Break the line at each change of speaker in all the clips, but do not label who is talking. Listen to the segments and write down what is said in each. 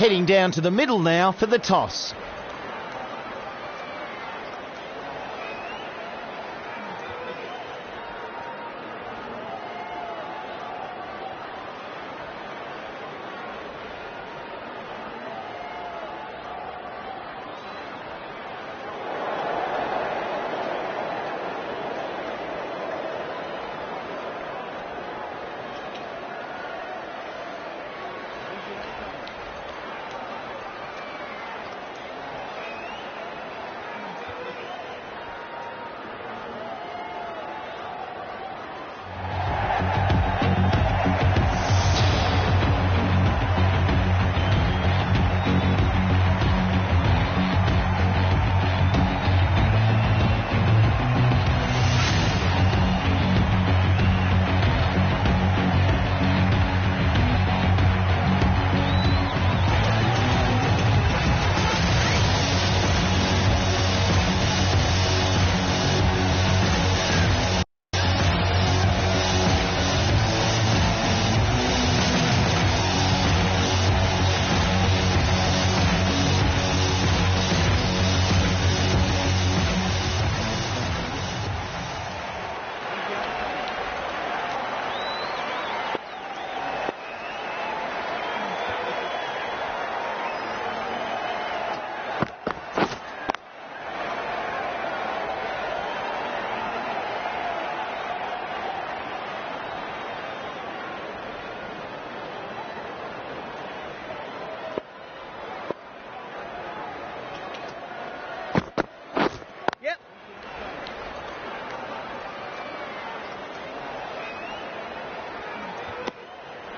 Heading down to the middle now for the toss.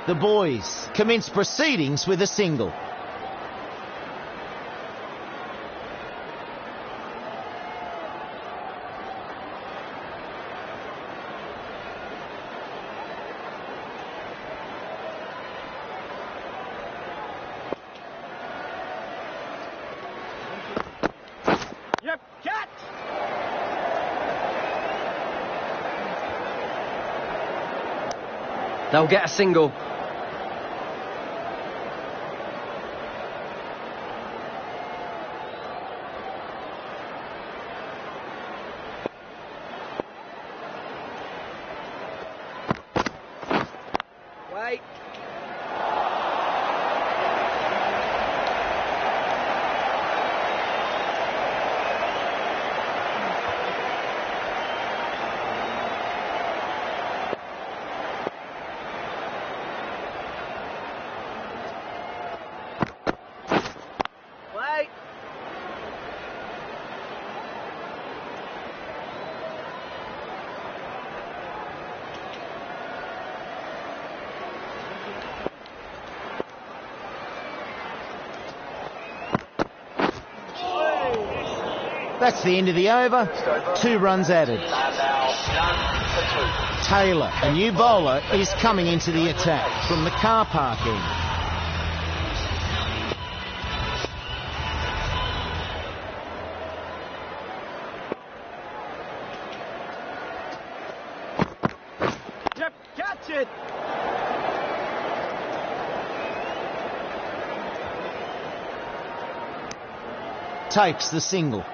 The boys commence proceedings with a single.
Yep, catch!
They'll get a single.
Wait. Wait.
That's the end of the over. 2 runs added. Taylor, a new bowler, is coming into the attack from the car park end.
Yep, catch it!
Takes the single.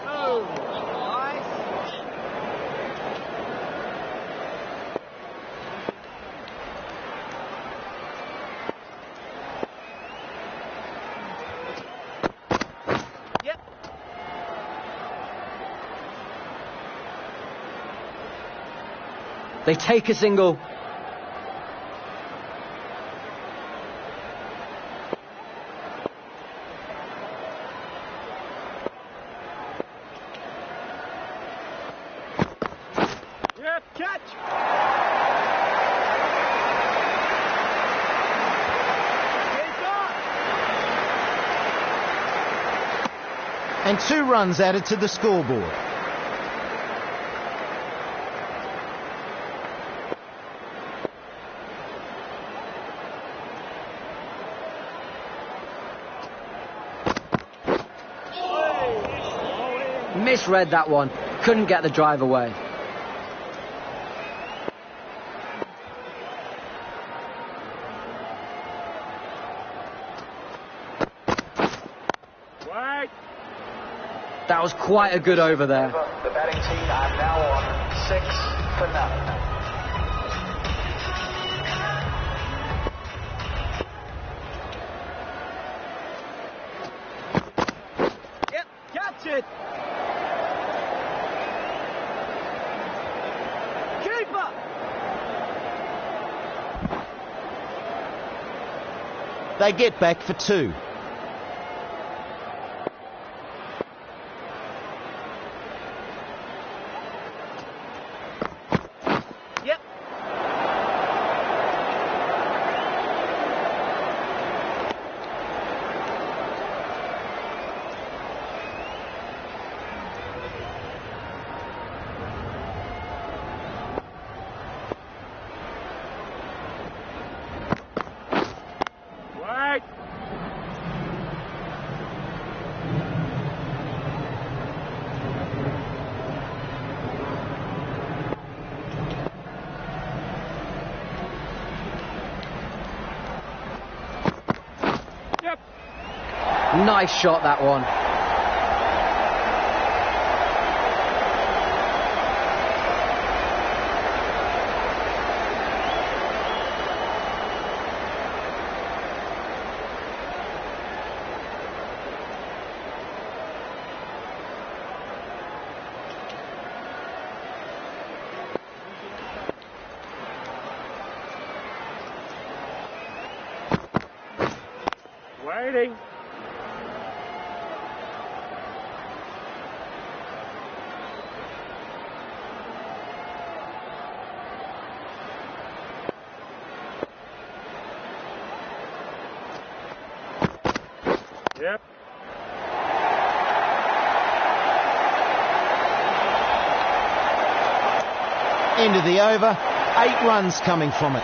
Oh, nice. Yep.
They take a single.
Yep, catch! He's on!
And 2 runs added to the scoreboard.
Misread that one. Couldn't get the drive away.
Wait.
That was quite a good over there.
The batting team are now on 6 for none.
Yep, catch it. Keeper.
They get back for 2.
Yep. Wait. Yep.
Nice shot, that one.
Waiting. Yep.
End of the over. 8 runs coming from it.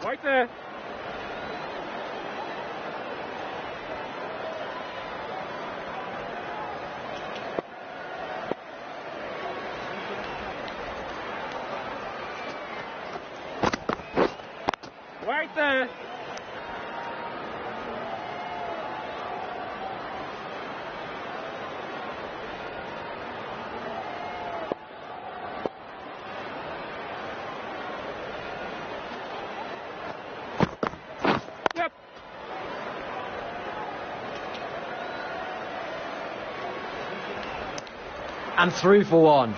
Right there. Right there. Yep.
And through for 1.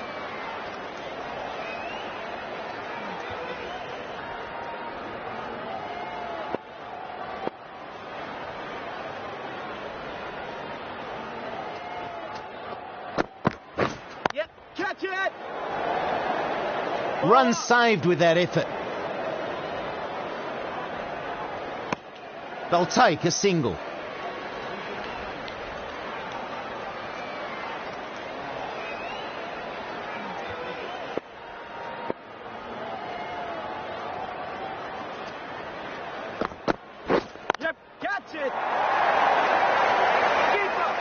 Yep. Catch it.
Run saved with that effort. They'll take a single.
Yep. Catch it. Keeper.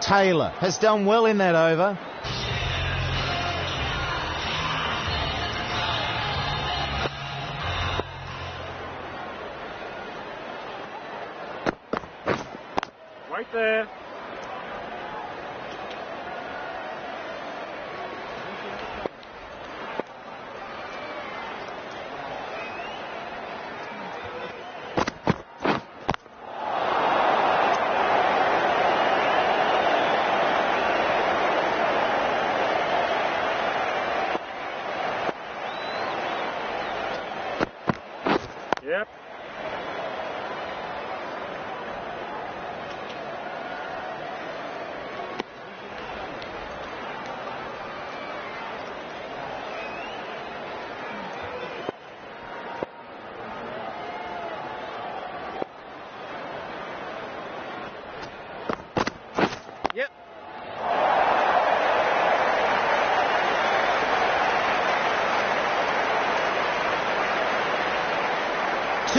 Taylor has done well in that over.
Right there. Yep.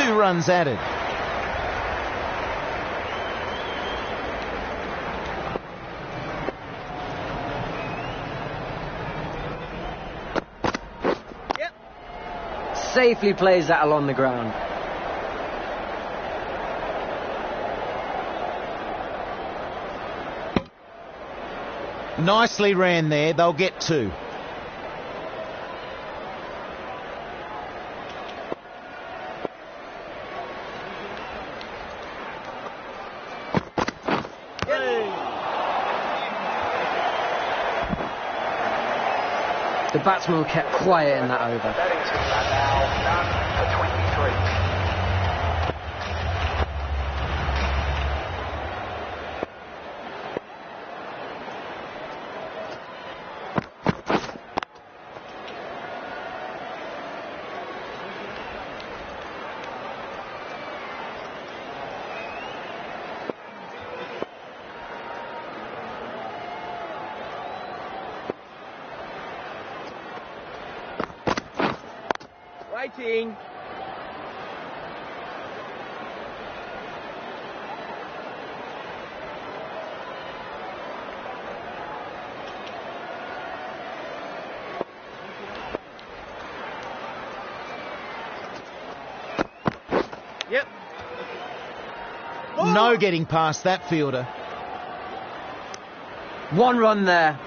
2 runs added.
Safely plays that along the ground.
Nicely ran there. They'll get 2.
The batsman kept quiet in that over.
Betting team are now done for 23.
Waiting. Yep.
No getting past that fielder.
1 run there.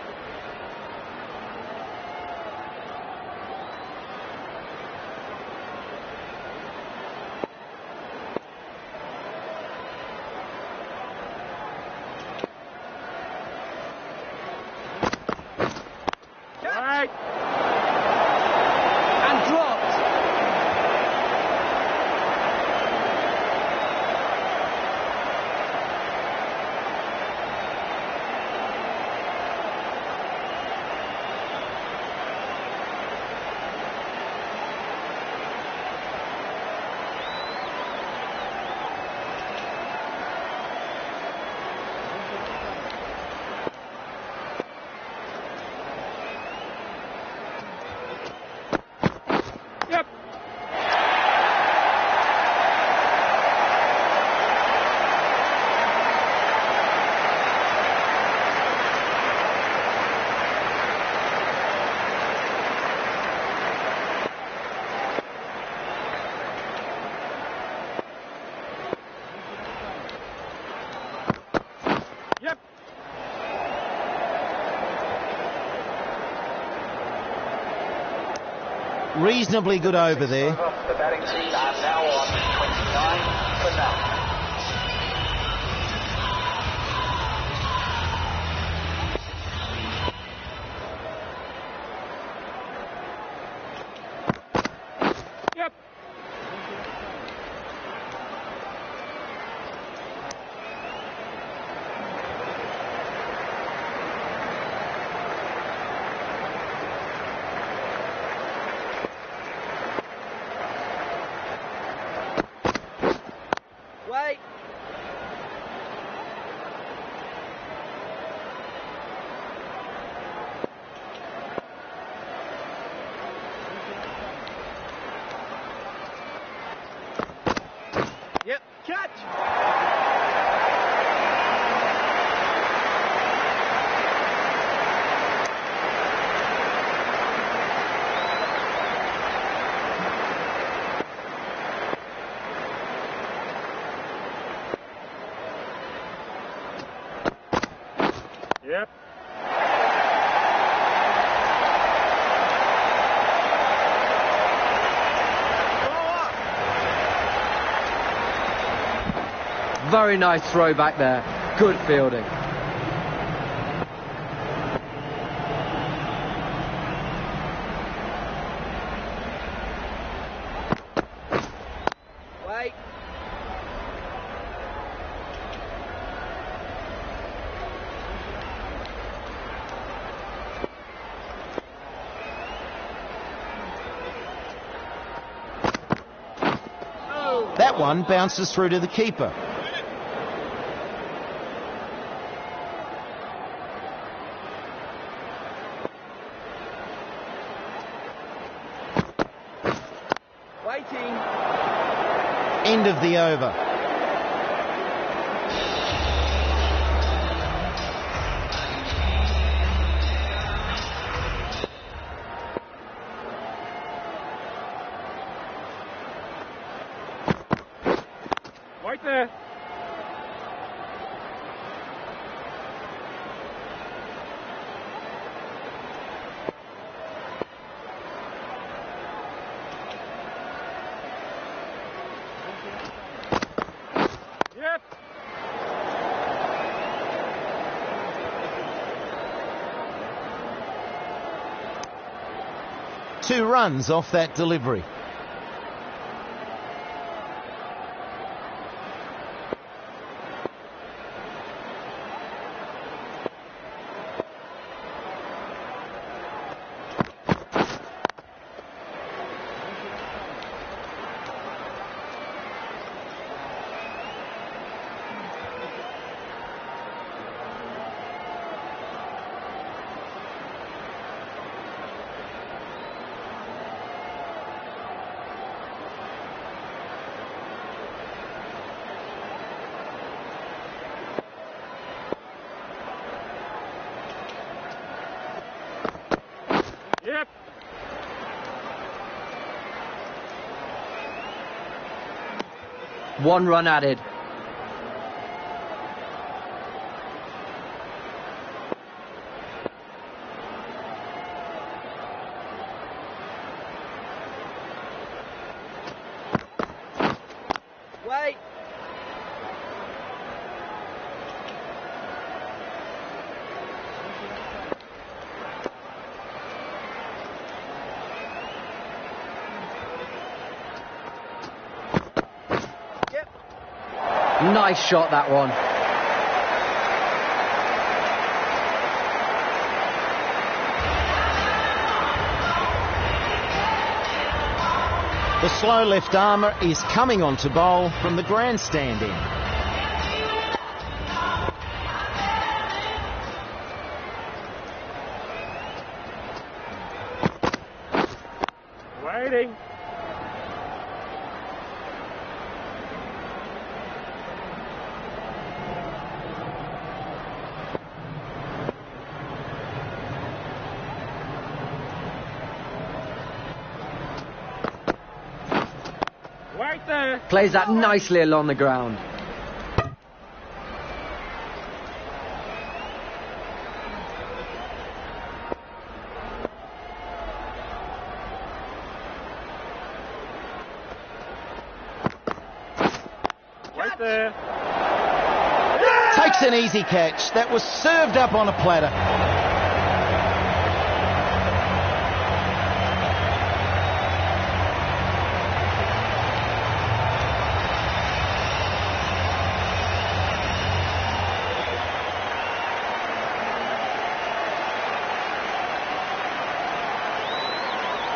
Right.
And dropped.
Yep. Yep.
Reasonably good over there.
The betting team are now on 29 for now.
Yep. Wait. Yep. Catch. Yep.
Very nice throw back there. Good fielding.
Wait.
That one bounces through to the keeper.
Waiting.
End of the over.
Right there. Yep.
Two runs off that delivery.
Yep.
One run added.
Wait. Yep.
Nice shot, that one.
The slow left armour is coming on to bowl from the grandstand end.
Waiting. Right there.
Plays that nicely along the ground.
Right there.
Takes an easy catch. That was served up on a platter.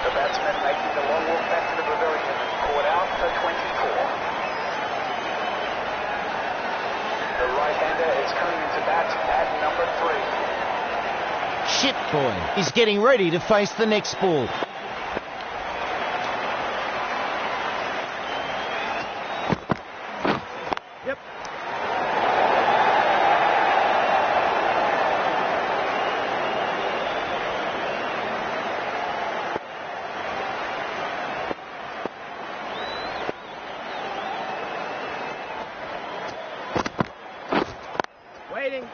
The batsman making the long walk back to the pavilion. Caught out for 24. The right-hander is coming into bat at number 3.
Shit boy is getting ready to face the next ball.
Yep. Waiting.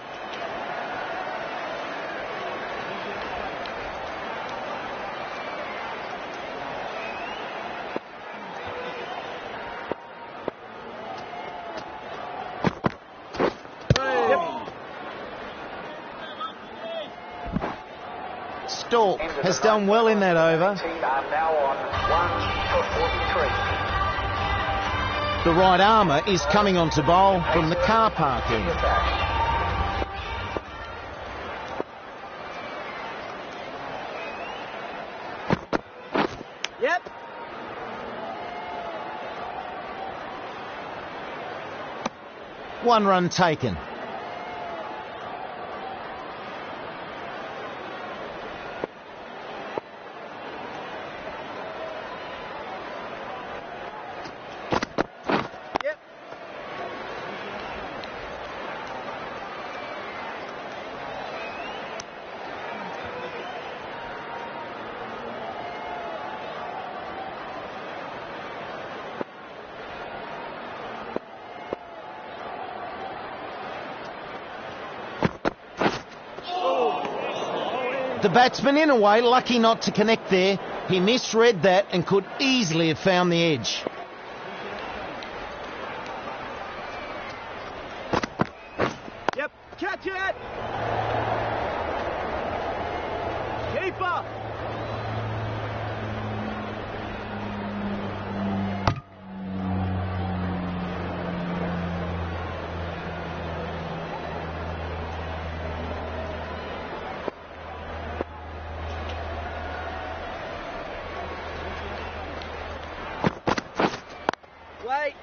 Stork has done well in that over.
Team are now on 1 for 43.
The right armour is coming on to bowl from the car park end.
Yep.
One run taken. The batsman, in a way, lucky not to connect there. He misread that and could easily have found the edge.
Yep, catch it! Keeper! Wait!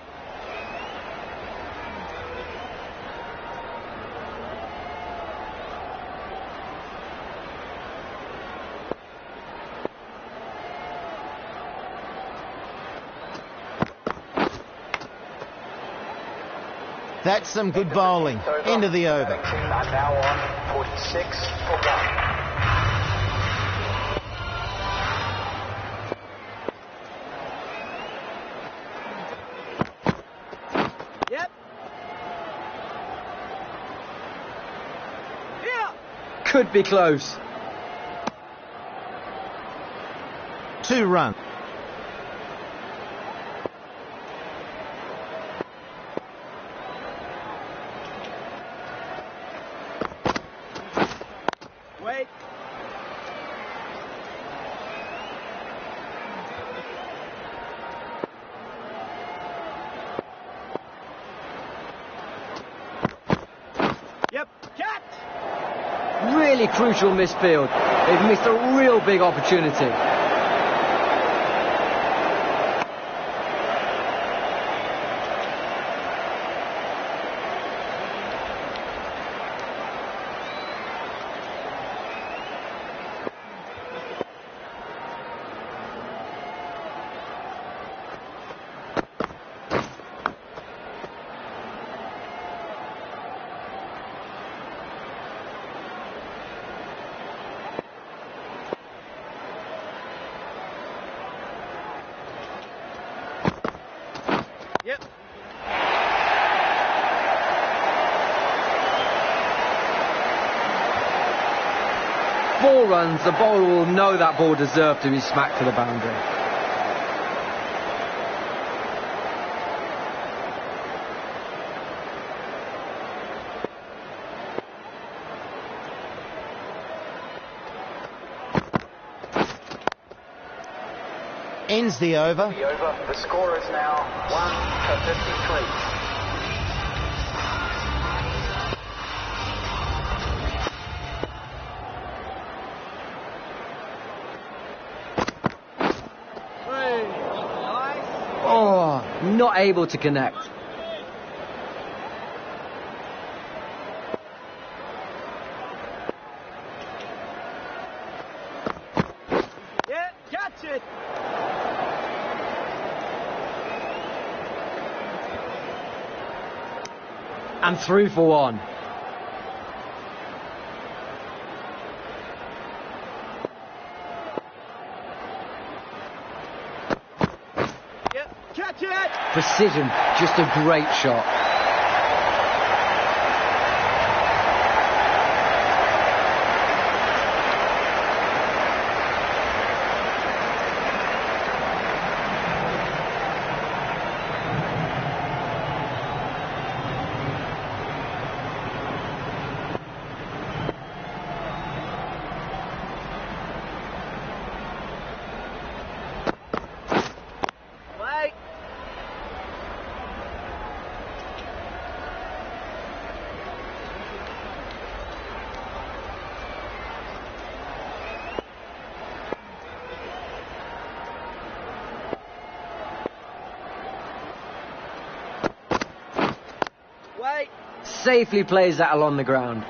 That's some good bowling. End of the over.
I'm now on 46 for 1.
Yep! Here!
Could be close.
2 runs.
Wait! Yep, catch!
Really crucial misfield. They've missed a real big opportunity.
Yep.
Four runs, the bowler will know that ball deserved to be smacked to the boundary.
Ends the over.
The score is now 1 for 53.
Oh, not able to connect.
Yeah, catch it!
And through for 1.
Yep, catch it!
Precision, just a great shot.
Wait! Wait!
Safely plays that along the ground.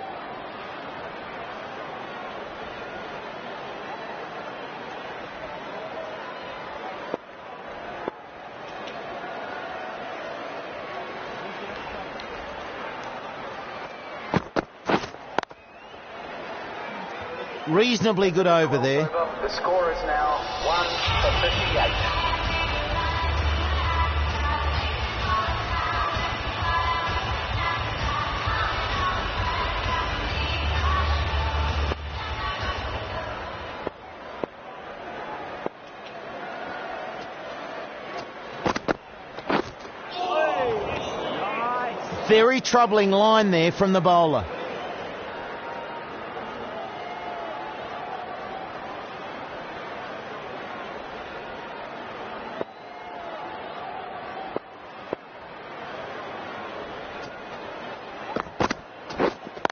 Reasonably good over there.
The score is now 1 for 58.
Very troubling line there from the bowler.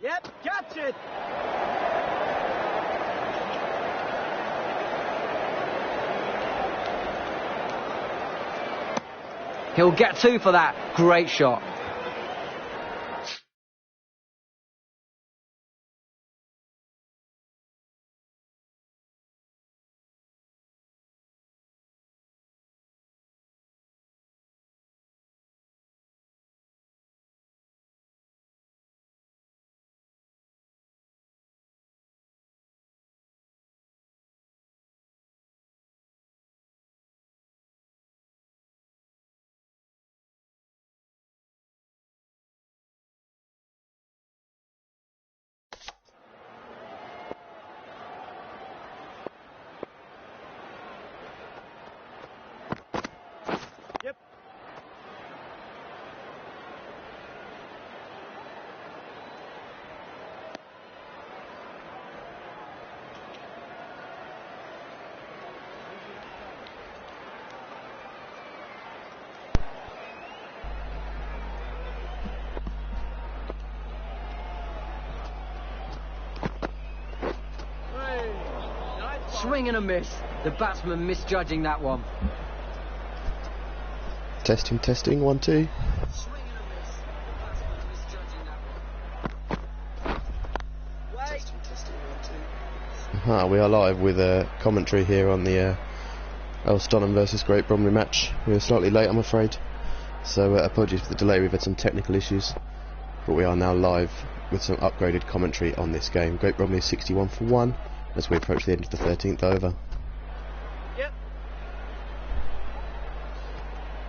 Yep, catch it.
He'll get 2 for that. Great shot.
Yep. Hey, nice one.
Swing and a miss. The batsman misjudging that one.
Testing, testing, 1, 2.
Swing and a miss. The batsman misjudging that one.
Wait.
We are live with commentary here on the Earl Stonham versus Great Bromley match. We were slightly late, I'm afraid, so apologies for the delay. We've had some technical issues, but we are now live with some upgraded commentary on this game. Great Bromley is 61 for 1 as we approach the end of the 13th over.
Yep.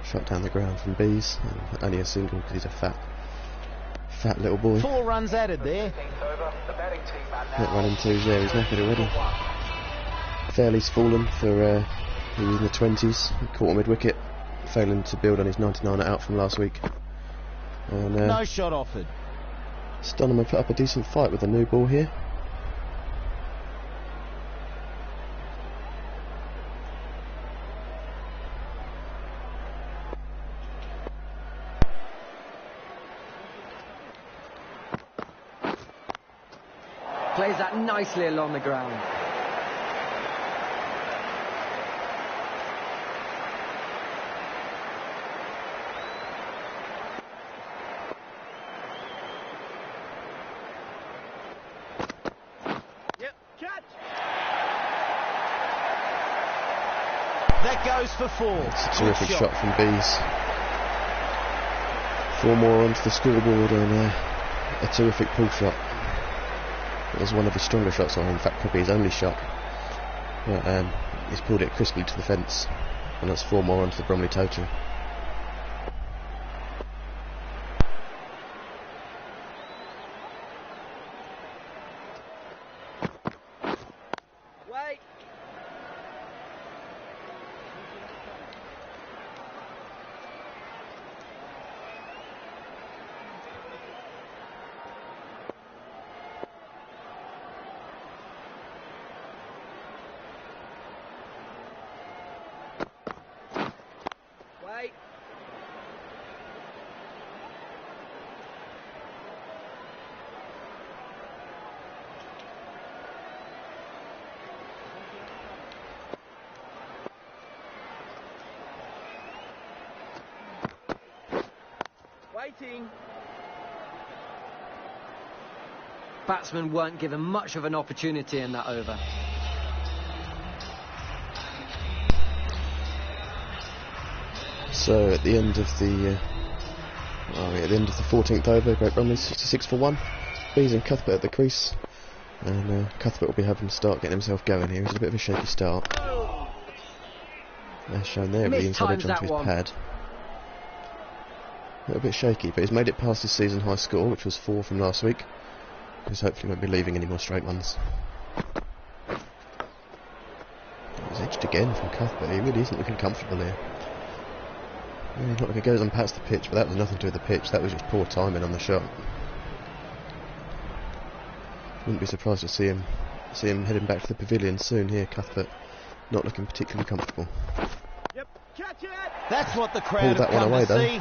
Shot down the ground from Bees, only a single because he's a fat little boy.
4 runs added there.
15th over. The batting team are now
Net running 2's there, he's knackered already. Fairly's fallen for he was in the 20s, caught a mid-wicket, failing to build on his 99 out from last week. And
No shot offered.
Stonham have put up a decent fight with the new ball here.
Plays that nicely along the ground.
Yep, catch.
That goes for 4.
It's a
Good
terrific shot from Bees. 4 more onto the scoreboard and a terrific pull shot. It was one of his stronger shots, or in fact probably his only shot. But he's pulled it crisply to the fence, and that's 4 more onto the Bromley total.
Wait. Wait. Waiting.
Batsmen weren't given much of an opportunity in that over.
So at the end of the at the end of the 14th over, Great Bromley 66 for 1. Bees and Cuthbert at the crease, and Cuthbert will be having to start getting himself going here. He's a bit of a shaky start. As shown there, with the inside edge onto his pad. A little bit shaky, but he's made it past his season high score, which was 4 from last week. Because hopefully won't be leaving any more straight ones. He's edged again from Cuthbert. He really isn't looking comfortable here. Yeah, not like it goes and pats the pitch, but that was nothing to do with the pitch. That was just poor timing on the shot. Wouldn't be surprised to see him heading back to the pavilion soon here, Cuthbert. Not looking particularly comfortable.
Yep, catch it!
That's what the crowd
Pulled that
have
one
come
away,
to
though.
see.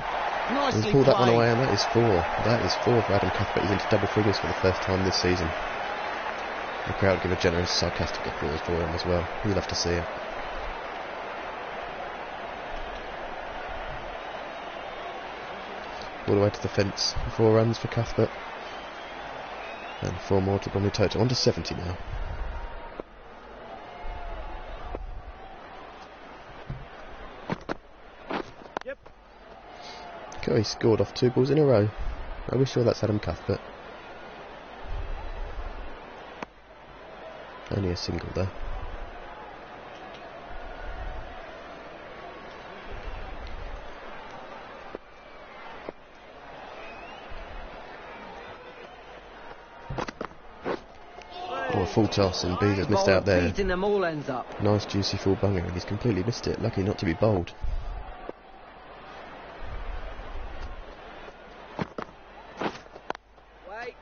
Nicely
He's pulled that one
played.
away, and that is 4. That is 4 for Adam Cuthbert. He's into double figures for the first time this season. The crowd give a generous, sarcastic applause for him as well. You'll have to see it. All the way to the fence. 4 runs for Cuthbert. And 4 more to Bromley total. On to 70 now.
Yep.
Look how he scored off 2 balls in a row. I wish sure that's Adam Cuthbert. Only a single though. Oh, a full toss, and Bees has missed
Bowler
out there.
beating them all ends up.
Nice juicy full bunger, and he's completely missed it. Lucky not to be bowled.
Wait.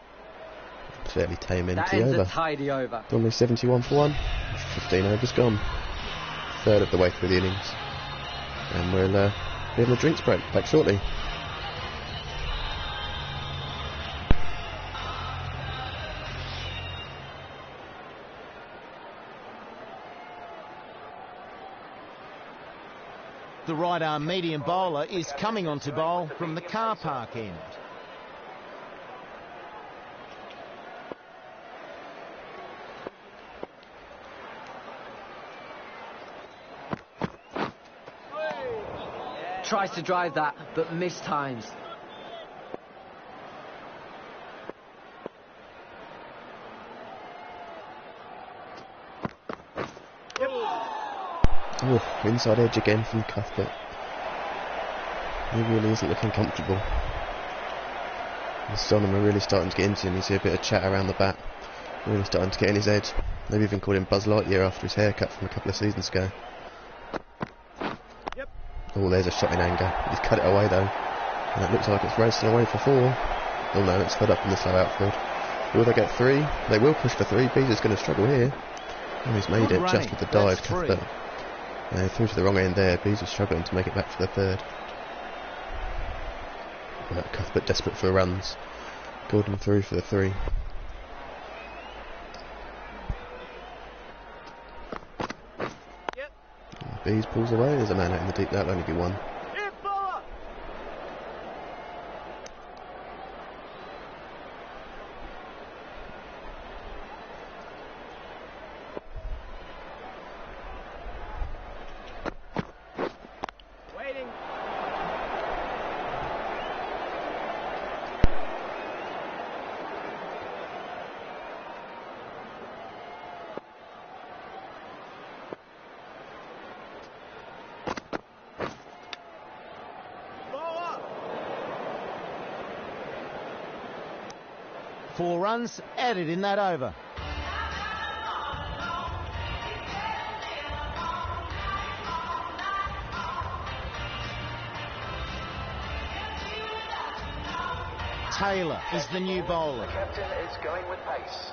Fairly tame
That
empty
ends
over.
a tidy over.
Only 71 for 1. 15 overs gone. Third of the way through the innings. And we'll be having a drinks break. Back shortly.
The right arm medium bowler is coming on to bowl from the car park end.
Tries to drive that, but mistimes.
Oh, inside edge again from Cuthbert. He really isn't looking comfortable. And Stonham are really starting to get into him. You see a bit of chat around the bat. Really starting to get in his head. They've even called him Buzz Lightyear after his haircut from a couple of seasons ago.
Yep.
Oh, there's a shot in anger. He's cut it away though. And it looks like it's racing away for 4. Oh no, it's fed up in the slow outfield. Will they get 3? They will push for 3. Bees is going to struggle here. Oh, he's made
Good
it just
running.
with the dive,
That's 3.
Cuthbert. Through to the wrong end there. Bees was struggling to make it back for the 3rd. Cuthbert desperate for runs. Gordon through for the 3.
Yep.
Bees pulls away. There's a man out in the deep. That'll only be 1.
Hit bowler. Waiting. Bowler.
4 runs added in that over. Taylor is the new bowler.
The captain is going with pace.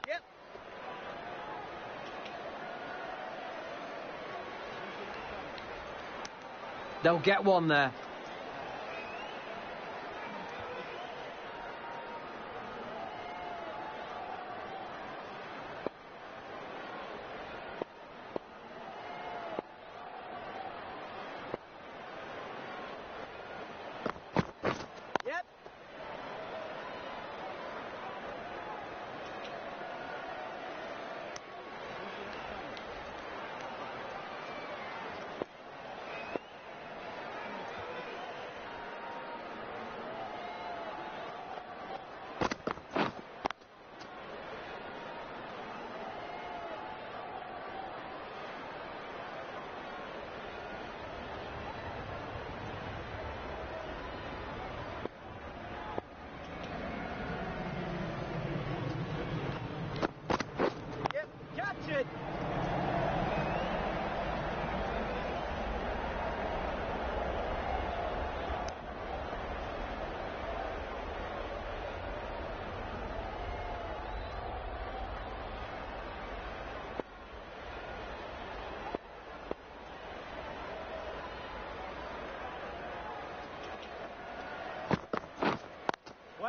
Yep.
They'll get 1 there.
Yep.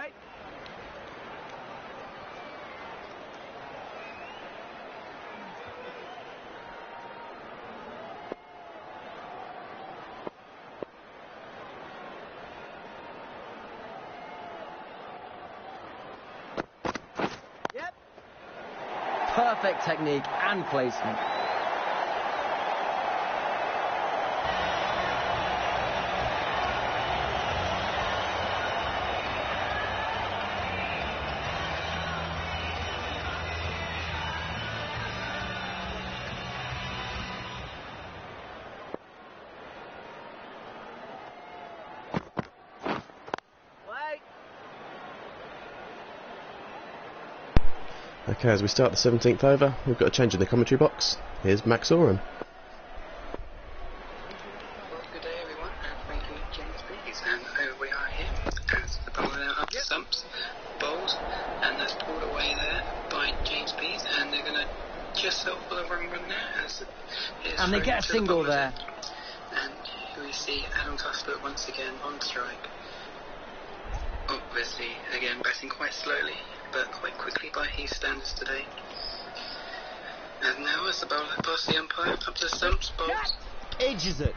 Wait. Yep.
Perfect technique and placement.
Okay, as we start the 17th over, we've got a change in the commentary box. Here's Max Oram.
Well, good day everyone, and thank you, James Bees. And over we are here as the bowler now up the stumps, bowls, and that's pulled away there by James Bees, and they're going to just settle for the run now.
And they get a single there.
And here we see Adam Cuthbert once again on strike. Obviously, again, batting quite slowly, but quite quickly by his standards today. And now as the bowler past the umpire, up to the stumps, bowls.
Edges it.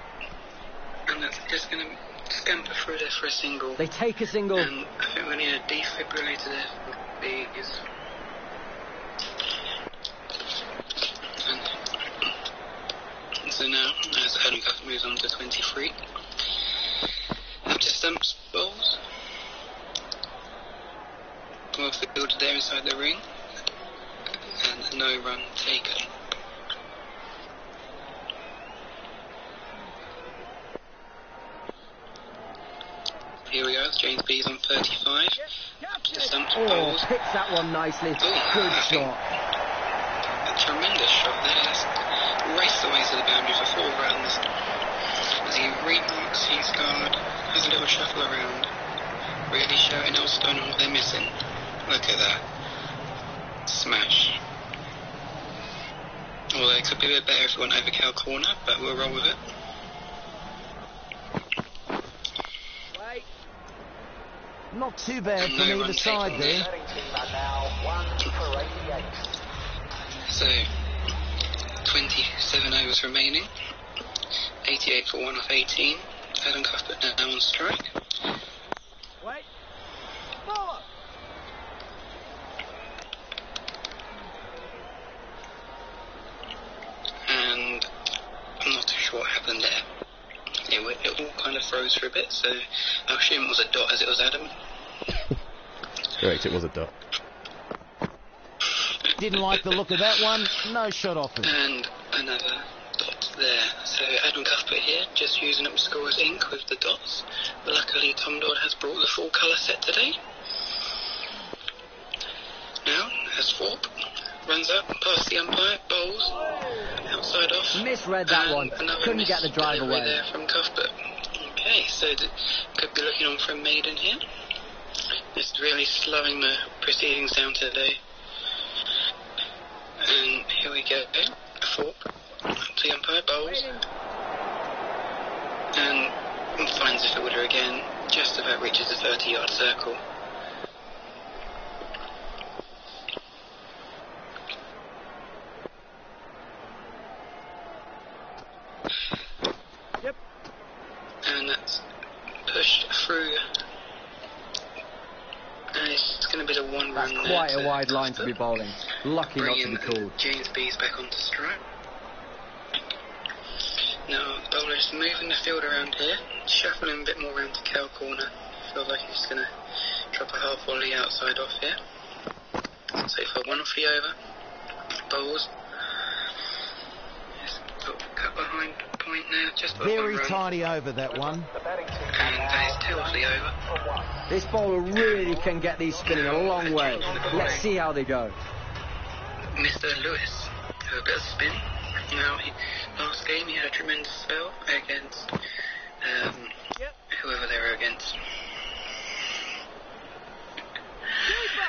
And that's just going to scamper through there for a single.
They take a single.
And I think we need a defibrillator there for Bees. And so now, as Adam Cuthbert moves on to 23, up to stumps, bowls. Well fielded there inside the ring, and no run taken. Here we go, James Bees on 35. Up to the stumps, bowls.
Picks that one nicely. Good shot.
A tremendous shot there. That's raced away to the boundary for 4 runs. As he remarks his guard, has a little shuffle around, really showing Earl Stonham what they're missing. Look at that. Smash. Although it could be a bit better if we went over cow corner, but we'll roll with it.
Wait.
Not too bad
And
from
no
either
run
side
taken
there.
So, 27 overs remaining. 88 for 1 off 18. Adam Cuthbert now on strike.
Wait. Forward.
And I'm not too sure what happened there. It all kind of froze for a bit, so I assume it was a dot as it was Adam.
Correct, it was a dot.
Didn't like the look of that one. No shot off him.
And another dot there. So Adam Cuthbert here, just using up scorer's ink with the dots. But luckily Tom Dodd has brought the full colour set today. Now, as Thorpe runs up past the umpire, bowls, outside off.
Misread that
and
one.
another
Couldn't get the drive
delivery
away.
there from Cuthbert. Okay, so could be looking on for a maiden here. It's really slowing the proceedings down today. And here we go. Thorpe up to the umpire, bowls. And finds the fielder again. Just about reaches the 30-yard circle.
Yep.
And that's pushed through. And it's going to be the one
That's
run
quite
there
a wide line to be bowling. Lucky not to
bringing
be called.
James Bees back onto strike. Now the bowler is moving the field around here, shuffling a bit more around to cow corner. Feels like he's going to drop a half volley outside off here. So for 1 off the over, bowls. Just cut behind point now, just for
Very
1 run.
tidy over that one.
And that is 2 off the over.
This bowler really can get these spinning a long way. Let's see how they go.
Mr. Lewis, a bit of spin. Now, last game he had a tremendous spell against whoever they were against.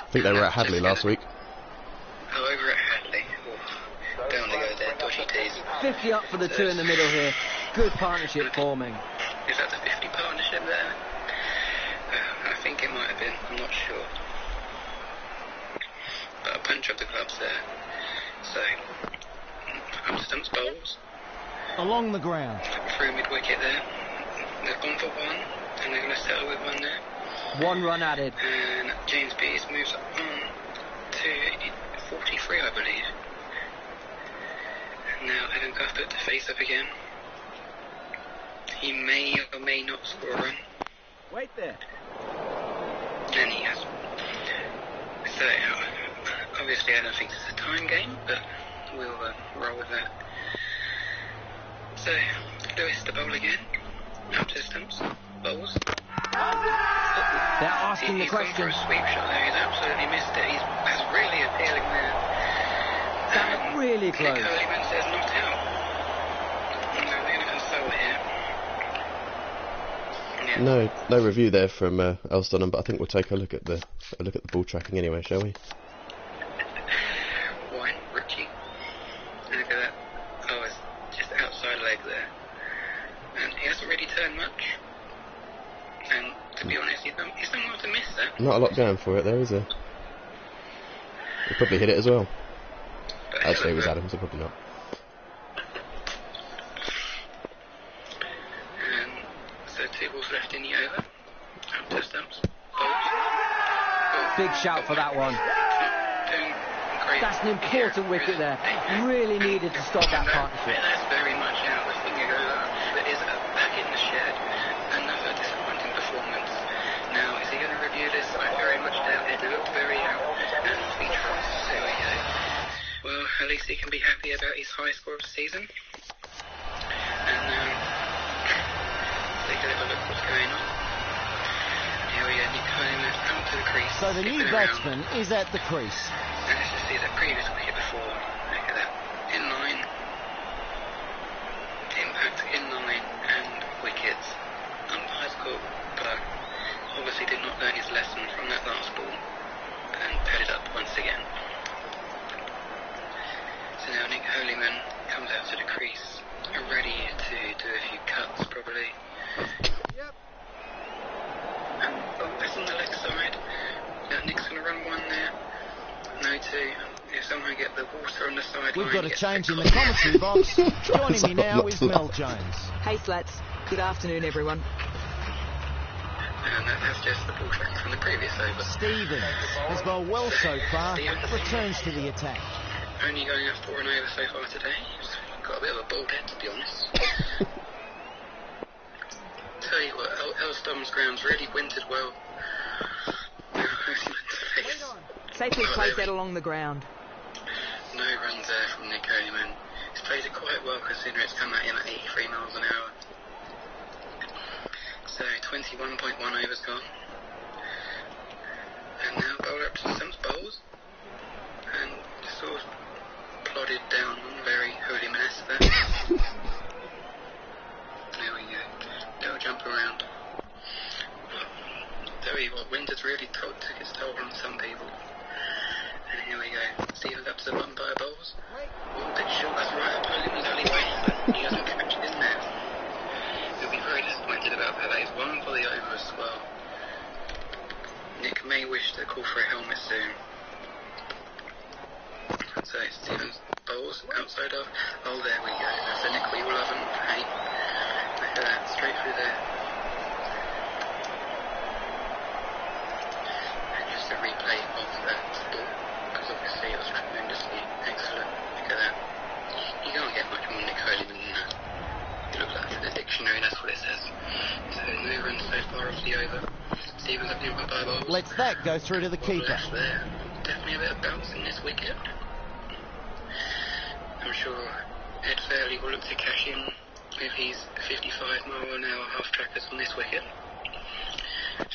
I think they were at Hadley last week.
Oh, over at Hadley. Oof. Don't want to go there, dodgy tees.
50 up for the 2 in the middle here. Good partnership forming.
Is that the 50 partnership there? I think it it might have been, I'm not sure. But a punch of the gloves there. So, up to stumps bowls.
Along the ground.
Through mid-wicket there. They've gone for one, and they're going to settle with one there.
1 run added.
And James Beers moves on to 43, I believe. And now Evan Cuthbert to face up again. He may or may not score a run.
Wait there.
And he has. So, obviously I don't think this is a time game, but we'll roll with that. So, Lewis to bowl again. Up to the stumps. Bowls.
They're asking the
He's gone for
question.
a sweep shot there. He's absolutely missed it. That's really appealing there.
That looked really
Nick
close.
Hurleyman says not out. No, they're going to console here. Yeah.
No review there from Earl Stonham, but I think we'll take a look at the ball tracking anyway, shall we?
Wine, Richie. Look at that. Oh, it's just outside leg there. And he hasn't really turned much. And to be honest, he's done well to miss that.
Not a lot going for it there, is there? He probably hit it as well.
But
I'd say it was
however,
Adams, so probably not.
And so 2 balls left in the over. Up to the stumps. Bowls.
Big shout for that one.
Doing great.
That's an important wicket there. Really needed to stop that partnership.
That's very much out the finger over. That is back in the shed. Another disappointing performance. Now, is he going to review this? I very much doubt it. It looked very out. And featureless. There we go. Well, at least he can be happy about his high score of the season. And take a little look what's going on. Here we go, Nick Hurleyman out to the crease.
So the new
skipping around.
batsman is at the crease.
And let's just see that previous wicket before. Look at that. In line. Impact in line and wickets. Umpire's call, but obviously did not learn his lesson from that last ball and padded up once again. So now Nick Hurleyman comes out to the crease, ready to do a few cuts probably.
Yep.
And that's on the leg side. Nick's going to run one there. No two. If someone get the water on the side.
We've got a change in the commentary box. Joining me now is Mel Jones.
Hey Slats, good afternoon everyone.
And that's just the ball tracking from the previous over.
Stevens has bowled well so far,
Stevens
returns to the attack.
only going up 4 and over so far today. He's got a bit of a bald head, to be honest. Tell you what, Earl Stonham's ground's really wintered well.
Safely place that along the ground.
No runs there from Nick Hurleyman. He's played it quite well considering it's come at him at 83 miles an hour. So 21.1 overs gone. And now bowler up to the stumps bowls. And sort of plodded down very Hurleyman-esque there. There we go. Little jump around. Tell you what, winter's really took its toll on some people. And here we go. Stevens up to the bottom by bowls. One bit short, that's right up Hurleyman's alleyway, but he doesn't catch it in there. He'll be very disappointed about that. That is 1 for the over as well. Nick may wish to call for a helmet soon. So Stevens bowls outside of. Oh, there we go. That's a Nick we will love him. Hey, look at that, straight through there. And just a replay of that ball, because obviously it was tremendously excellent. Look at that. You can't get much more Nick Hurleyman than that. It looks like in the dictionary, that's what it says. So no runs so far off the over. Stevens up in by bowls.
Lets that go through to the keeper.
Left there. Definitely a bit of bounce in this wicket. I'm sure Ed Fairley will look to cash in with his 55-mile-an-hour half-trackers on this wicket.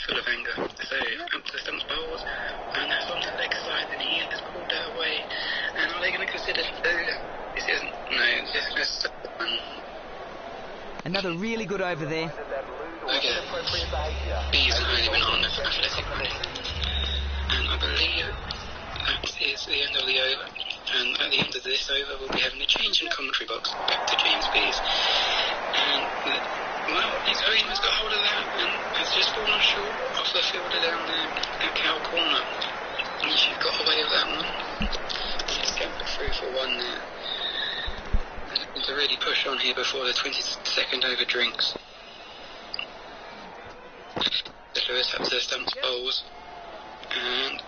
Full of anger. So, up to the stumps bowls, and that's on the leg side, and he has pulled that away. And are they going to consider... this isn't... No, it's just going to stop one.
Another really good over there.
Okay. Bees and Hurleyman on athletic running. And I believe that is the end of the over. And at the end of this over, we'll be having a change in the commentary box back to James Bees. And, well, Nick Hurleyman's got hold of that and has just fallen short off couple of fielder down there at Cow Corner. You've got away with that one. Scamper through for one there. To really push on here before the 22nd over drinks. The Lewis up to the stumps bowls. And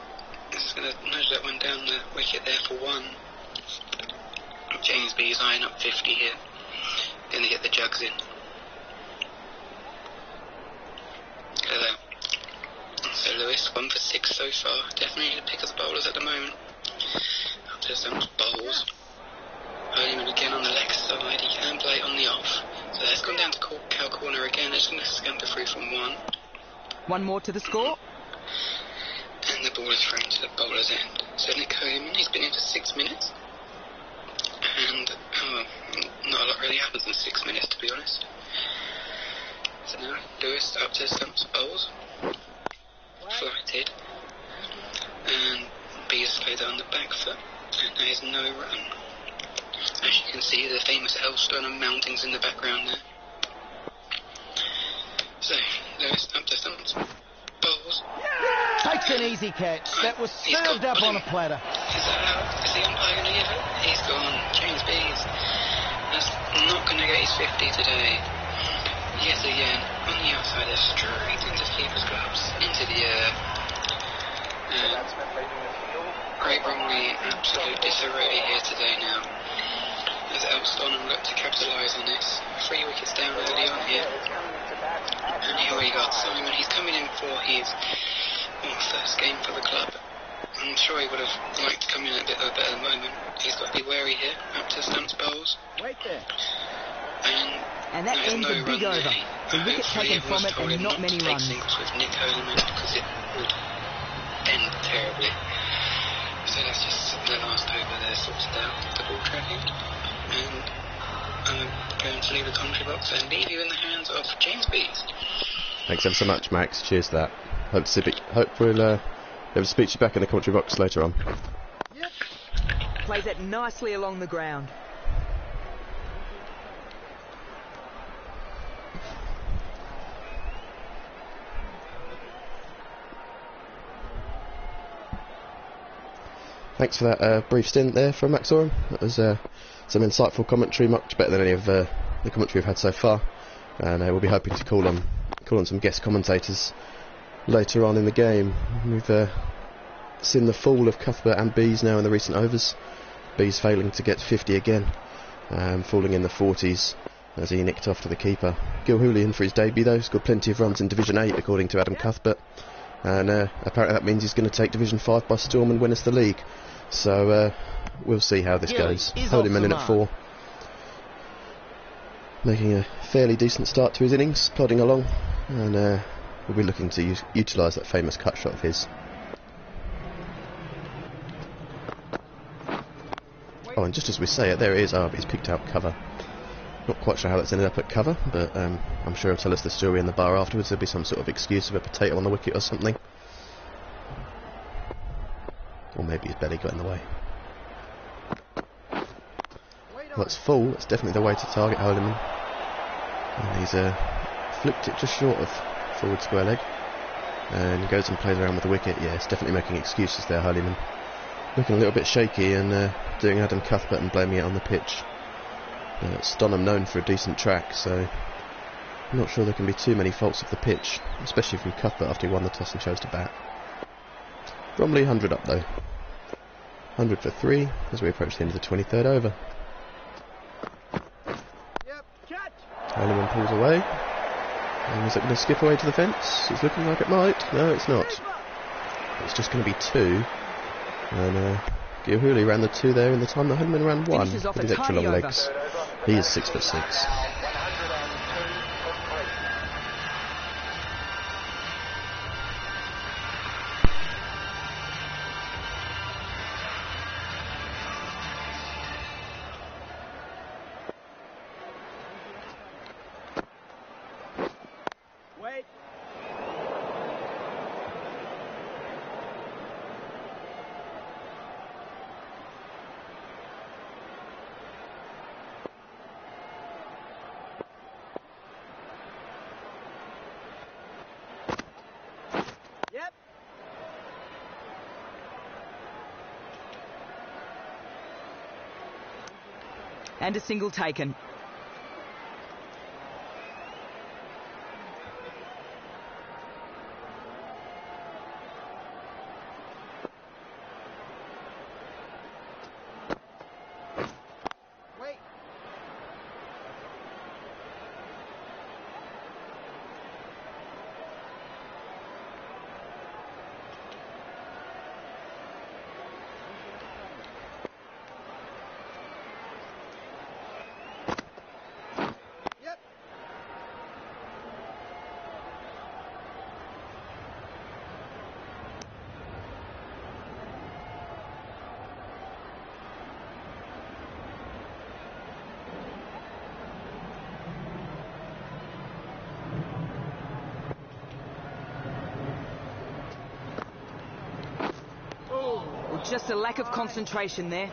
this is going to nudge that one down the wicket there for one. James B is eyeing up 50 here. Going to get the jugs in. Look at that. So Lewis, 1 for 6 so far. Definitely the pick of the bowlers at the moment. Up to some bowls. Earlyman again on the leg side. He can play on the off. So that's gone down to Cow Corner again. It's going to scamper through from one.
One more to the score.
And the ball is thrown to the bowler's end. So Nick Coleman, he's been in for 6 minutes. And not a lot really happens in 6 minutes, to be honest. So now Lewis up to stumps bowls. Flighted. And B has played on the back foot. And there is no run. As you can see, the famous Earl Stonham mountains in the background there. So Lewis up to stumps bowls.
Takes an easy catch. That was served up on a platter.
Is the umpire going to give it? He's gone. James Bees. That's not going to get his 50 today. Yet again, on the outside, straight into keeper's gloves, into the air. Great Bromley in absolute disarray here today now. As Earl Stonham look to capitalise on this. 3 wickets down early on here. And here we got Simon. He's coming in for his first game for the club. I'm sure he would have liked to come in at a better moment. He's got to be wary here, up to stumps bowls.
Wait there.
And that ends a big over. The wicket taken from it and not many runs.
With Nick Coleman because it would end terribly. So that's just the last over there sorted out, the ball tracking. And I'm going to leave the commentary box and leave you in the hands of James Bees.
Thanks ever so much, Max. Cheers to that. Hope we'll be able to speak to you back in the commentary box later on.
Yep. Plays it nicely along the ground.
Thanks for that brief stint there from Max Oram. That was some insightful commentary, much better than any of the commentary we've had so far. And we'll be hoping to call on some guest commentators later on in the game. We've seen the fall of Cuthbert and Bees now in the recent overs. Bees failing to get 50 again, falling in the 40s as he nicked off to the keeper. Gil Hooley for his debut though, scored plenty of runs in Division 8 according to Adam Cuthbert. And apparently that means he's going to take Division 5 by storm and win us the league. So we'll see how this goes. Holding in at 4. Making a fairly decent start to his innings, plodding along. And we'll be looking to utilise that famous cut shot of his. Oh, and just as we say it, there it is. He's picked out cover. Not quite sure how that's ended up at cover, but I'm sure he'll tell us the story in the bar afterwards. There'll be some sort of excuse of a potato on the wicket or something. Or maybe his belly got in the way. Well, it's full. It's definitely the way to target Holyman. And he's flipped it just short of forward square leg. And goes and plays around with the wicket. Yeah, it's definitely making excuses there, Holyman. Looking a little bit shaky and doing Adam Cuthbert and blaming it on the pitch. Stonham known for a decent track, so I'm not sure there can be too many faults of the pitch, especially from Cuthbert after he won the toss and chose to bat. Bromley 100 up though. 100 for 3 as we approach the end of the 23rd over.
Yep, catch.
Holyman pulls away. And is it going to skip away to the fence? It's looking like it might. No, it's not. It's just going to be 2. And Gil Hooley ran the 2 there in the time that Holyman ran 1 with his extra long legs. He is 6 for 6.
Wait.
And a single taken. Just a lack of concentration there.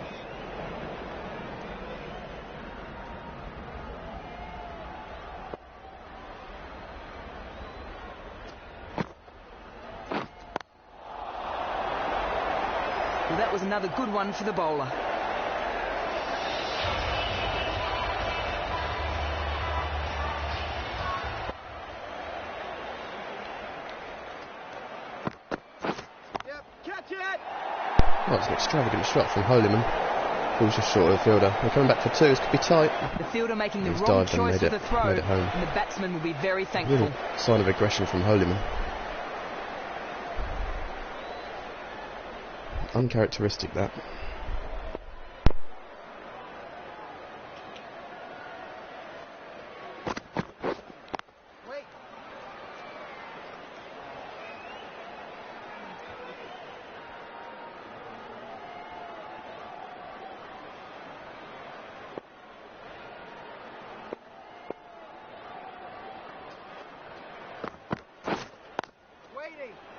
Well, that was another good one for the bowler.
Well, it's an extravagant shot from Holyman. Falls just short of the fielder. We're coming back for two. This could be tight.
The fielder making the
He's
wrong
dived and
choice
made
of the throw,
made it home.
and the batsman will be very thankful.
Really sign of aggression from Holyman. Uncharacteristic, that.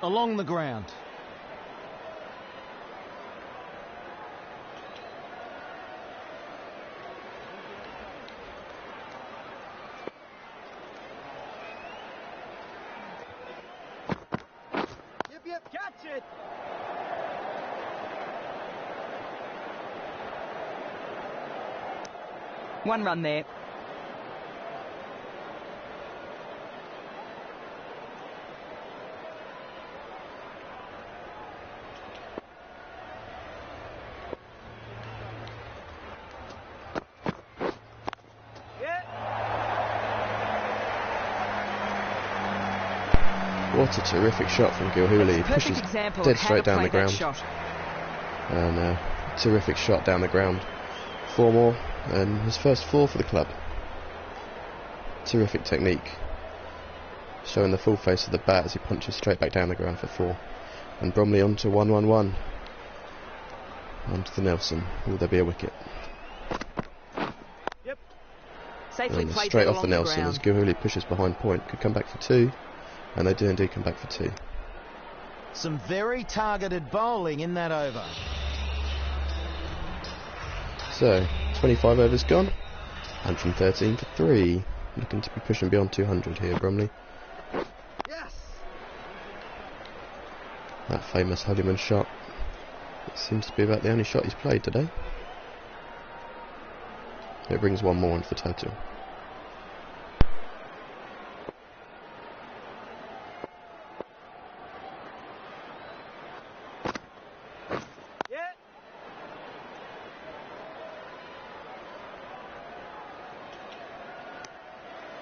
Along the ground.
Yep, catch it!
One run there.
What a terrific shot from Gilhooly. He pushes dead straight down the ground. And terrific shot down the ground. 4 more, and his first 4 for the club. Terrific technique. Showing the full face of the bat as he punches straight back down the ground for 4. And Bromley on to 1-1-1. Onto the Nelson. Will there be a wicket?
Yep.
Safely
And
played
straight
well
off the
on
Nelson
ground.
as Gilhooly pushes behind point. Could come back for 2. And they do indeed come back for 2.
Some very targeted bowling in that over.
So, 25 overs gone. 113 for 3. Looking to be pushing beyond 200 here, Bromley.
Yes.
That famous Holyman shot. It seems to be about the only shot he's played today. It brings 1 more into the total.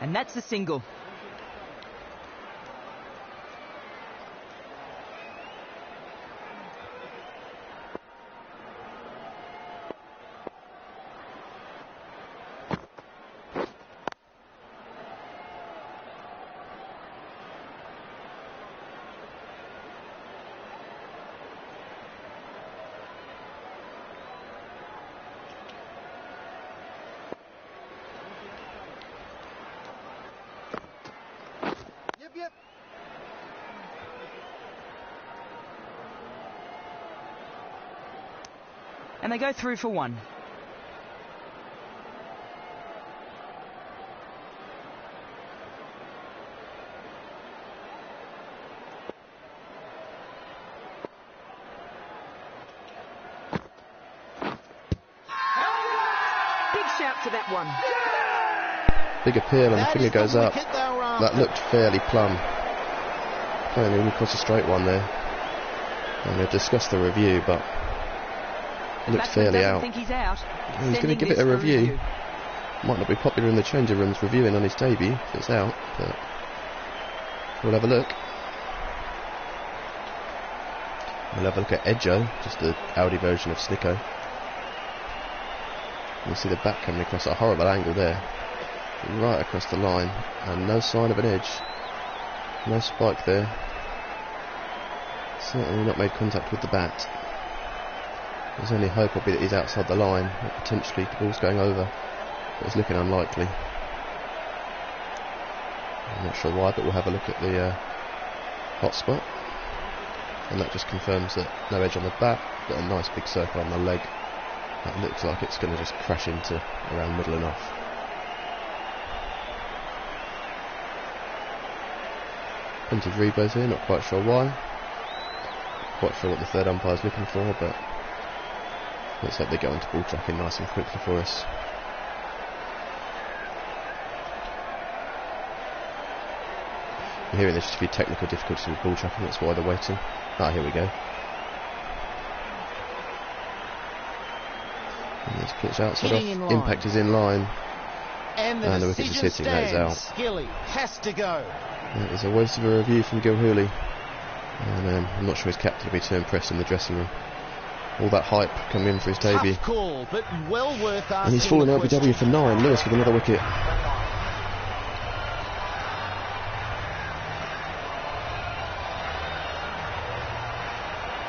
And that's a single.
Yep.
And they go through for 1. Big shout up to that one.
Big appeal and the finger goes up.
Wicket they were
That
after.
looked fairly plumb. Playing in across a straight one there. And they've discussed the review, but it looked
Batsman
fairly
doesn't
out.
think he's out.
He's going to give it a review. Might not be popular in the changing rooms reviewing on his debut if it's out, but we'll have a look. We'll have a look at Edjo, just the Audi version of Snicko. You'll see the bat coming across at a horrible angle there. Right across the line, and no sign of an edge. No spike there. Certainly not made contact with the bat. His only hope will be that he's outside the line, or potentially the ball's going over. But it's looking unlikely. I'm not sure why, but we'll have a look at the hot spot. And that just confirms that no edge on the bat, but a nice big circle on the leg. That looks like it's going to just crash into around middle and off. Plenty of rebos here, not quite sure why. Quite sure what the third umpire's looking for, but looks like they get onto ball tracking nice and quickly for us. I'm hearing there's just a few technical difficulties with ball tracking, that's why they're waiting. Ah, here we go. And this pitch outside off, impact is in line,
And
the
the
wicket is
decision
hitting, that is out.
Skilly has to go.
That is a waste of a review from Gilhooly, and I'm not sure his captain will be too impressed in the dressing room. All that hype coming in for his debut.
Tough call, but well worth asking.
And he's fallen
the
LBW
question.
for 9. Lewis with another wicket.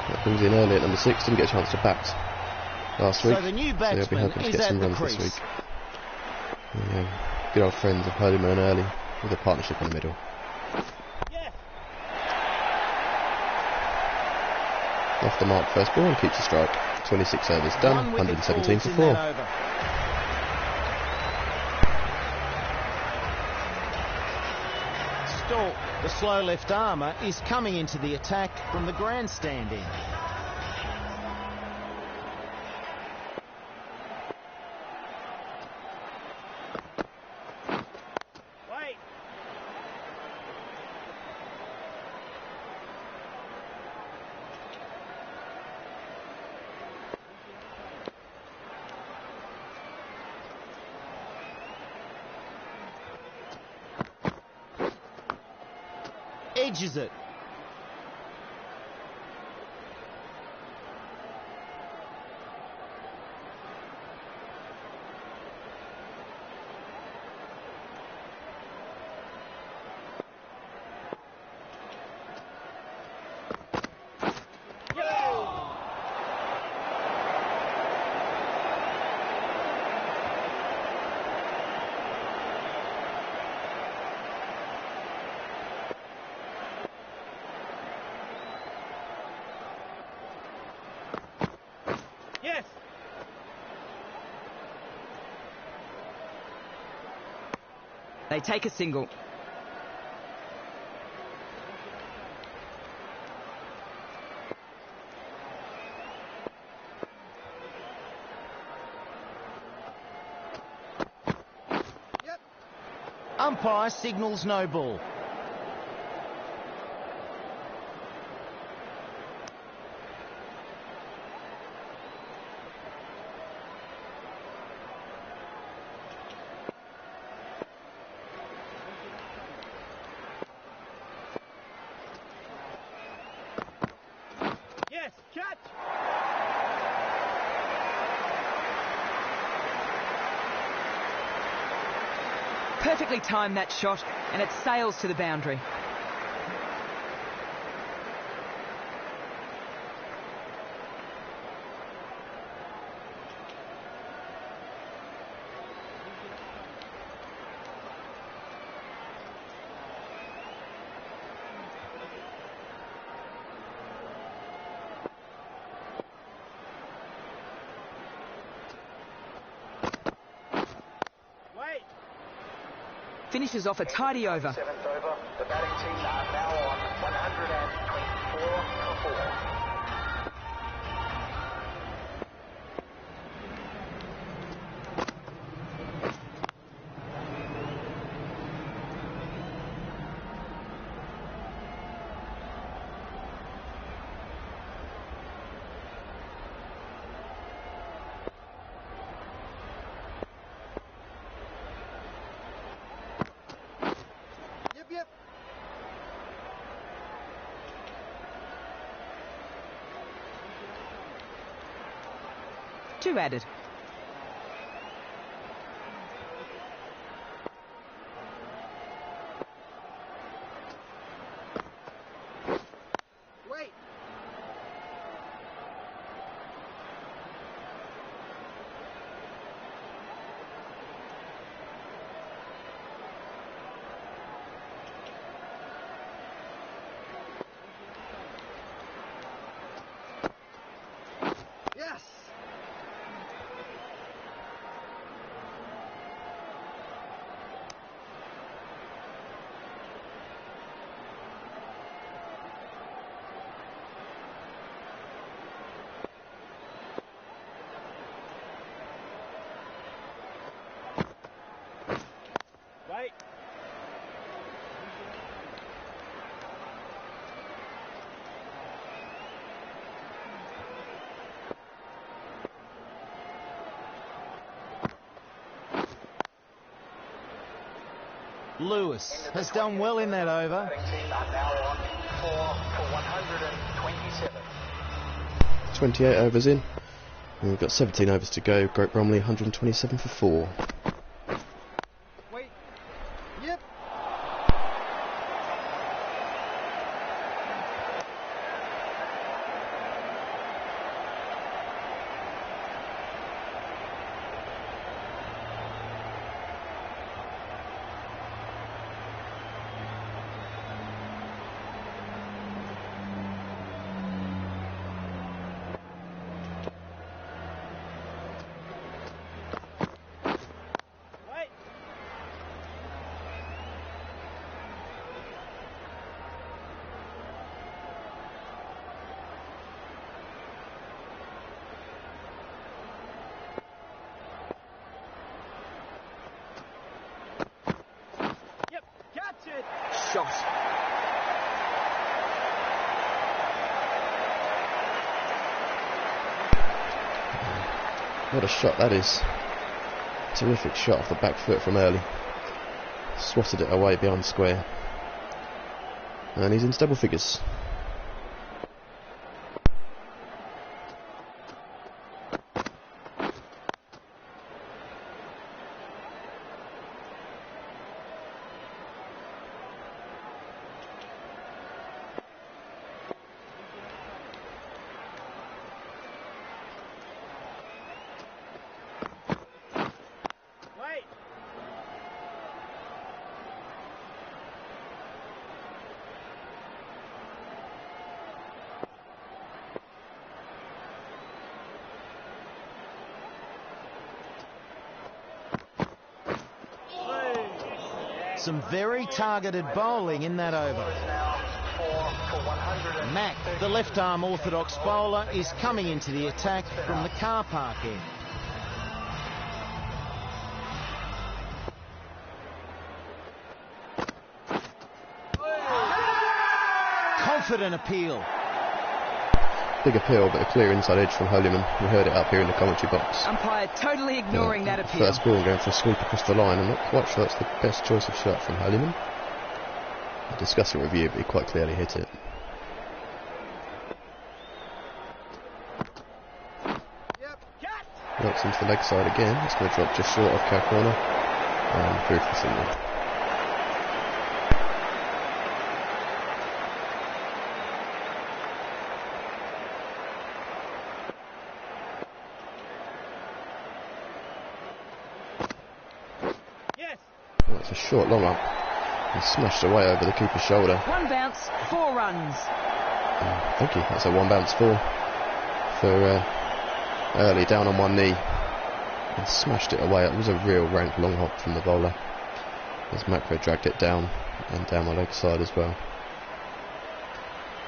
That brings in Early at number 6. Didn't get a chance to bat last week.
So the new
So he'll be
batsman
hoping to
is
get
at
some
the
runs this
crease.
week. Good old friends of Homer and Early with a partnership in the middle. Off the mark first ball and keeps the strike. 26 overs done, 117 for 4.
Stork, the slow left armour, is coming into the attack from the grandstand end.
Wait.
Edges it.
Yes.
They take a single.
Yep.
Umpire signals no ball.
Yes. Catch.
Perfectly timed that shot, and it sails to the boundary.
Wait.
Finishes off a tidy over.
7th over. The batting team are now on 124 for 4.
2 added.
Wait. Yes. Wait.
Lewis has done well in that over.
Team are now on 4 for 127.
28 overs in. And we've got 17 overs to go. Great Bromley 127 for 4.
Wait. Yep. Wait. Yep. Catch it.
Shot.
What a shot that is. Terrific shot off the back foot from Early. Swatted it away behind square. And he's into double figures.
Wait.
Some very targeted bowling in that over.
Now 4 for 100.
Mack, the left-arm orthodox bowler, is coming into the attack from the car park end. Confident appeal.
Big appeal, but a clear inside edge from Holyman. We heard it up here in the commentary box.
Umpire totally ignoring that appeal.
First ball going for a sweep across the line. I'm not quite sure that's the best choice of shot from Holyman. A discussing review, but he quite clearly hit it.
Yep. Catch.
Works into the leg side again. It's going to drop just short of cow corner. And through for the single.
Yes.
Well, it's a short long up. He smashed away over the keeper's shoulder.
1 bounce, 4 runs.
Thank you. That's a 1 bounce 4 for Early down on one knee and smashed it away. It was a real rank long hop from the bowler as Macro dragged it down and down the leg side as well.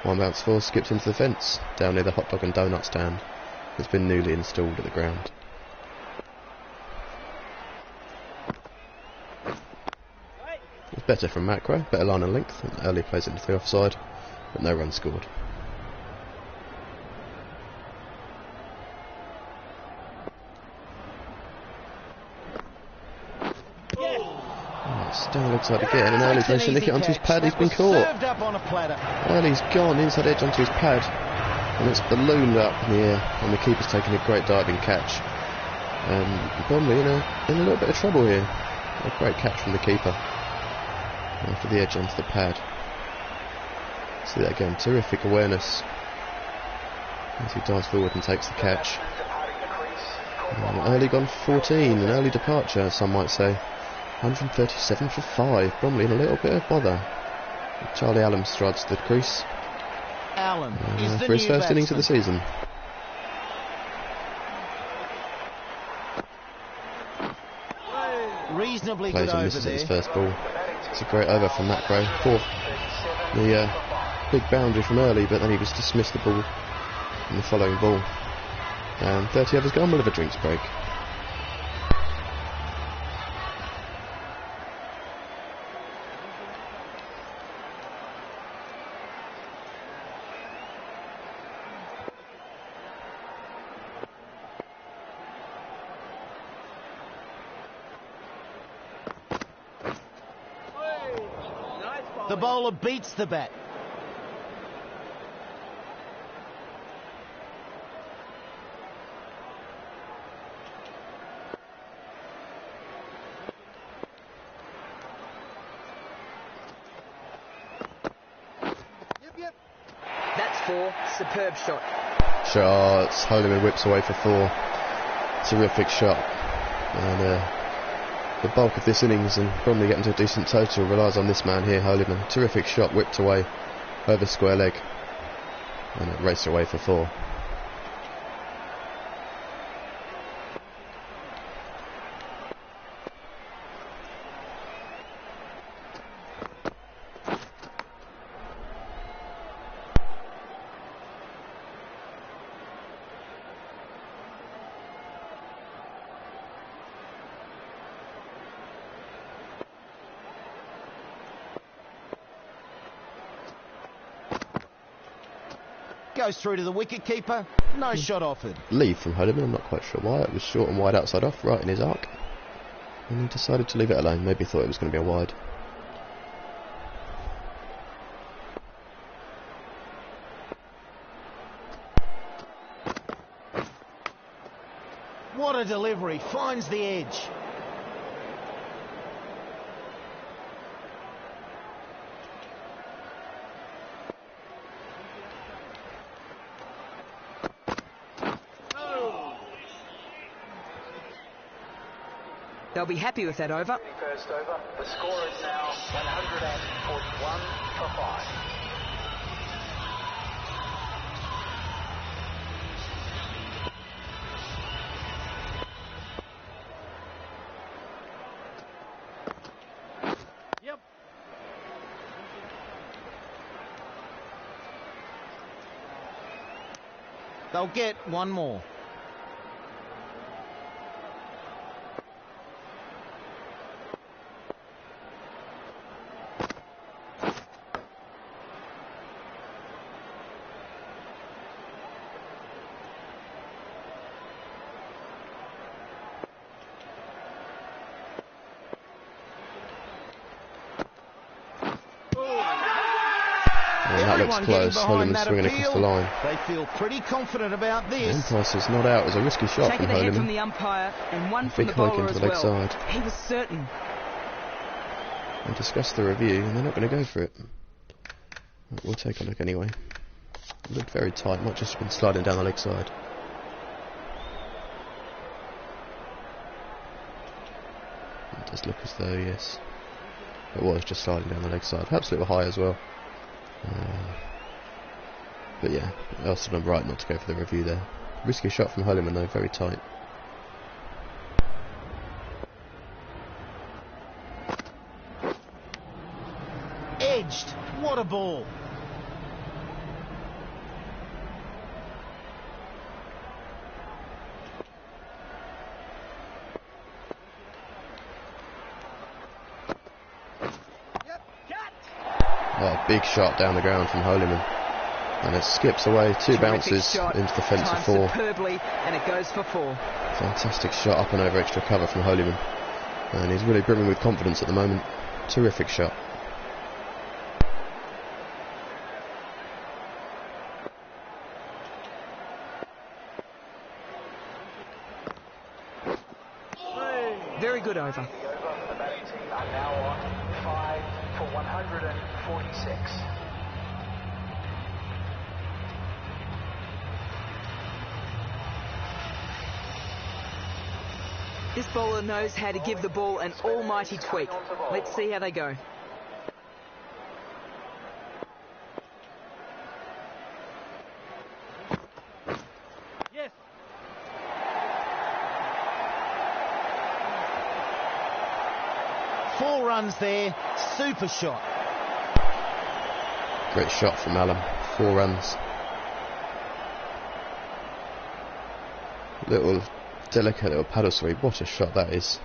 1 bounce 4 skipped into the fence down near the hot dog and donut stand. It's been newly installed at the ground.
Wait.
It's better from Macro, better line and length, and Early plays it into the offside, but no run scored. Down looks like again, and Early's managed to nick it onto his pad. He's been caught.
Served up on a platter.
Early's gone inside edge onto his pad. and it's ballooned up in the air, and the keeper's taking a great diving catch. And Bromley in a little bit of trouble here. A great catch from the keeper after the edge onto the pad. See that again, terrific awareness as he dives forward and takes the catch. Early gone 14, an early departure, some might say. 137 for 5. Bromley in a little bit of bother. Charlie Allen strides to the crease for his first innings of the season.
Reasonably
Plays
good
and
over
misses
there.
his first ball. It's a great over from Macro. Fourth. The big boundary from Early, but then he was dismissed the ball in the following ball. And 30 overs gone, we'll have a drinks break.
The bowler beats the bat.
That's 4. Superb shot.
Shots. Holyman whips away for 4. Terrific shot. And the bulk of this innings and Bromley getting to a decent total relies on this man here, Holyman. Terrific shot, whipped away over square leg, and it raced away for 4.
Goes through to the wicket keeper. No shot offered.
Leave from Holyman, I'm not quite sure why. It was short and wide outside off, right in his arc. And he decided to leave it alone. Maybe thought it was going to be a wide.
What a delivery. Finds the edge.
They'll be happy with that over.
First over. The score is now 141 for 5.
Yep.
They'll get one more.
That looks close. Holyman swinging across the line.
They feel pretty confident about this.
Umpire says not out. It was a risky shot
Taken
from
a hit from
Holyman.
the umpire and one from
Big
the
hook
bowler
into
as
the leg
well.
side.
He was certain.
They discussed the review and they're not going to go for it. We'll take a look anyway. It looked very tight, might just have been sliding down the leg side. It does look as though, yes, it was just sliding down the leg side. Perhaps a little high as well. But yeah, Stonham right not to go for the review there. Risky shot from Holyman though, very tight.
Edged. What a ball.
Oh, big shot down the ground from Holyman. And it skips away, 2 bounces into the fence for 4.
Superbly, and it goes for 4.
Fantastic shot up and over extra cover from Holyman. And he's really brimming with confidence at the moment. Terrific shot.
Very good over.
The over for the batting team are now on 5 for 146.
This bowler knows how to give the ball an almighty tweak. Let's see how they go.
Yes.
Four runs there. Super shot.
Great shot from Allen. 4 runs. Little delicate little paddle sweep. What a shot that is.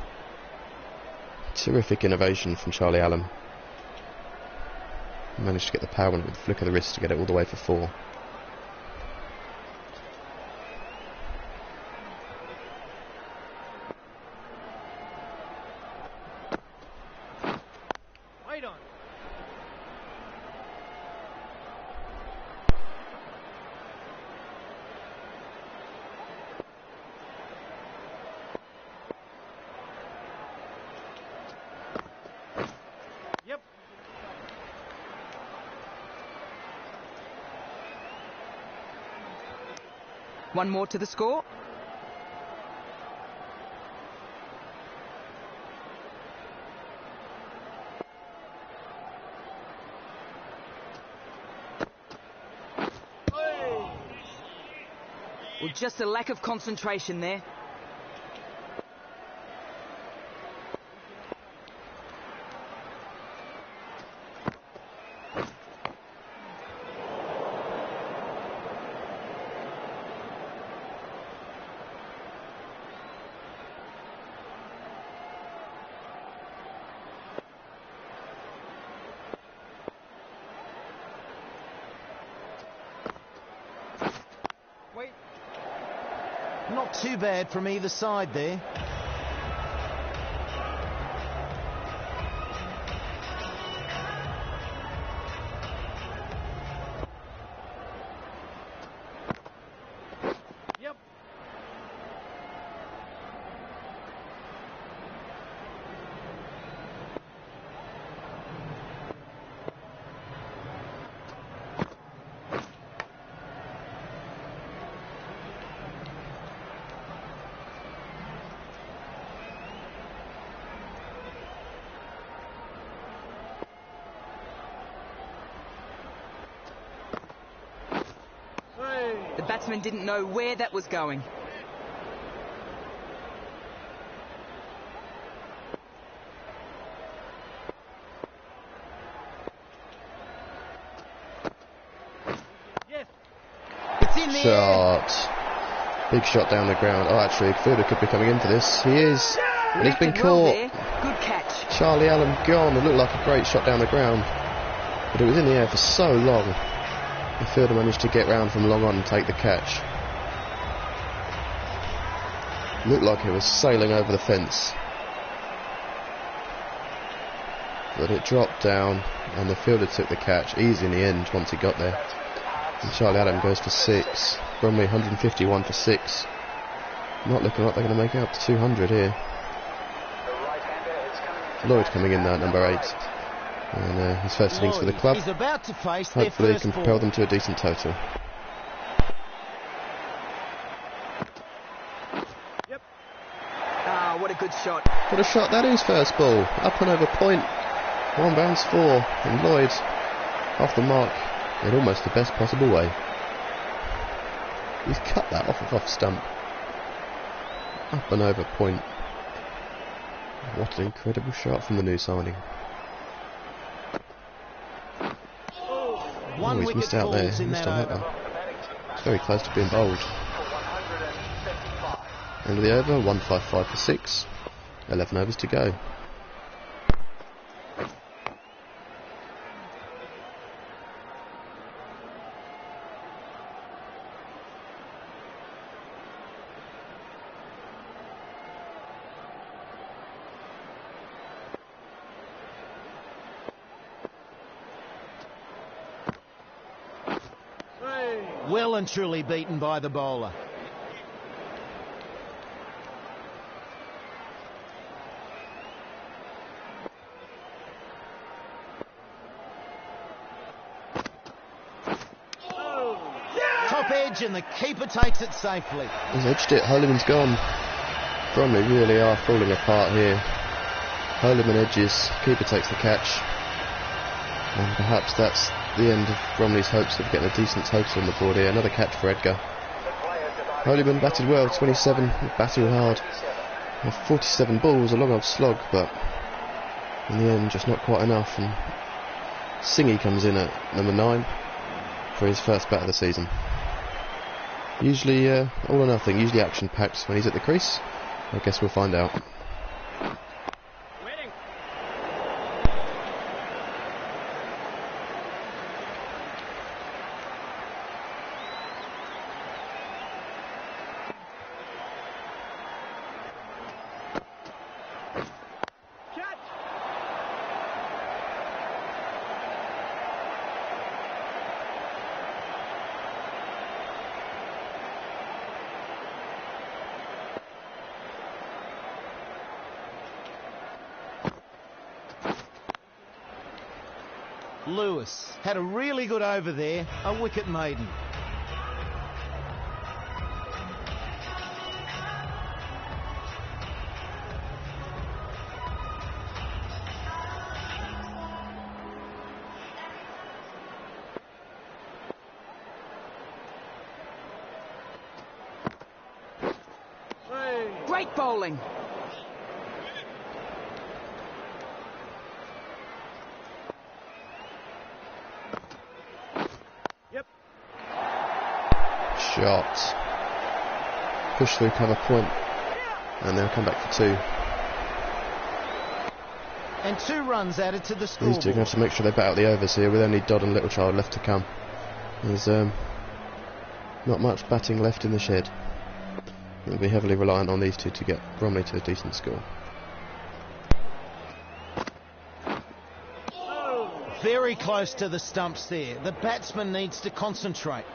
Terrific innovation from Charlie Allen. Managed to get the power on it with the flick of the wrist to get it all the way for 4.
Wait on. Yep.
One more to the score. Well, just a lack of concentration there.
Not too bad from either side there.
Yep.
The batsman didn't know where that was going.
Yes.
It's in the air.
Shot. Big shot down the ground. Oh, actually, Fielder could be coming in for this. He is. And he's been
Acted well
caught.
there. Good catch.
Charlie Allen gone. It looked like a great shot down the ground. But it was in the air for so long. The fielder managed to get round from long on and take the catch. Looked like it was sailing over the fence. But it dropped down and the fielder took the catch. Easy in the end once he got there. And Charlie Allen goes for 6. Bromley 151 for 6. Not looking like they're going to make it up to 200 here. Lloyd coming in now at number 8. And his first innings for the club.
He's about to face their
Hopefully he
first
can
ball.
propel them to a decent total.
Ah, what a good shot.
What a shot that is, first ball. Up and over point. 1 bounce 4. And Lloyd off the mark in almost the best possible way. He's cut that off stump. Up and over point. What an incredible shot from the new signing.
One
he's
wicket
missed out there.
falls in
Missed
that
on that
over.
one. It's very close to being bowled. End of the over, 155 for 6. 11 overs to go.
Well and truly beaten by the bowler. top edge and the keeper takes it safely.
He's edged it. Holyman's gone. Bromley really are falling apart here. Holyman edges. Keeper takes the catch. And perhaps that's the end of Bromley's hopes of getting a decent total on the board here. Another catch for Edgar. Holyman batted well, 27, batted hard. 47 balls, a long old slog, but in the end just not quite enough. And Singy comes in at number 9 for his first bat of the season. Usually all or nothing, usually action packed when he's at the crease. I guess we'll find out.
Lewis had a really good over there, a wicket maiden.
Great bowling.
Shot. Push through cover point. And they'll come back for 2.
And 2 runs added to the score.
These two are going to have to make sure they bat out the overs here with only Dodd and Littlechild left to come. There's not much batting left in the shed. They'll be heavily reliant on these two to get Bromley to a decent score.
Very close to the stumps there. The batsman needs to concentrate.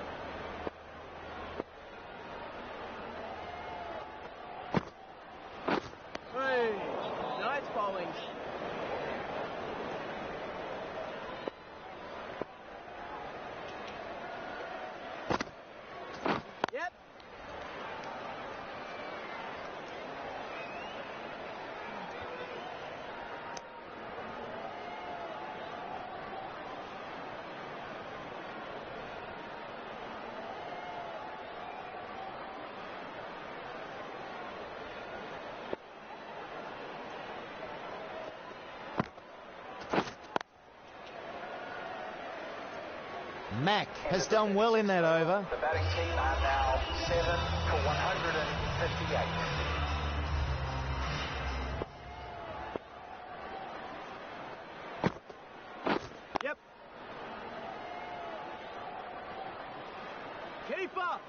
Nice bowling. Yep.
Mack has done well in that over.
The batting team are now 7 for 158.
Yep. Keeper.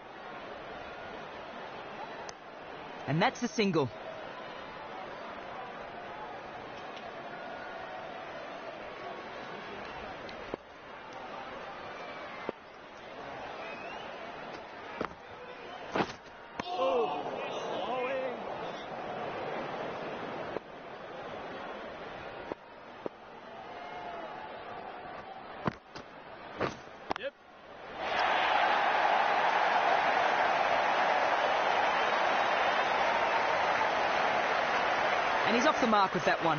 And that's a single. And he's off the mark with that one.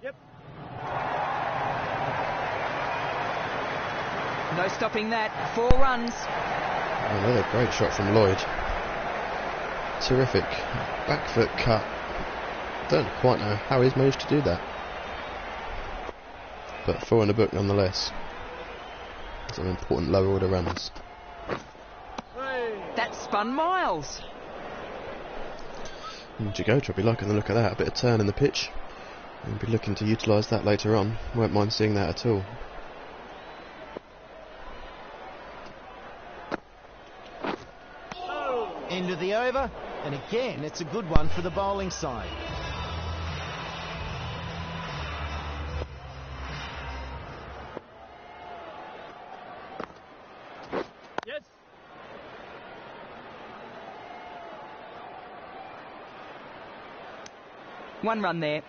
Yep.
No stopping that. 4 runs.
Another great shot from Lloyd. Terrific. Back foot cut. Don't quite know how he's managed to do that. But 4 in the book nonetheless. Some important lower order runs.
That spun miles.
And Jagotra will be liking the look of that. A bit of turn in the pitch. And be looking to utilise that later on. Won't mind seeing that at all.
End of the over, and again it's a good one for the bowling side.
Yes.
1 run there.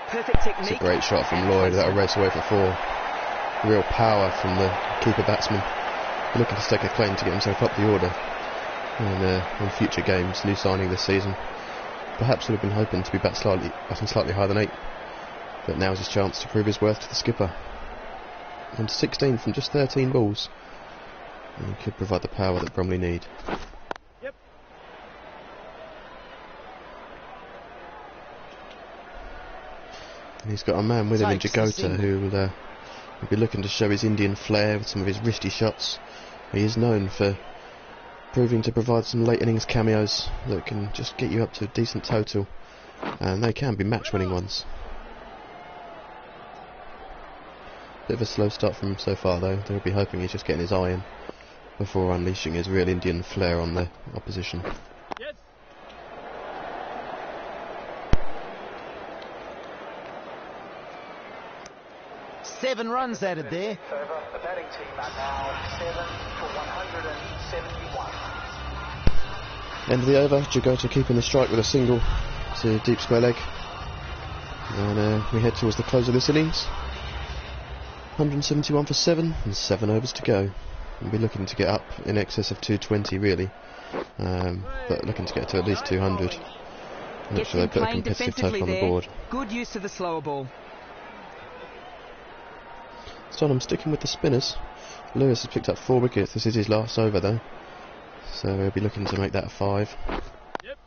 Perfect technique.
It's a great shot from Lloyd. That'll race away for 4. Real power from the keeper batsman. Looking to stake a claim to get himself up the order in future games. New signing this season. Perhaps would have been hoping to be batting slightly higher than 8, but now's his chance to prove his worth to the skipper. On 16 from just 13 balls, and he could provide the power that Bromley need.
Yep.
And he's got a man with him in Jagota who will be looking to show his Indian flair with some of his wristy shots. He is known for proving to provide some late innings cameos that can just get you up to a decent total, and they can be match winning ones. Bit of a slow start from him so far though. They'll be hoping he's just getting his eye in before unleashing his real Indian flair on the opposition.
Yes.
Seven runs added there.
Over. The batting team are now 7 for 171.
End of the over, Jagota keeping the strike with a single to deep square leg. And we head towards the close of this innings. 171 for 7 and 7 overs to go. We'll be looking to get up in excess of 220 really, but looking to get to at least 200. Make sure they put a competitive total on the board.
Good use of the slower ball.
Stonham sticking with the spinners. Lewis has picked up 4 wickets. This is his last over though, so he'll be looking to make that a 5.
Yep.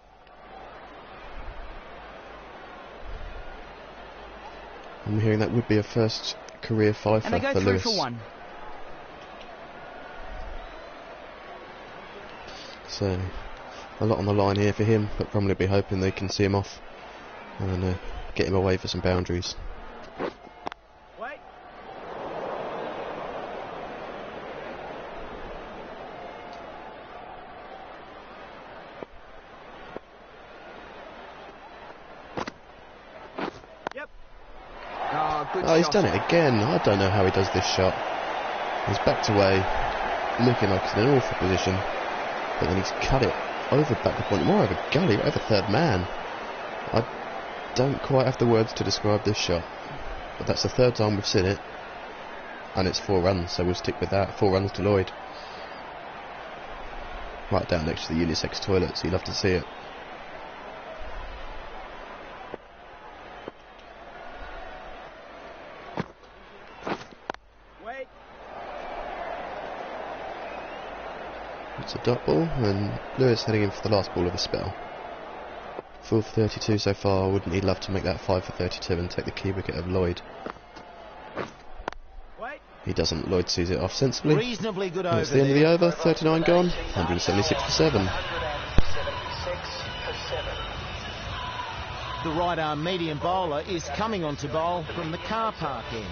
I'm hearing that would be a first career 5
And they go
for
through
Lewis.
for 1.
So a lot on the line here for him, but Bromley will be hoping they can see him off and get him away for some boundaries.
Wait. Yep.
Oh, good
Oh, he's
shot.
done it again. I don't know how he does this shot. He's backed away, looking like he's in an awful position, but then he's cut it over back the point, more over gully, over third man. I don't quite have the words to describe this shot, but that's the 3rd time we've seen it, and it's 4 runs, so we'll stick with that. 4 runs to Lloyd. Right down next to the unisex toilet, so you'll have to see it.
Wait.
It's a dot ball, and Lewis heading in for the last ball of the spell. 4 for 32 so far. Wouldn't he love to make that 5 for 32 and take the key wicket of Lloyd?
Wait.
He doesn't. Lloyd sees it off sensibly.
Reasonably good
And
over
it's the end of the
there.
over. 39 gone. 176 for 7.
176 for 7.
The right arm medium bowler is coming on to bowl from the car park end.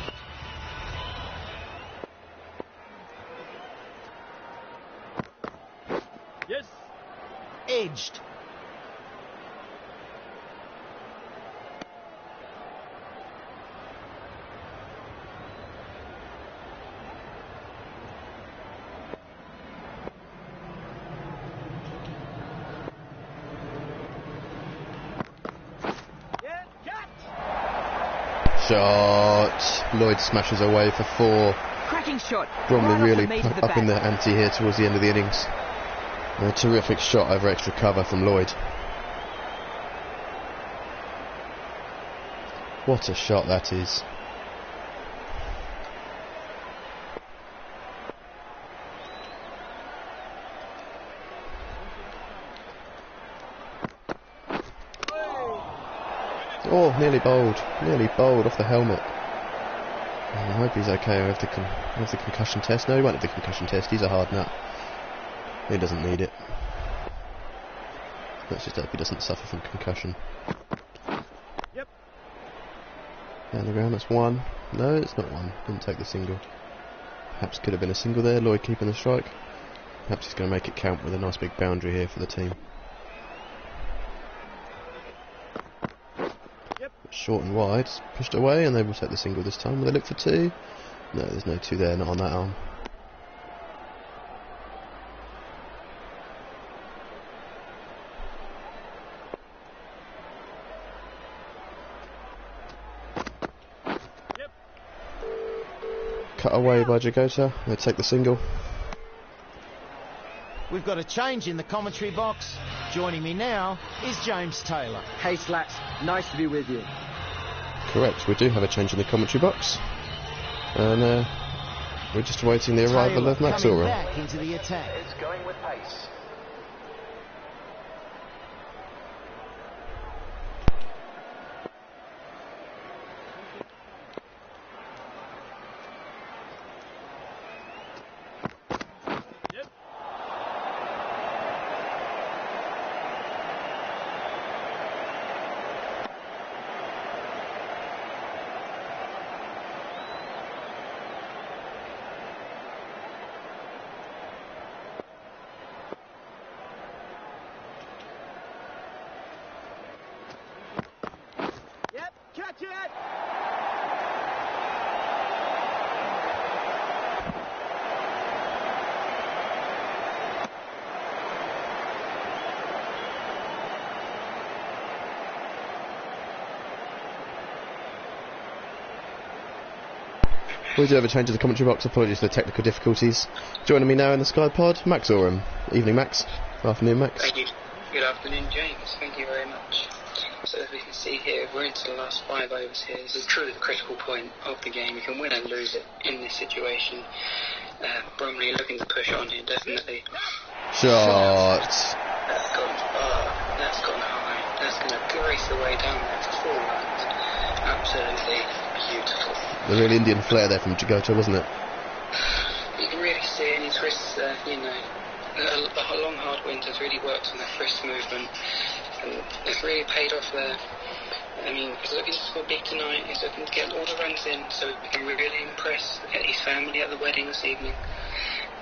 Yes.
Edged.
Yeah. Cut.
Shot. Lloyd smashes away for 4.
Cracking shot.
Bromley
Right off
really
the meat of the
up in
bat.
the ante here towards the end of the innings. A terrific shot over extra cover from Lloyd. What a shot that is. Oh, nearly bowled off the helmet. I hope he's okay with the concussion test. No, he won't have the concussion test. He's a hard nut. He doesn't need it. Let's just hope he doesn't suffer from concussion. Down the ground, that's one. No, it's not one. Didn't take the single. Perhaps could have been a single there. Lloyd keeping the strike. Perhaps he's going to make it count with a nice big boundary here for the team.
Yep.
Short and wide, pushed away, and they will take the single this time. Will they look for two? No, there's no two there, not on that arm.
Yep.
Cut away by Jagota. They take the single.
We've got a change in the commentary box. Joining me now is James Taylor.
Hey Slats, nice to be with you.
Correct, we do have a change in the commentary box. And we're just awaiting the arrival
Taylor
of Max
coming
Earl.
back into the attack.
It's going with pace.
Yep. Yep. Catch it.
We do have a change in the commentary box. Apologies for the technical difficulties. Joining me now in the Sky Pod, Max Oram. Evening, Max. Afternoon, Max.
Thank you. Good afternoon, James. Thank you very much. So as we can see here, we're into the last 5 overs here. This is truly the critical point of the game. You can win and lose it in this situation. Bromley looking to push on here, definitely.
Shot.
That's gone far. That's gone high. That's going to race the way down there for 4 runs. Absolutely beautiful.
The real Indian flair there from Jagota, wasn't it?
You can really see it in his wrists there, you know. A long hard wind has really worked on that wrist movement, and it's really paid off there. I mean, he's looking to score big tonight. He's looking to get all the runs in so he can really impress his family at the wedding this evening.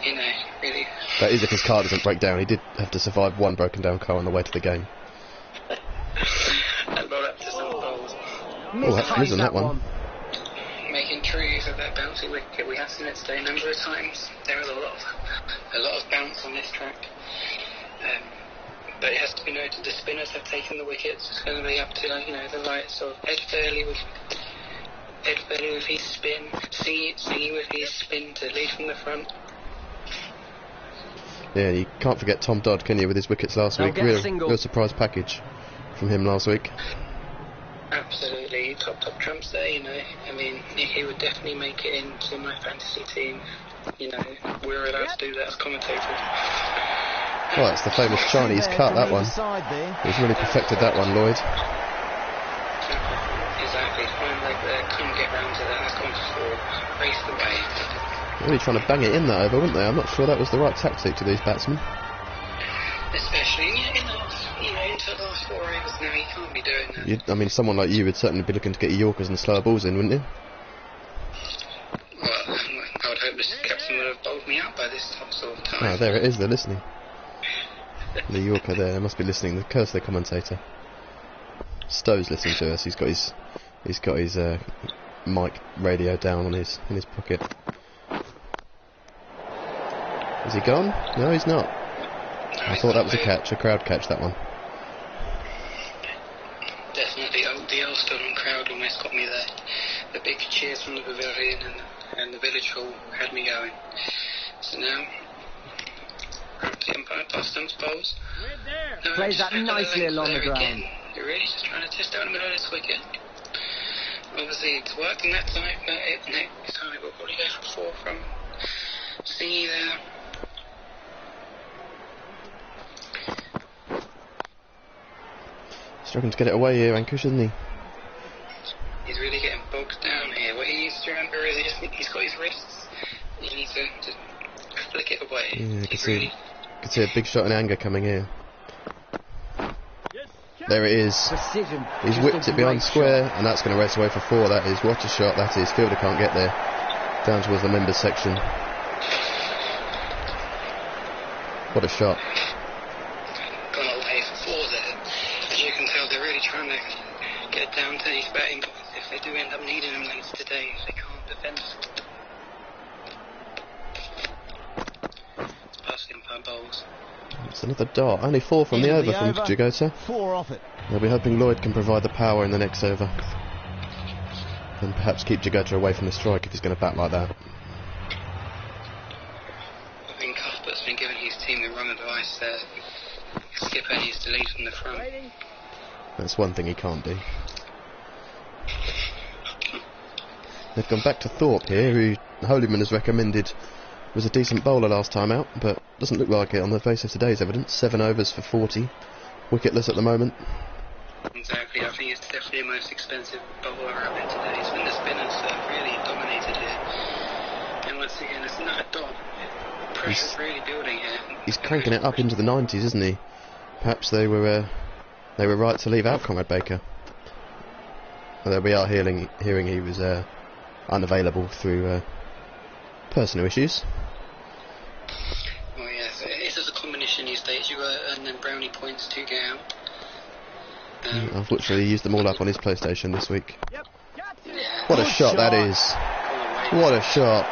You know, really.
That is if his car doesn't break down. He did have to survive one broken down car on the way to the game.
And roll up to some bowls.
Oh, that missed on that one.
Making true use of that bouncy wicket. We have seen it today a number of times. There is a lot of bounce on this track. But it has to be noted the spinners have taken the wickets. It's going to be up to the likes of Ed Fairley with his spin, Singy with his spin to lead from the front.
Yeah, you can't forget Tom Dodd, can you, with his wickets last
They'll
week?
get a
Real
single.
surprise package from him last week.
Absolutely, top trumps there, you know. I mean, he would definitely make it into my fantasy team. You know, we're allowed to do that as commentators.
Oh, that's the famous Chinese cut, that one. He's really perfected that one, Lloyd.
Exactly, fine leg there, couldn't get round to that, that's gone for 4, raced away.
Really trying to bang it in that over, weren't they? I'm not sure that was the right tactic to these batsmen.
Especially into the last 4 overs now, you can't be doing that.
I mean, someone like you would certainly be looking to get your Yorkers and slower balls in, wouldn't you?
Well, I would hope the captain would have bowled me out by this sort of time.
Oh, there it is, they're listening. The Yorker there, they must be listening. The curse their commentator. Stowe's listening to us. He's got his mic radio down on in his pocket. Is he gone? No, he's not. I thought that was a catch, a crowd catch, that one.
Definitely, the old Stonham crowd almost got me there. The big cheers from the pavilion and the village hall had me going. So now, the umpire past Stump's bowls. No,
Plays that nicely along the ground.
Again. They're really just trying to test out in the middle of this wicket. Obviously, it's worked in that time, but next time it will probably go for 4 from Singy there.
Struggling to get it away here, Ankush, isn't he?
He's really getting bogged down here. What he needs to remember is he's got his wrists. He needs to flick it away.
Yeah, I can see a big shot in anger coming here.
Yes, catch.
There it is.
Precision.
He's
Just
whipped
a
it behind
great
square,
shot.
and that's going to race away for 4. That is. What a shot that is. Fielder can't get there. Down towards the members section. What a shot.
Gone away for 4 there. As you can tell, they're really trying to get down to these batting points if they do end up needing them later today, if they can't defend. It's past the umpire bowls.
It's another dart. Only 4 from the over from Jagota.
4 off it.
They'll be hoping Lloyd can provide the power in the next over. And perhaps keep Jagota away from the strike if he's going to bat like that.
I think Cuthbert's been giving his team the wrong advice there. Skipper needs to lead from the front.
That's one thing he can't do. They've gone back to Thorpe here, who Holyman has recommended was a decent bowler last time out, but doesn't look like it on the face of today's evidence. 7 overs for 40. Wicketless at the moment.
Exactly, I think it's definitely the most expensive bowler out there today. It's been the spinners that have really dominated here. And once again, it's not a dot. Pressure's really building here.
He's cranking it up into the 90s, isn't he? Perhaps they were right to leave out Conrad Baker. Although we are hearing he was unavailable through personal issues.
Well, yes, it's as a combination these days. You got and then Brownie points to get out.
I've literally used them all up on his PlayStation this week.
Yep. Gotcha.
Yeah.
What a
Good
shot that
shot.
is! What a shot!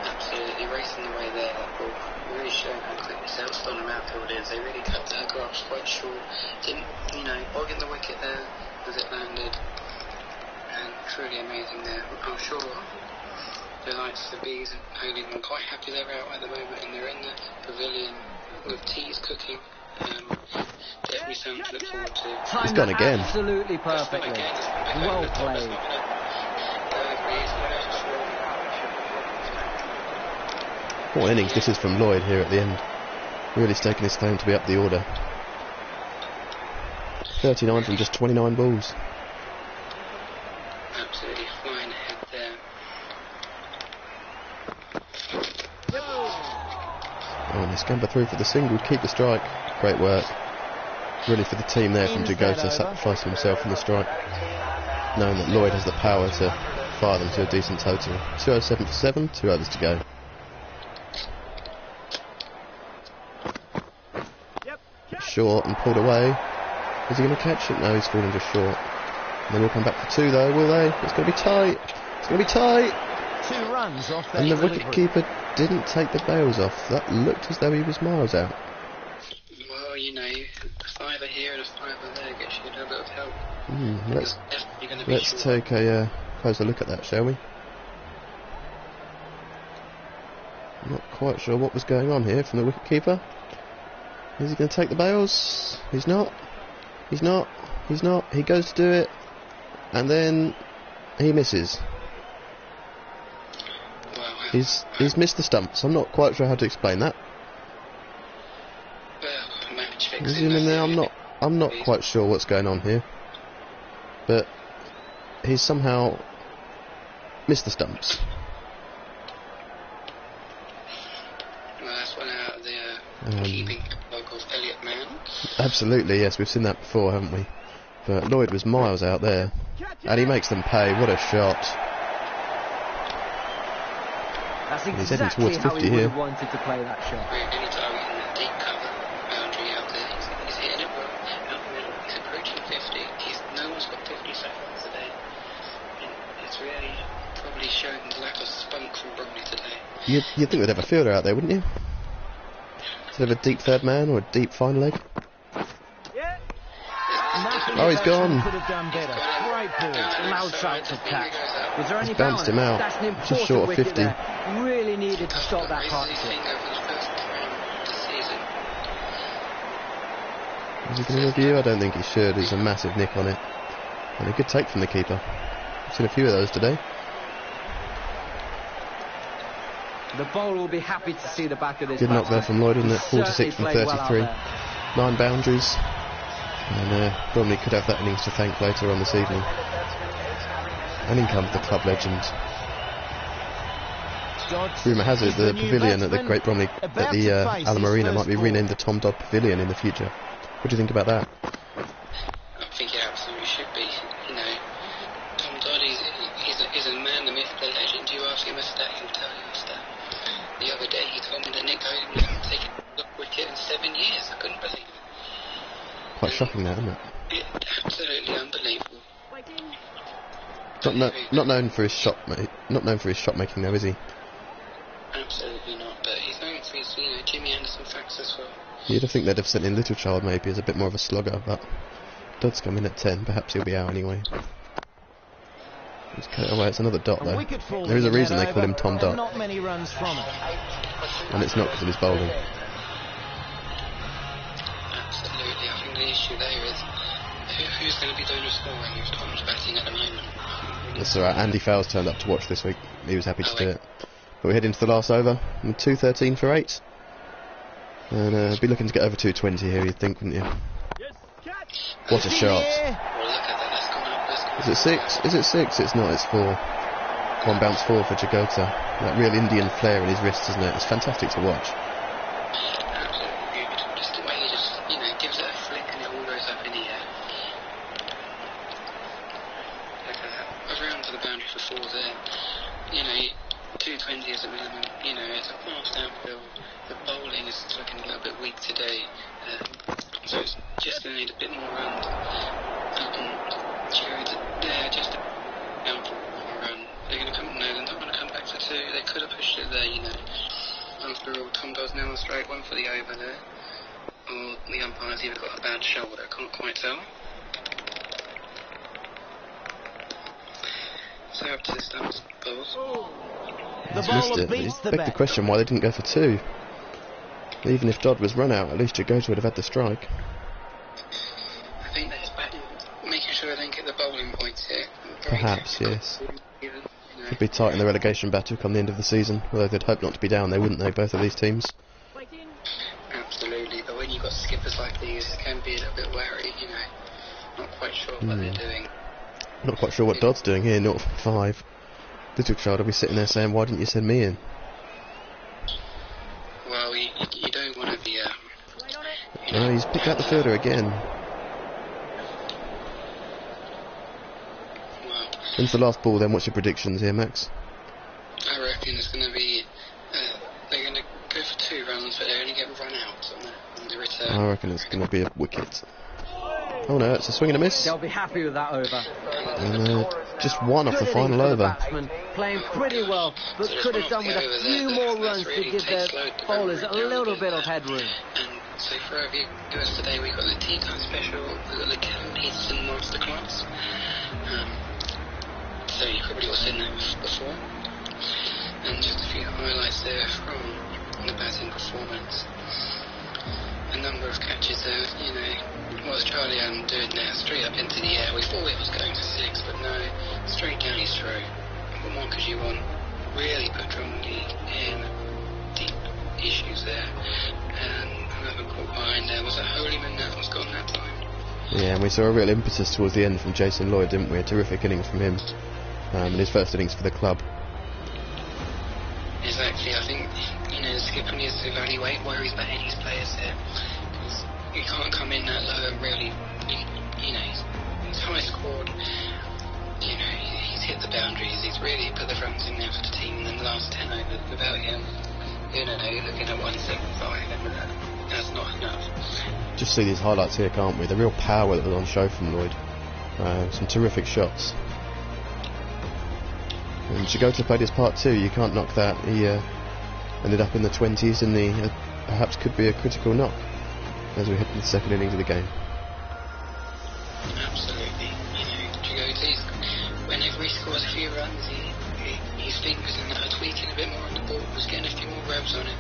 Absolutely racing away there, that ball. Really showing how quick this Stonham outfield is. They really cut their grass quite short. Didn't, bogging the wicket there as it landed. And truly amazing there. I'm sure the likes of Bees and Holyman are quite happy they're out at the moment and they're in the pavilion with teas cooking. Definitely something to look forward to.
He's gone again.
Absolutely perfectly. Well played.
What an innings this is from Lloyd here at the end. Really staking his claim to be up the order. 39 from just 29 balls.
Absolutely flying ahead there.
Oh, and they scamper through for the single, keep the strike. Great work. Really for the team there from Jagota, sacrificing himself from the strike. Knowing that Lloyd has the power to fire them to a decent total. 207 for 7, 2 overs to go. Short and pulled away. Is he going to catch it? No, he's falling just short. And then we'll come back for 2 though, will they? It's going to be tight. It's going to be tight.
2 runs off that
And the
delivery.
wicket-keeper didn't take the bails off. That looked as though he was miles out.
Well, a 5 here and a 5 there gets you a little bit of help.
Let's
It's definitely going to be short.
take a closer look at that, shall we? Not quite sure what was going on here from the wicket-keeper. Is he going to take the bails? He's not. He's not. He's not. He goes to do it. And then he misses.
Well,
He's missed the stumps. I'm not quite sure how to explain that.
match fixing.
Zoom in there. I'm not quite sure what's going on here. But he's somehow missed the stumps.
Well, that's one out of the keeping local Elliot Man.
Absolutely, yes. We've seen that before, haven't we? But Lloyd was miles out there. And he makes them pay. What a shot.
That's
He's heading
exactly
towards
how
50
he would
here.
have wanted to play that shot.
Really targeting that deep cover boundary out there. He's hitting it well out the middle. He's approaching 50. No one's got 50 seconds today. It's really probably showing the lack of spunk from Bromley today.
You'd think they'd have a fielder out there, wouldn't you? Instead of a deep third man or a deep fine leg.
Nothing
Oh, he's
the
gone.
batsman could have done better. Great ball.
Loud shout to catch. Was there any
He's bounced
balance?
him out.
That's an
Just
important
short of
wicket
50.
there. Really needed to stop that
Raises his
partnership.
finger for the first time this season.
Is he going to review? I don't think he should. There's a massive nick on it. And a good take from the keeper. I've seen a few of those today.
The bowler will be happy to see the back of this.
Good knock there from Lloyd, isn't it?
He
46 from
certainly played well out
33.
there.
9 boundaries. And Bromley could have that innings to thank later on this evening. And in comes the club legend.
Dodds.
Rumour has it
He's
the
new
pavilion at the
batsman,
Great Bromley
about
at
to
the
face
Alum
his
Arena
first
might be
ball.
renamed the Tom Dodd Pavilion in the future. What do you think about that?
I think it absolutely should be. You know, Tom Dodd is a man, the myth, the legend. You ask him a stat, he'll tell you a stat. The other day he told me that Nick Hogan hadn't taken a wicket in 7 years. I couldn't believe it.
Quite shocking, that, isn't it?
Absolutely unbelievable.
Not known for his shot making though, is he?
Absolutely not. But he's known for his, Jimmy Anderson facts as well.
You'd have think they'd have sent in Little Child maybe as a bit more of a slugger, but Dodd's come in at 10. Perhaps he'll be out anyway. He's cut away. It's another dot though. There is a reason they call him Tom Dodd,
Not many runs from it.
and it's not because of his bowling.
Absolutely. I think the issue there is who's going to be doing the scoring if Tom's batting at the moment.
That's alright. Andy Fowles turned up to watch this week. He was happy to do it. But we head into the last over. 2:13 for 8. And be looking to get over 220 here, you'd think, wouldn't you?
Yes, catch.
What a shot.
Well, look at that. That's gone up. That's gone
Is it 6? Is it 6? It's not, it's 4. One bounce 4 for Jagota. That real Indian flair in his wrist, isn't it? It's fantastic to watch.
absolutely beautiful. Just the way he just, gives it a flick and it all goes up in the air. Look at that. Around to the boundary for 4 there. 220 is a minimum. It's a fast outfield. The bowling is looking a little bit weak today. So it's just going to need a bit more runs. Jared's there, just down for a run. They're going to come, no, they're not going to come back for 2. They could have pushed it there, After all, Tom Dodd's now on straight 1 for the over there. Or the umpire's either got a bad shoulder, can't quite tell. So up to the stumps, balls.
The
He's missed
bowler
it.
beats the
Begged the
bat.
question why they didn't go for 2. Even if Dodd was run out, at least Jagota would have had the strike.
I think that's back, making sure they don't get the bowling points here.
Perhaps, yes.
Even,
Could be tight in the relegation battle come the end of the season, although they'd hope not to be down, they wouldn't they, both of these teams?
Absolutely, but when you've got skippers like these, it can be a little bit wary, not quite sure what they're doing.
Not quite sure what Dodd's doing here, 0-5. Little Child will be sitting there saying, why didn't you send me in?
Well, you don't want to be,
No, he's picked out the fielder again.
well,
When's the last ball then? What's your predictions here, Max?
I reckon it's going to be, they're going to go for 2 runs, but they only get run out on the return.
I reckon it's going to be a wicket. Oh no, it's a swing and a miss.
They'll be happy with that over.
And just 1 off the
Good
final
innings for the
over.
batsman, playing pretty well, but
So
could
just
have done with
one
a
off the
few
over
more
there,
runs
that's
to
really
give their
takes load to
bowlers a
go
little
down
bit of
there.
headroom.
And so for our viewers today, we've got the tea time special, we've got the Kevin Peterson Masterclass. So you've probably all seen that before. And just a few highlights there from the batting performance. A number of catches there, what's Charlie Adam doing there? Straight up into the air. We thought it was going to 6, but no, straight down his throat. What more could you want? Really put Bromley in deep issues there. And another caught behind there. Was it Holyman that was gone that time?
Yeah, and we saw a real impetus towards the end from Jason Lloyd, didn't we? A terrific innings from him. In his first innings for the club.
Exactly, I think, the skipper needs to evaluate where he's batting his players there. Because you can't come in that low and really, he's high scored. He's hit the boundaries, he's really put the runs in there for the team, and then the last 10 overs without him, you're looking at 175, and that's not enough.
Just see these highlights here, can't we? The real power that was on show from Lloyd. Some terrific shots. And Jagota played his part too, you can't knock that. He ended up in the 20s in the perhaps could be a critical knock as we head to the second innings of the game.
Absolutely. Jagota, whenever he scores a few runs, his fingers are tweaking a bit more on the ball, he's getting a few more revs on it.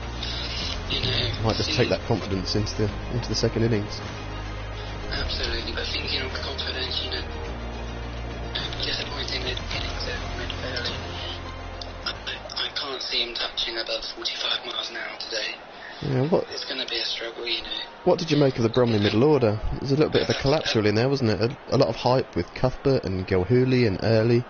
Might just take that confidence into the second innings.
Absolutely, but thinking of confidence, disappointing innings there from early. I can't see him touching above 45 miles an hour today.
Yeah,
It's going to be a struggle,
What did you make of the Bromley middle order? There's a little bit of a collapse really in there, wasn't it? A lot of hype with Cuthbert and Gilhooly and Early.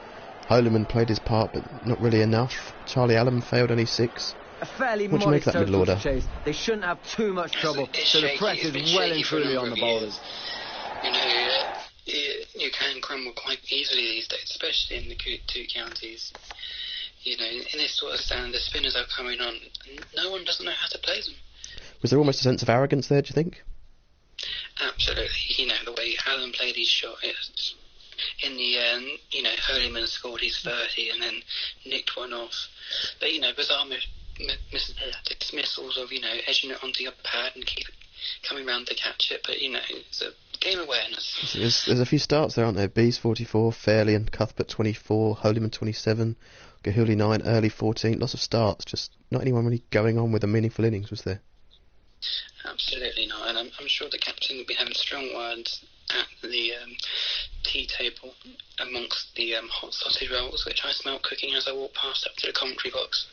Holyman played his part, but not really enough. Charlie Allen failed, only 6.
A fairly
What do you make
modest
of that middle
total
order?
to chase. They shouldn't have too much trouble,
It's
so the
shaky,
press
it's
is
been
well
shaky
and
for a
truly
number
on the
of
bowlers.
years. You know, you can crumble quite easily these days, especially in the two counties. You know, in this sort of stand, the spinners are coming on, and no one doesn't know how to play them.
Was there almost a sense of arrogance there, do you think?
Absolutely. You know, the way Allen played his shot, in the end, you know, Holyman scored his 30 and then nicked one off. But, you know, bizarre dismissals of, you know, edging it onto your pad and keep coming round to catch it. But, you know, it's a game awareness.
There's a few starts there, aren't there? Bees 44, Fairley and Cuthbert 24, Holyman 27, Gahuli 9, Early 14. Lots of starts, just not anyone really going on with a meaningful innings, was there?
Absolutely not, and I'm sure the captain will be having strong words at the tea table amongst the hot sausage rolls, which I smelt cooking as I walked past up to the commentary box.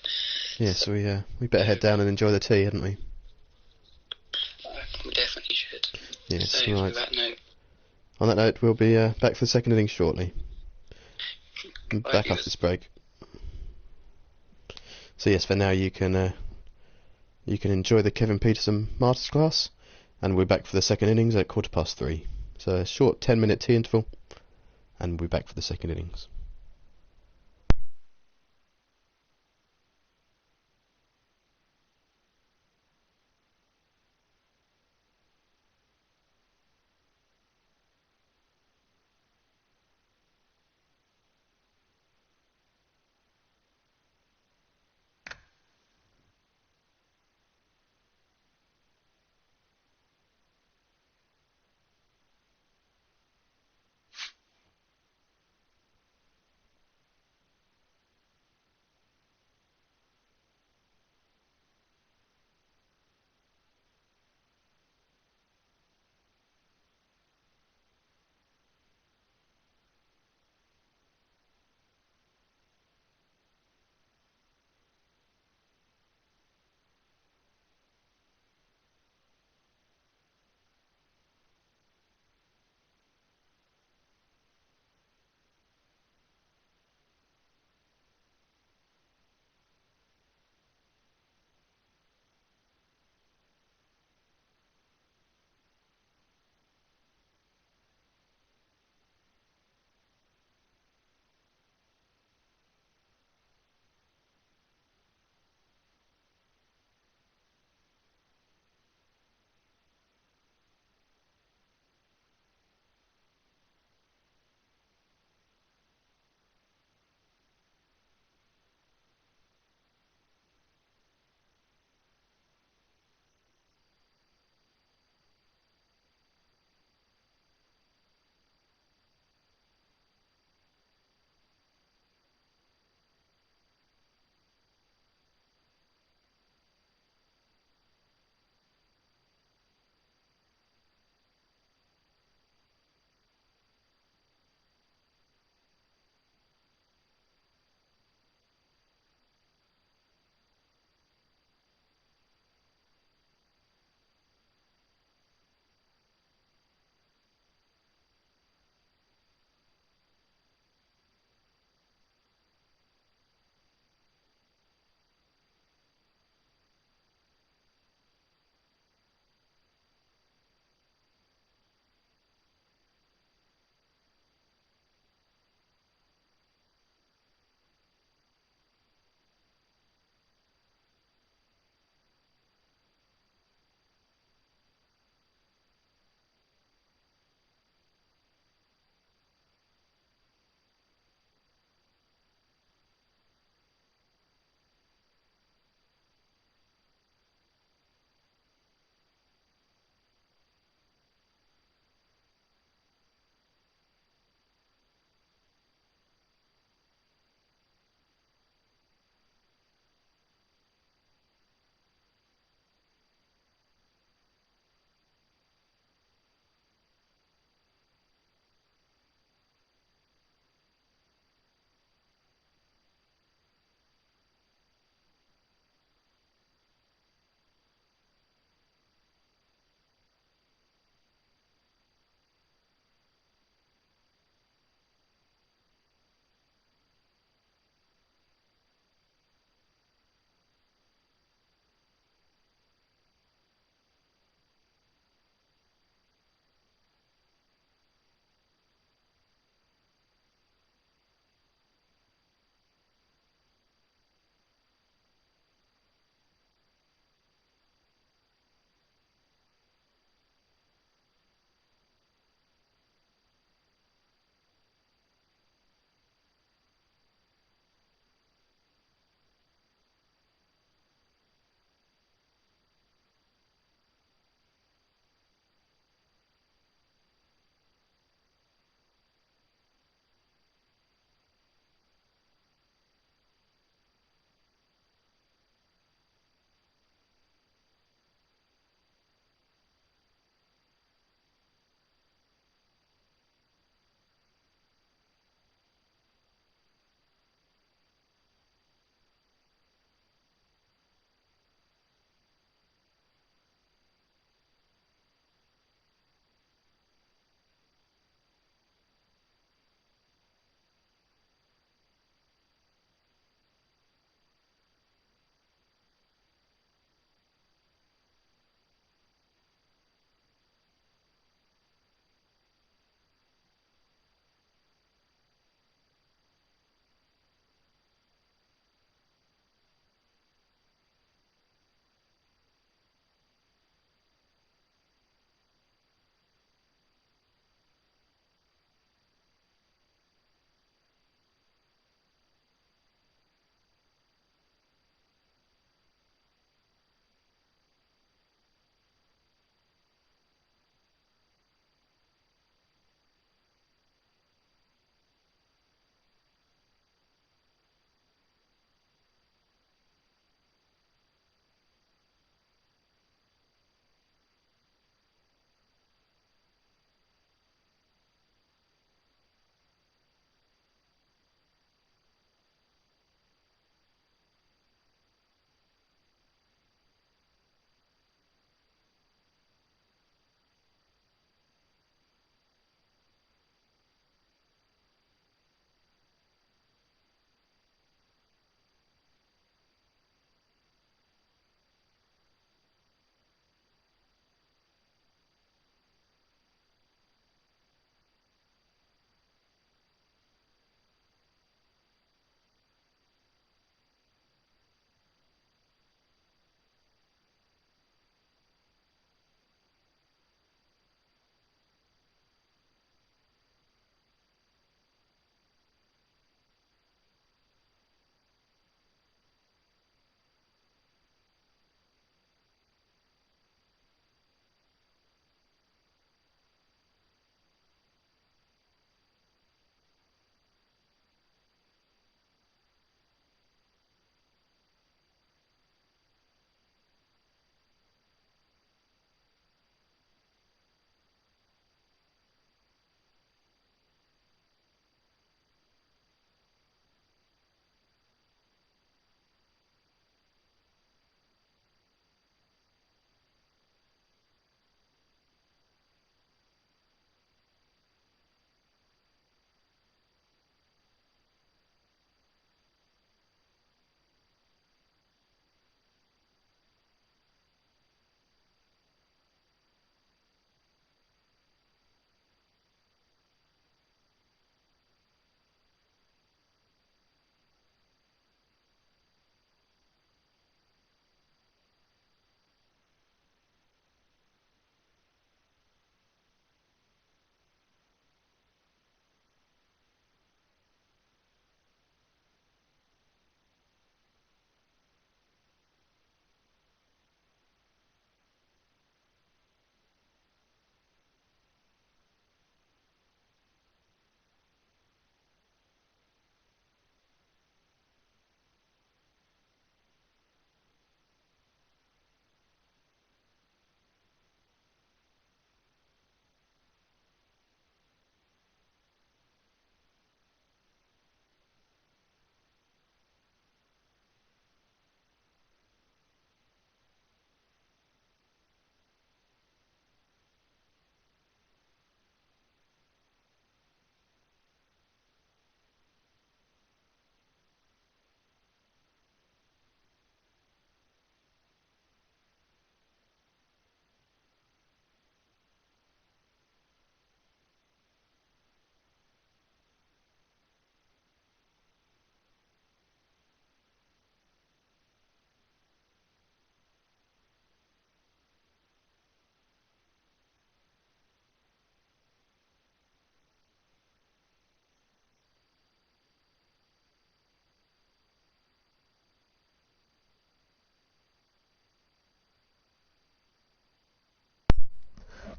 Yes, so we better head down and enjoy the tea, hadn't we?
We definitely should.
Yes,
so,
right.
with that note,
on that note, we'll be back for the second innings shortly. Back after this break. So yes, for now you can enjoy the Kevin Peterson Masterclass, and we're back for the second innings at 3:15. So a short 10-minute tea interval, and we're back for the second innings.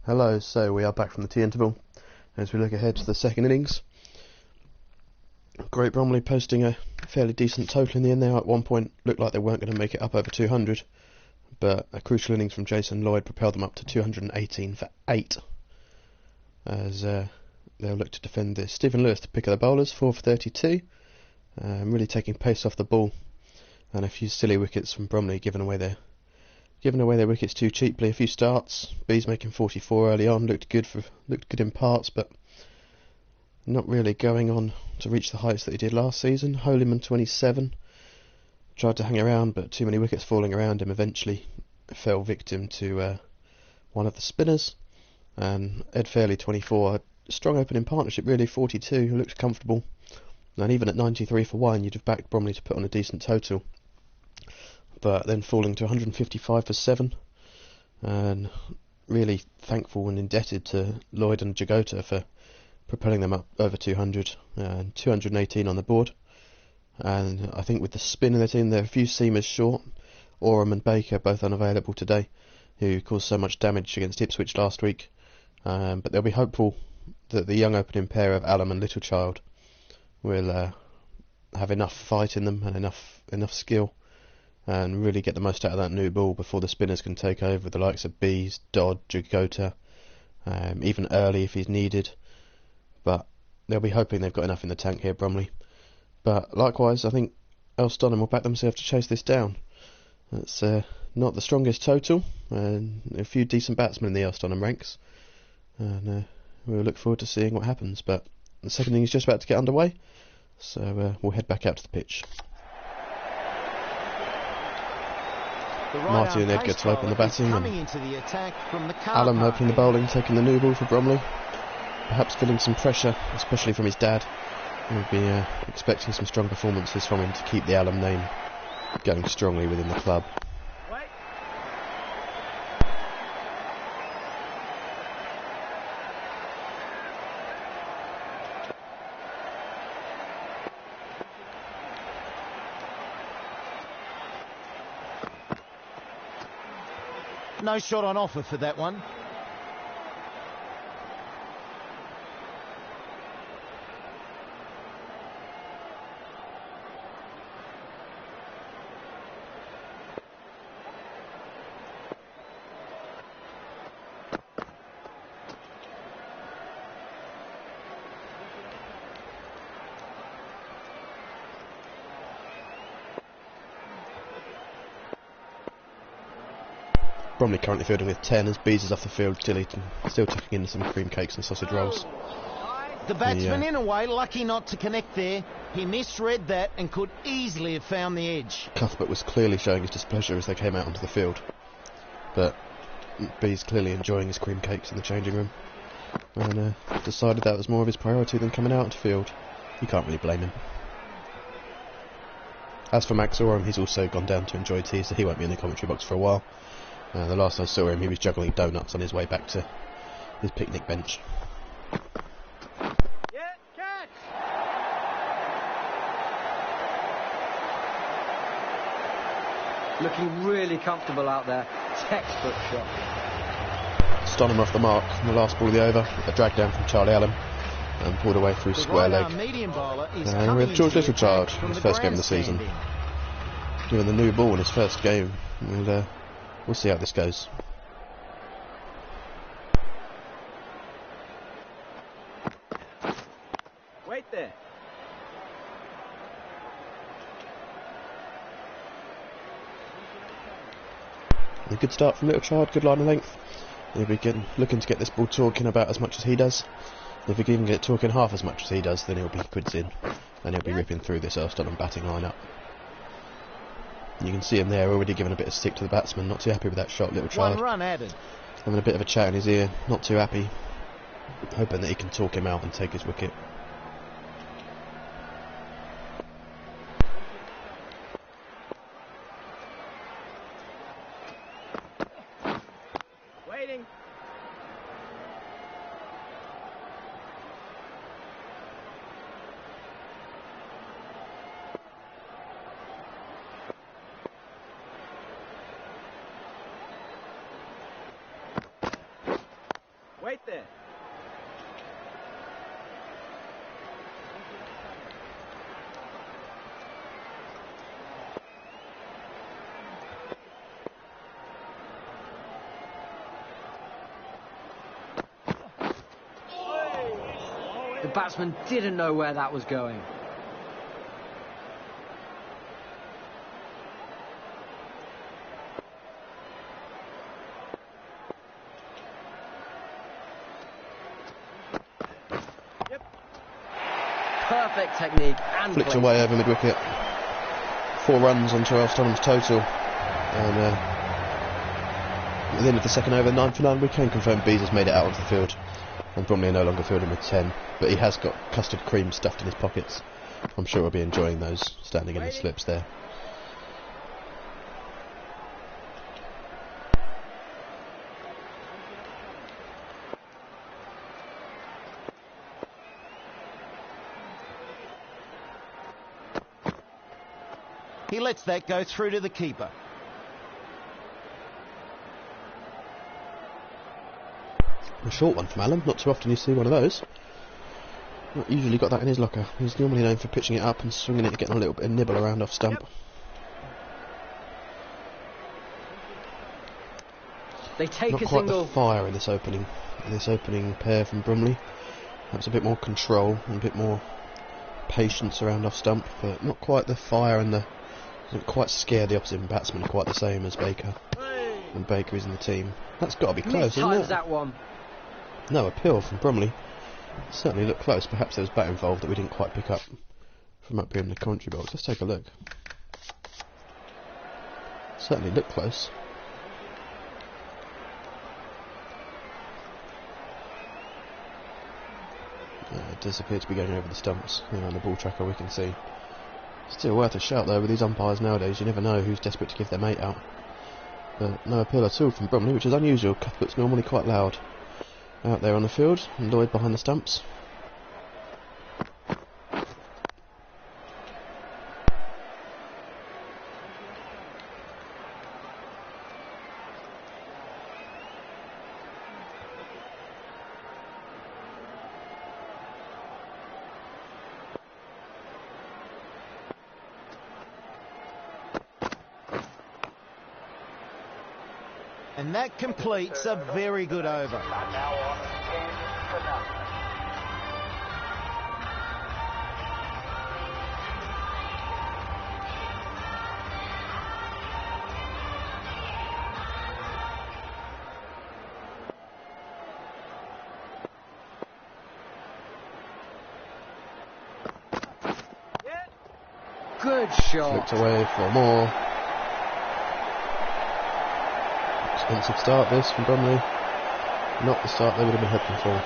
Hello, so we are back from the tea interval as we look ahead to the second innings. Great Bromley posting a fairly decent total in the end there. At one point looked like they weren't going to make it up over 200, but a crucial innings from Jason Lloyd propelled them up to 218 for 8 as they'll look to defend this. Stephen Lewis, the pick of the bowlers, 4 for 32, really taking pace off the ball, and a few silly wickets from Bromley giving away their wickets too cheaply. A few starts. Bees making 44 early on, looked good in parts, but not really going on to reach the heights that he did last season. Holyman 27 tried to hang around, but too many wickets falling around him. Eventually fell victim to one of the spinners. And Ed Fairley 24, a strong opening partnership really, 42, who looked comfortable. And even at 93 for 1, you'd have backed Bromley to put on a decent total. But then falling to 155 for 7, and really thankful and indebted to Lloyd and Jagota for propelling them up over 200, and 218 on the board. And I think with the spin in their team, there are a few seamers short. Oram and Baker both unavailable today, who caused so much damage against Ipswich last week. But they'll be hopeful that the young opening pair of Allam and Littlechild will have enough fight in them and enough skill, and really get the most out of that new ball before the spinners can take over with the likes of Bees, Dodd, Jagota, even Early if he's needed. But they'll be hoping they've got enough in the tank here, Bromley. But likewise, I think Earl Stonham will back themselves to chase this down. That's not the strongest total, and a few decent batsmen in the Earl Stonham ranks, and we'll look forward to seeing what happens. But the second inning is just about to get underway, so we'll head back out to the pitch. Marty and Edgar to open the batting, and Allam opening the bowling, taking the new ball for Bromley. Perhaps feeling some pressure, especially from his dad. We'll be expecting some strong performances from him to keep the Allam name going strongly within the club.
No shot on offer for that one.
Bromley currently fielding with 10 as Bees is off the field, still tucking in some cream cakes and sausage rolls.
The batsman in a way lucky not to connect there. He misread that and could easily have found the edge.
Cuthbert was clearly showing his displeasure as they came out onto the field, but Bees clearly enjoying his cream cakes in the changing room, and decided that was more of his priority than coming out onto field. You can't really blame him. As for Max Oram, he's also gone down to enjoy tea, so he won't be in the commentary box for a while. The last I saw him, he was juggling donuts on his way back to his picnic bench.
Yeah, catch!
Looking really comfortable out there. Textbook shot.
Stonham off the mark on the last ball of the over. A drag down from Charlie Allam and pulled away through square leg. And we have George Littlechild in his first game of the season, doing the new ball in his first game. And we'll see how this goes.
Wait there.
A good start from Littlechild, good line of length. He'll be looking to get this ball talking about as much as he does. If he can even get it talking half as much as he does, then he'll be quids in, and he'll be ripping through this Earl Stonham batting lineup. You can see him there already giving a bit of stick to the batsman, not too happy with that shot, Littlechild.
1 run added.
Having a bit of a chat in his ear, not too happy, hoping that he can talk him out and take his wicket.
Waiting. Wait there.
The batsman didn't know where that was going. Perfect technique and
flicked
place.
away over mid-wicket. 4 runs onto Earl Stonham's total. And at the end of the second over, 9 for 9, we can confirm Bees has made it out of the field. And Bromley are no longer fielding with 10. But he has got custard cream stuffed in his pockets. I'm sure he'll be enjoying those, standing in his slips there.
He lets that go through to the keeper.
A short one from Alan, not too often you see one of those. Not usually got that in his locker. He's normally known for pitching it up and swinging it, getting a little bit of nibble around off stump.
They take
Not
a
quite
single.
the fire in this opening pair from Bromley. Perhaps a bit more control and a bit more patience around off stump, but not quite the fire and the doesn't quite scare the opposite batsman quite the same as Baker. And Baker is in the team. That's got to be close, isn't
Times
it?
that one.
No appeal from Bromley. Certainly looked close. Perhaps there was bat involved that we didn't quite pick up from up here in the commentary box. Let's take a look. Certainly looked close. It does appear to be going over the stumps. On the ball tracker we can see. Still worth a shout though with these umpires nowadays. You never know who's desperate to give their mate out. But no appeal at all from Bromley, which is unusual. Cuthbert's normally quite loud out there on the field, and Lloyd behind the stumps.
And that completes a very good over.
Now on 10 for nothing.
Good shot.
Flicked away for more. Expensive start this from Bromley. Not the start they would have been hoping for.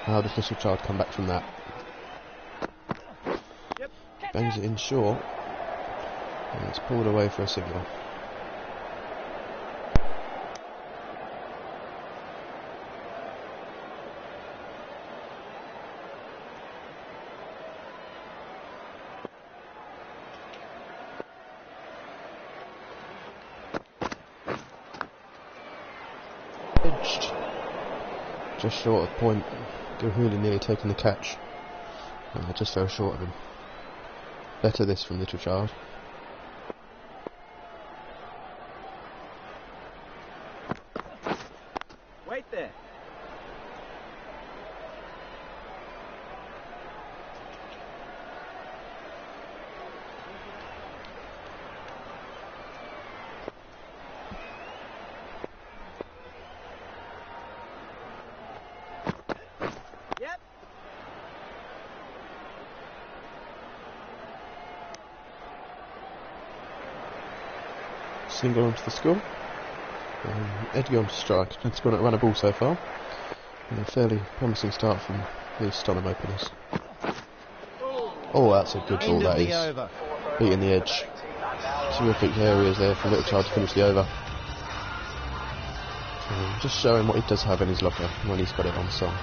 How does Little Child come back from that? Bangs it in short. And it's pulled away for a signal. Just short of point. Gahuli nearly taking the catch. Just fell short of him. Better this from Little Child.
Wait there.
Single onto the score. Edgar on strike. It's gone at run a ball so far. And a fairly promising start from the Stonham openers. Oh, that's a good ball, that is.
Over.
Beating the edge. Terrific areas there for Little Child to finish the over. Just showing what he does have in his locker when he's got it on song.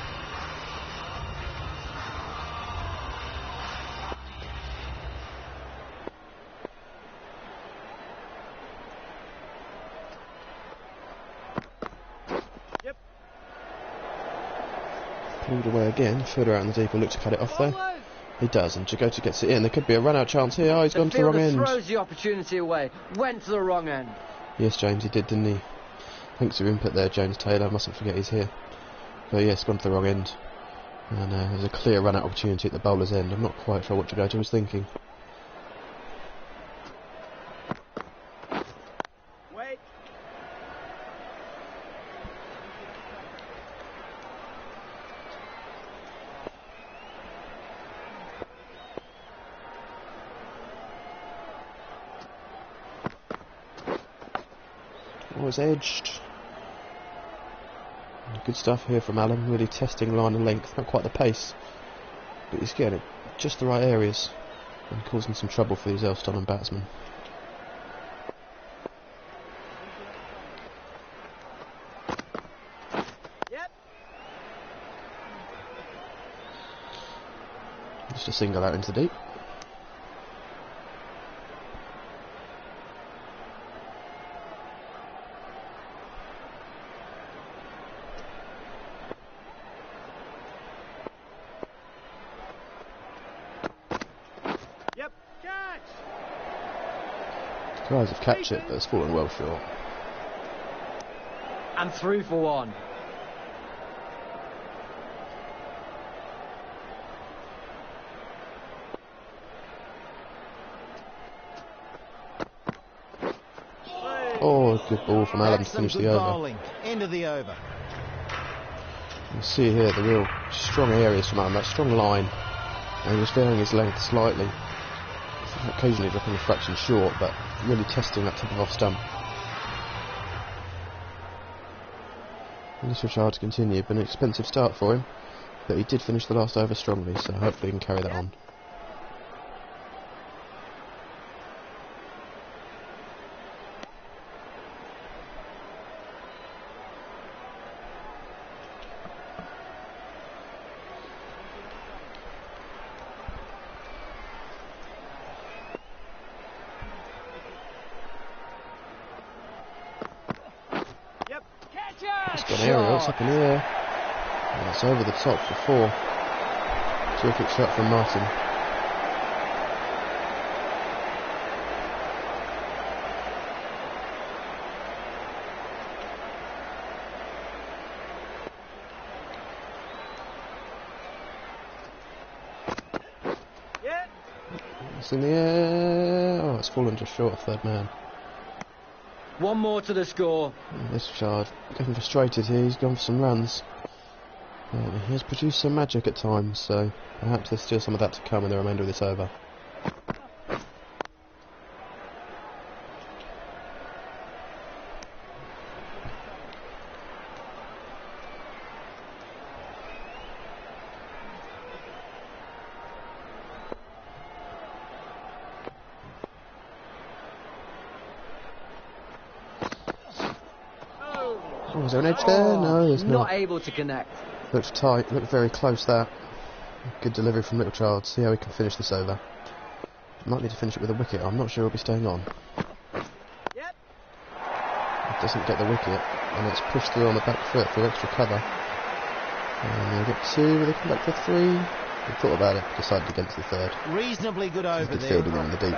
pulled away again. Further out in the deep, will look to cut it off there. He does, and Chakotay gets it in. There could be a run-out chance here. Oh, he's gone to the wrong end.
Throws the opportunity away. Went to the wrong end.
Yes, James, he did, didn't he? Thanks for your input there, James Taylor. Mustn't forget he's here. But yes, gone to the wrong end. And there's a clear run-out opportunity at the bowler's end. I'm not quite sure what Chakotay was thinking.
Wait.
Oh, it's edged. Good stuff here from Allen, really testing line and length, not quite the pace, but he's getting it just the right areas and causing some trouble for these Earl Stonham batsmen.
Yep.
Just a single out into deep. Tries to catch it, but it's fallen well short.
And through for one.
Oh, good ball from Allen to finish the over.
Bowling. End of the over.
You see here the real strong areas from Allen, that strong line, and he was varying his length slightly. Occasionally dropping a fraction short, but really testing that tip of off stump. And this will try to continue, but an expensive start for him, but he did finish the last over strongly, so hopefully he can carry that on. It's got Earl, it's up in the air. And it's over the top for 4. Terrific shot from Martin.
Yeah.
It's in the air. Oh, it's fallen just short of third man.
One more to the score.
This Richard getting frustrated here. He's gone for some runs. He has produced some magic at times, so perhaps there's still some of that to come in the remainder of this over. Oh, is there an edge there? No, there's not.
Not able to connect.
Looked tight, looked very close that. Good delivery from Little Child. See how he can finish this over. Might need to finish it with a wicket. I'm not sure he'll be staying on.
Yep.
It doesn't get the wicket, and it's pushed through on the back foot for extra cover. And they'll get 2, will they come back for 3? They thought about it, decided against the 3rd.
Reasonably good over
Good
there.
fielding there in the deep.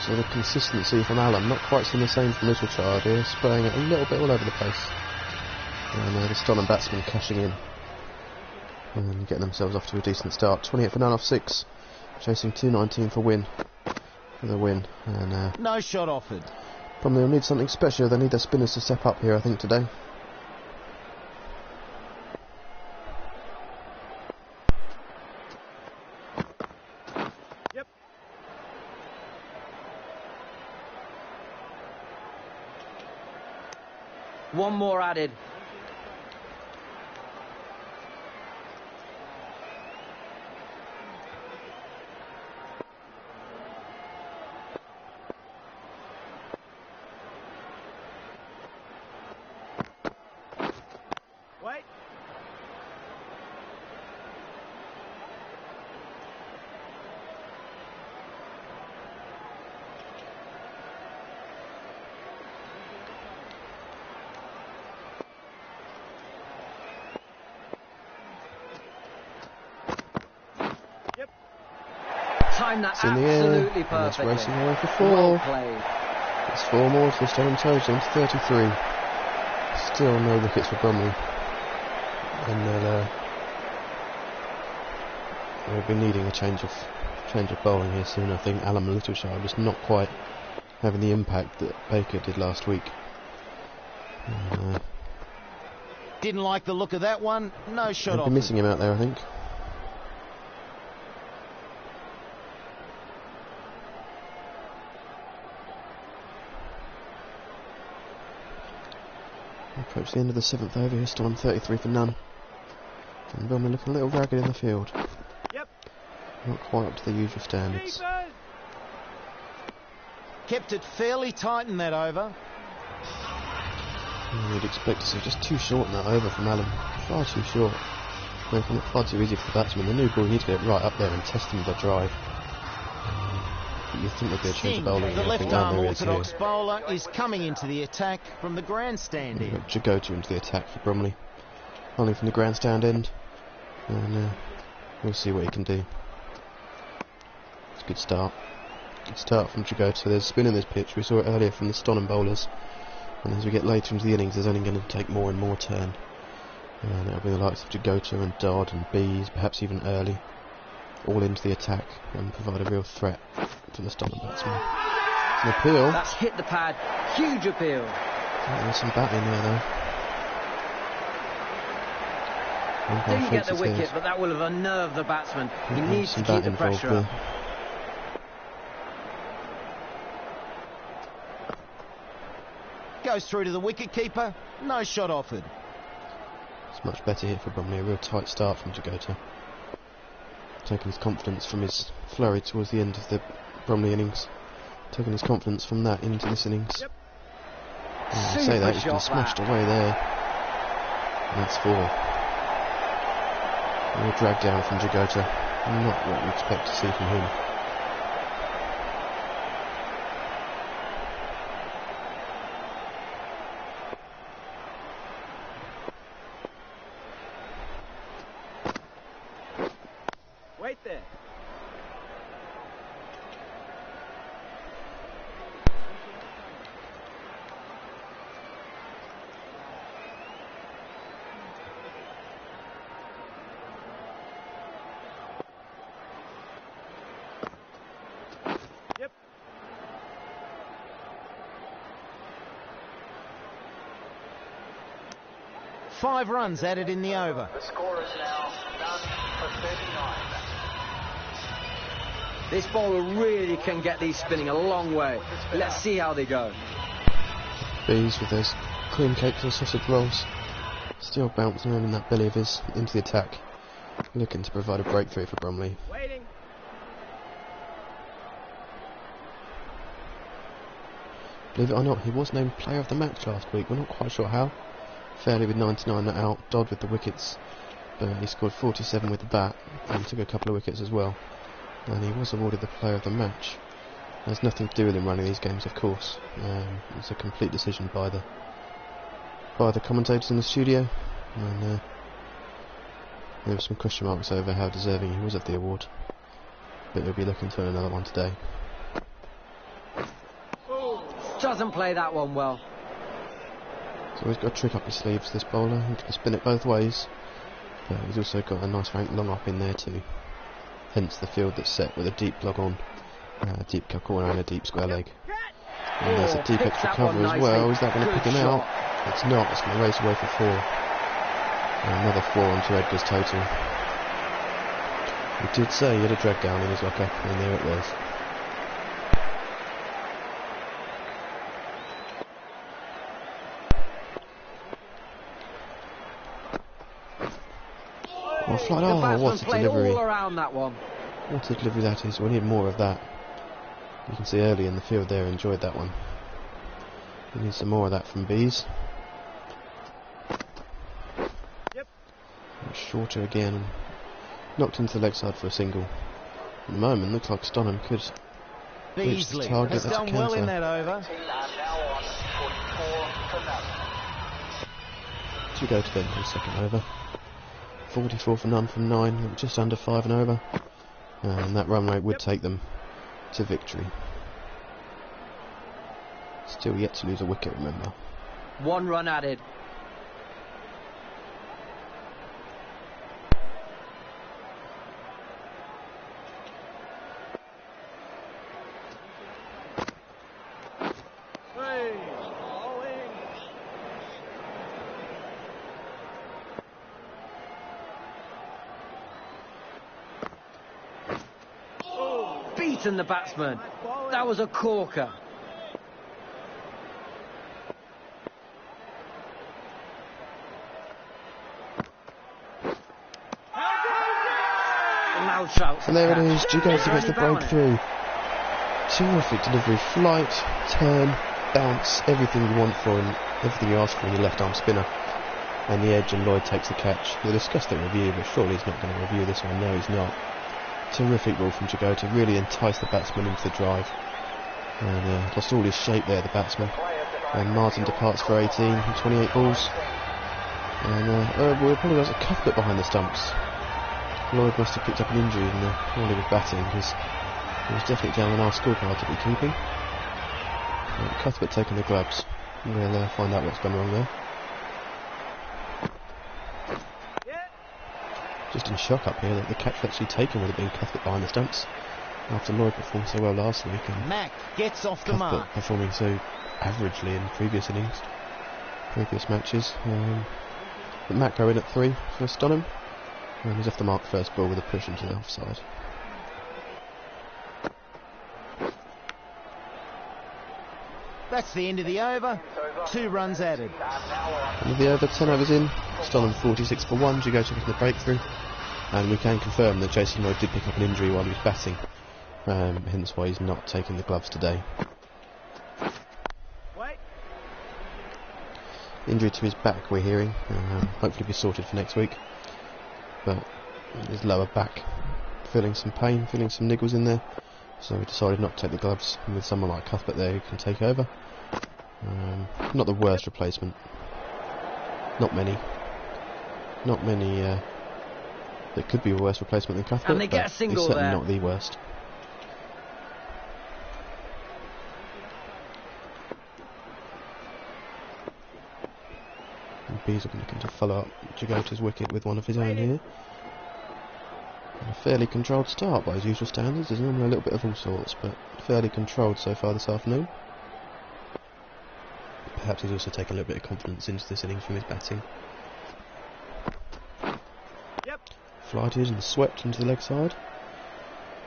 So the consistency from Allen, not quite seeing the same from Little Child here, spraying it a little bit all over the place. And the Stonham batsmen cashing in and getting themselves off to a decent start. 28 for 9 off 6, chasing 219 for the win. And
no shot offered.
Bromley will need something special. They need their spinners to step up here, I think, today.
One more added.
Wait.
timed that
It's in the air,
absolutely
and it's
perfectly.
racing away for
Well
4.
played.
It's 4 more to the Stonham total, into 33. Still no wickets for Bromley. And they'll be needing a change of bowling here soon. I think Alan and Littleshire just not quite having the impact that Baker did last week.
Didn't like the look of that one. No shot
They'll
off.
be missing him out there, I think. Approach the end of the 7th over here, still on 33 for none. And Bromley looking a little ragged in the field.
Yep.
Not quite up to the usual standards.
Keepers.
Kept it fairly tight in that over.
You'd expect to see just too short in that over from Allen. Far too short. Making it far too easy for the batsman. The new ball, you need to get it right up there and test him with a drive. But you think there'd be a change of bowling.
The
I think
left-arm
there is here.
orthodox bowler is coming into the attack from the grandstand
We've
end.
got Jagoda into the attack for Bromley. Bowling from the grandstand end. And we'll see what he can do. It's a good start. Good start from Jagoda. So there's spin in this pitch. We saw it earlier from the Stonham bowlers. And as we get later into the innings, there's only going to take more and more turn. And it'll be the likes of Jagoda and Dodd and Bees, perhaps even Early, all into the attack and provide a real threat to the Stonham batsmen. It's an appeal.
That's hit the pad. Huge appeal.
There's some batting there though. Umpire
Didn't get
thinks
the
it's
wicket,
his.
but that will have unnerved the batsman. He
There's
needs to
some
keep
bat
the
involved
pressure up.
there.
Goes through to the wicket-keeper. No shot offered.
It's much better here for Bromley. A real tight start from Jagoda. Taking his confidence from his flurry towards the end of the Bromley innings. Taking his confidence from that into this innings.
Yep.
And I
Super
say that, he's been
shot,
smashed
that.
away there. And that's 4. A real drag down from Jagoda. Not what you expect to see from him.
Wait there. Yep.
5 runs added in the over.
The score is now none for 39.
This bowler really can get these spinning a long way. Let's see how they go.
Bees with those cream cakes and sausage rolls. Still bouncing around in that belly of his into the attack. Looking to provide a breakthrough for Bromley.
Waiting.
Believe it or not, he was named player of the match last week. We're not quite sure how. Fairley with 99 not out, Dodd with the wickets. But he scored 47 with the bat and took a couple of wickets as well. And he was awarded the player of the match. There's nothing to do with him running these games, of course. It's a complete decision by the commentators in the studio. And there were some question marks over how deserving he was of the award. But he'll be looking to win another one today.
Doesn't play that one well.
So he's got a trick up his sleeves, this bowler. He can spin it both ways. But he's also got a nice rank long up in there too. Hence the field that's set with a deep log on, a deep corner and a deep square leg. And there's a deep
picked
extra
that
cover
one
as well.
nicely.
Is that going to
Good
pick him
shot.
out? It's not. It's going to race away for 4. And another 4 onto Edgar's total. He did say he had a drag down in his locker, and there it was. Oh, flight.
The
Oh,
batsman
what a
played
delivery.
all around that one.
What a delivery that is. We need more of that. You can see Early in the field there enjoyed that one. We need some more of that from Bees.
Yep.
Shorter again. Knocked into the leg side for a single. At the moment, looks like Stonham could reach the
Beasley
target.
has
That's a
done well in
counter.
that over.
Team are now on 44 for none.
To go to bed for the second over. 44 for none from 9, just under 5 and over. and that run rate would take them to victory. Still yet to lose a wicket, remember.
1 run added. Beaten the batsman. That was a corker. Loud shouts.
And there it is, Jigota gets the breakthrough. Terrific delivery, flight, turn, bounce, everything you want for him, everything you ask for in your left arm spinner. And the edge, and Lloyd takes the catch. We'll discuss the review, but surely he's not going to review this one. No, he's not. Terrific ball from Jigota, really enticed the batsman into the drive. And lost all his shape there, the batsman. And Martin departs for 18 from 28 balls. And Earl will probably has a Cuthbert behind the stumps. Lloyd must have picked up an injury while he was batting, because he was definitely down on our scorecard to be keeping. Cuthbert taking the gloves. We'll find out what's gone wrong there. Just in shock up here that the catch actually taken would have been Cuthbert behind the stumps after Lloyd performed so well last week and
Mack gets off the
Cuthbert
mark.
performing so averagely in previous innings, previous matches. But Mack going at 3 for Stonham, and he's off the mark first ball with a push into the offside.
That's the end of the over. 2 runs added.
End of the over, 10 overs in. Stonham 46 for 1. Jigota getting the breakthrough, and we can confirm that Jason Lloyd did pick up an injury while he was batting, hence why he's not taking the gloves today. Injury to his back, we're hearing. Hopefully be sorted for next week. But his lower back feeling some pain, feeling some niggles in there. So we decided not to take the gloves, and with someone like Cuthbert there who can take over. Not the worst replacement. Not many. Not many that could be a worse replacement than Cuthbert.
And they get a single
he's certainly
there.
not the worst. And Beasley looking to follow up Jigota's wicket with one of his own here. And a fairly controlled start by his usual standards. There's normally a little bit of all sorts, but fairly controlled so far this afternoon. Perhaps he's also taken a little bit of confidence into this innings from his batting. Flighted and swept into the leg side.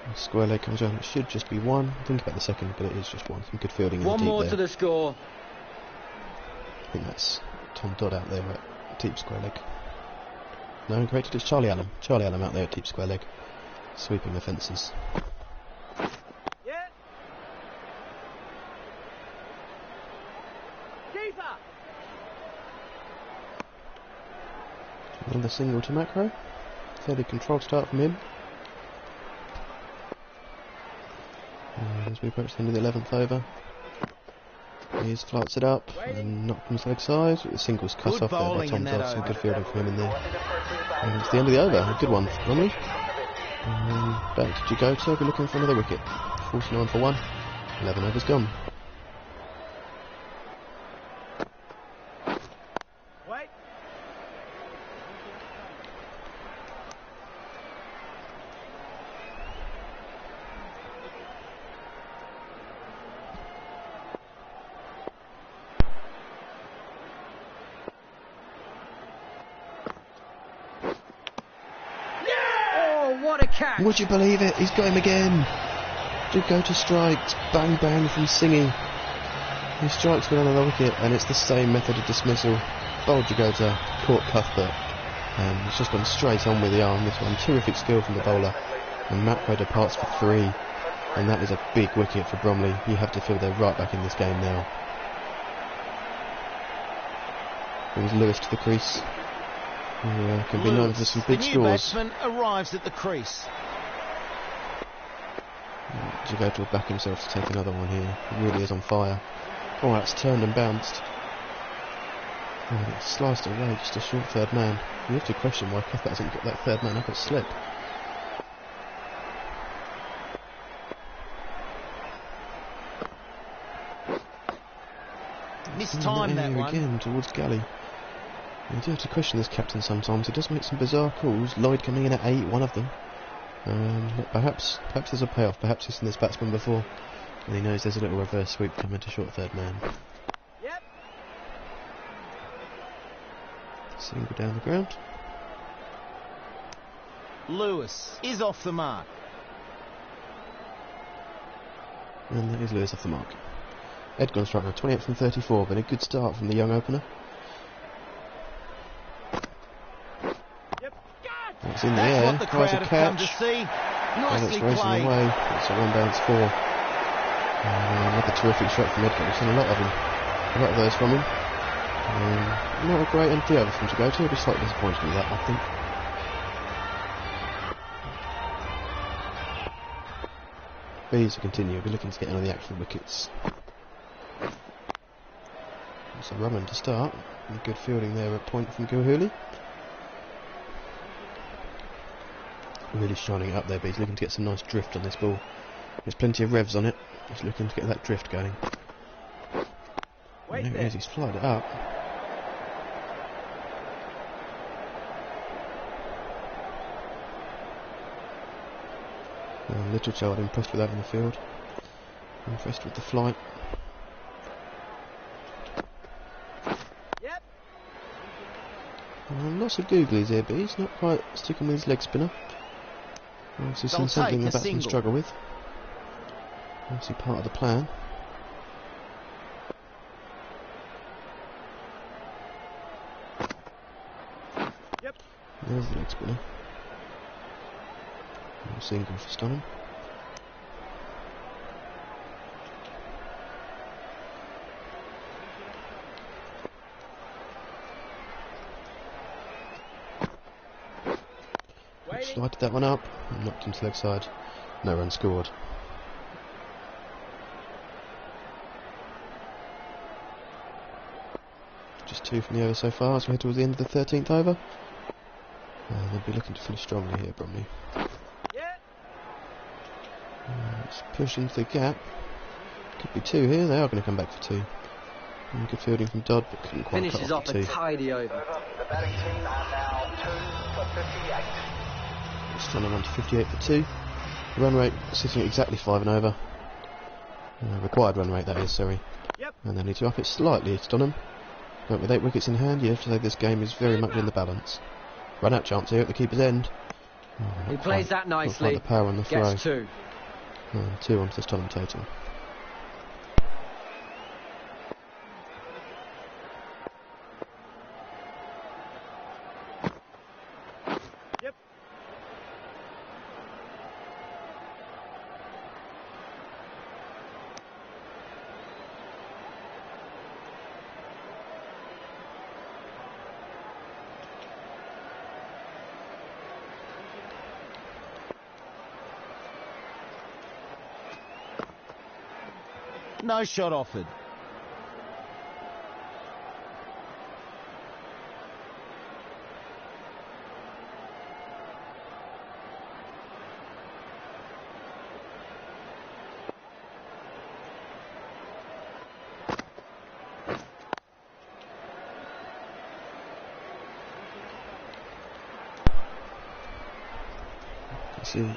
And square leg comes down. It should just be 1. Think about the second, but it is just 1. Some good fielding in the
One
deep
more
there.
to the score.
I think that's Tom Dodd out there at deep square leg. No, corrected, it's Charlie Allen. Charlie Allen out there at deep square leg, sweeping the fences. Another single to Macro. Fairly controlled start from him. And as we approach the end of the 11th over, he flights it up and knocked from his leg side. The single's cut
Good
off there by
bowling
Tom
in that
Dodd. Some
over.
good fielding from him in there. And it's the end of the over. A good one for Bromley. Back to Jigota. We're looking for another wicket. 49 for 1. 11 overs gone.
What a catch!
Would you believe it? He's got him again. Jigota strikes, bang bang from Singhi. He strikes with another wicket, and it's the same method of dismissal. Bowled Jigota, caught Cuthbert, and he's just gone straight on with the arm. This one, terrific skill from the bowler, and Macro departs for 3, and that is a big wicket for Bromley. You have to feel they're right back in this game now. Brings Lewis to the crease. Who can be known for some big
the new
scores.
batsman arrives at the crease.
Jigota will back himself to take another one here. He really is on fire. Oh, that's turned and bounced. Oh, it's sliced away, just a short third man. You have to question why Cuthbert hasn't got that third man up at slip.
mistimed that one.
Again, towards Galley. You do have to question this captain sometimes. He does make some bizarre calls. Lloyd coming in at 8, one of them. Perhaps there's a payoff. Perhaps he's seen this batsman before, and he knows there's a little reverse sweep coming to short third man.
Yep.
Single down the ground.
Lewis is off the mark.
And that is Lewis off the mark. Ed gone strike now, 28 from 34, but a good start from the young opener.
Yep.
It's in the
That's
air,
what the
tries
crowd
a
have come to
catch,
see.
and
Nicely
it's racing
played.
away. It's a one bounce 4. Another terrific shot from Edgar. We've seen a lot of them. A lot of those from him. Not a great end for the over for him to go to. He'll be slightly disappointed with that, I think. Bees to continue. We'll be looking to get in on the actual wickets. It's a Rumman to start. And good fielding there at point from Gilhooly. Really shining it up there, Bees looking to get some nice drift on this ball. There's plenty of revs on it. Just looking to get that drift going.
Wait
There
there.
it is, he's flied it up. Little child impressed with that in the field. Impressed with the flight.
Yep.
Lots of googlies here, but he's not quite sticking with his leg spinner. Obviously
They'll
seen something
take
the
a
batsman
single.
struggle with. Obviously part of the plan.
Yep.
There's the leg spinner. Single for Stonham.
Waiting.
Slided that one up and knocked him to leg side. No run scored. Just 2 from the over so far as we head towards the end of the 13th over. They'll be looking to finish strongly here, Bromley.
Yeah.
Let's push into the gap. Could be 2 here. They are going to come back for 2. Good fielding from Dodd, but couldn't quite
Finishes
cut
off
off
a
the 2.
tidy over.
The batting team are now 2 for 58.
Stonham on to 58 for 2. Run rate sitting at exactly 5 and over. Required run rate, that is, sorry.
Yep.
And they need to up it slightly, Stonham. But with 8 wickets in hand, you have to say this game is very much in the balance. Run out chance here at the keeper's end.
He plays that
Not
nicely.
quite the power on the throw.
Gets 2.
2 onto the Stonham total.
Yep.
No shot offered.
You see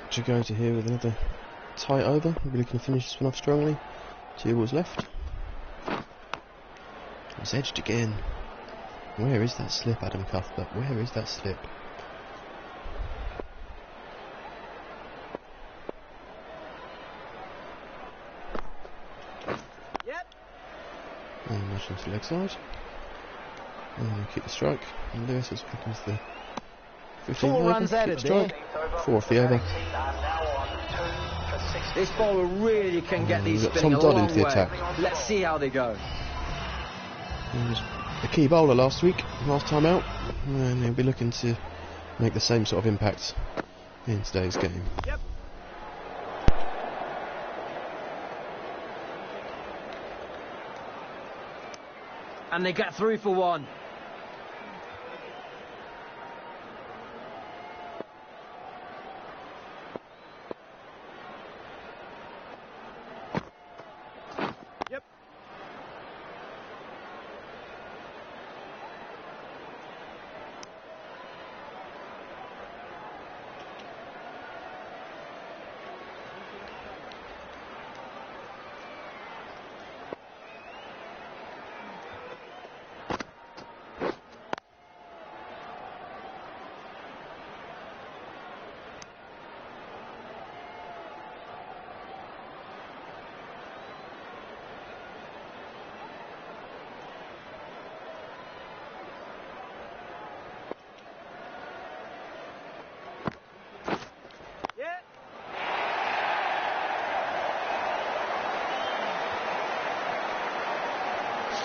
Chagota here with another tight over. We're looking to finish this one off strongly. 2 balls left. It's edged again. Where is that slip, Adam Cuthbert? Where is that slip?
Yep.
And motion to the leg side. And we keep the strike. And Lewis is looking to the 15th
4
over.
runs
Keep
added
the strike.
there.
4 off the over.
Team are now on 2 for 60.
This bowler really can get these
We've got
spinning a
Tom Dodd
long
into the
way.
attack.
Let's see how they go.
He was a key bowler last time out, and he'll be looking to make the same sort of impact in today's game.
Yep.
And they get through for 1.
Yep.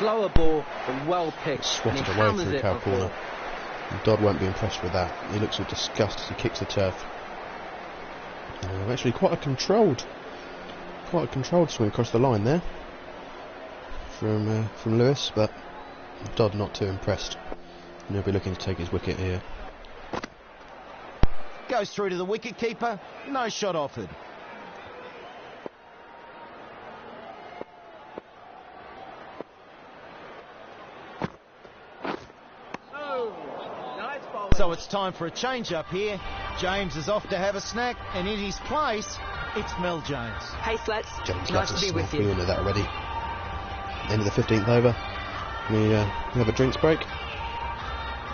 slower ball, but well picked.
Swatted
and he
away
hammers
through
it
cow
before.
corner. And Dodd won't be impressed with that. He looks with disgust as he kicks the turf. Actually, quite a controlled swing across the line there from Lewis, but Dodd not too impressed. And he'll be looking to take his wicket here.
Goes through to the wicket keeper. No shot offered. So it's time for a change up here. James is off to have a snack, and in his place, it's Mel Jones.
Hey, Flats.
James
Nice
loves
to
a
be
snack.
with
We
you.
all know that already. End of the 15th over. We have a drinks break.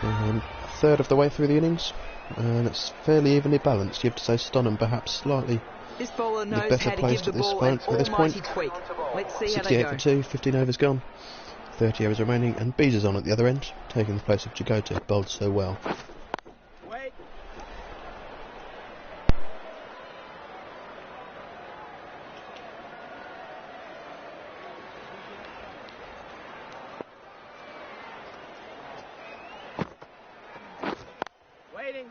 A third of the way through the innings, and it's fairly evenly balanced. You have to say Stonham perhaps slightly
This bowler
the
knows
better
how to
placed
give the
at this
ball an
point.
almighty tweak. Let's see how they
68
go.
for 2, 15 overs gone. 30 overs remaining, and Bees is on at the other end, taking the place of Jagota, bowled so well.
Wait. Waiting.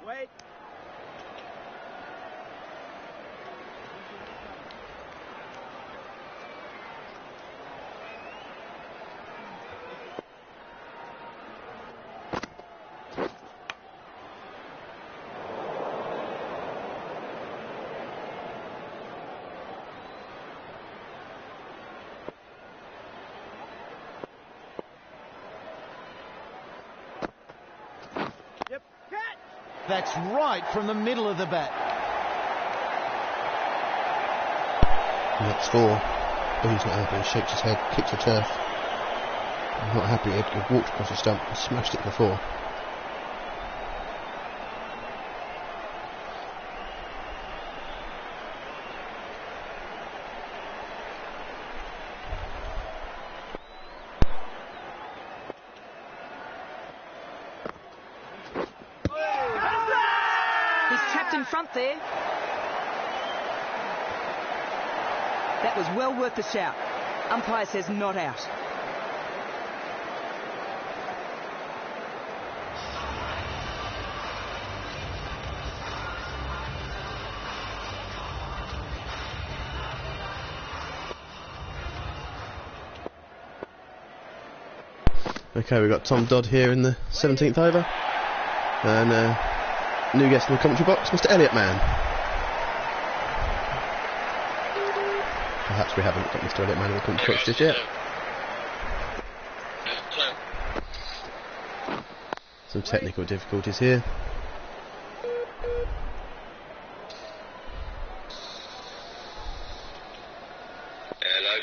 Wait. Yep. Catch.
That's right from the middle of the bat.
And that's 4. Bees not happy, shakes his head, kicks the turf. Not happy, he'd walked across the stump and smashed it before.
He's tapped in front there. That was well worth the shout. Umpire says not out.
Okay, we've got Tom Dodd here in the 17th over. And new guest in the commentary box, Mr. Elliott Man. Perhaps we haven't got Mr. Elliott Man in the commentary box just yet. Some technical difficulties here.
Hello.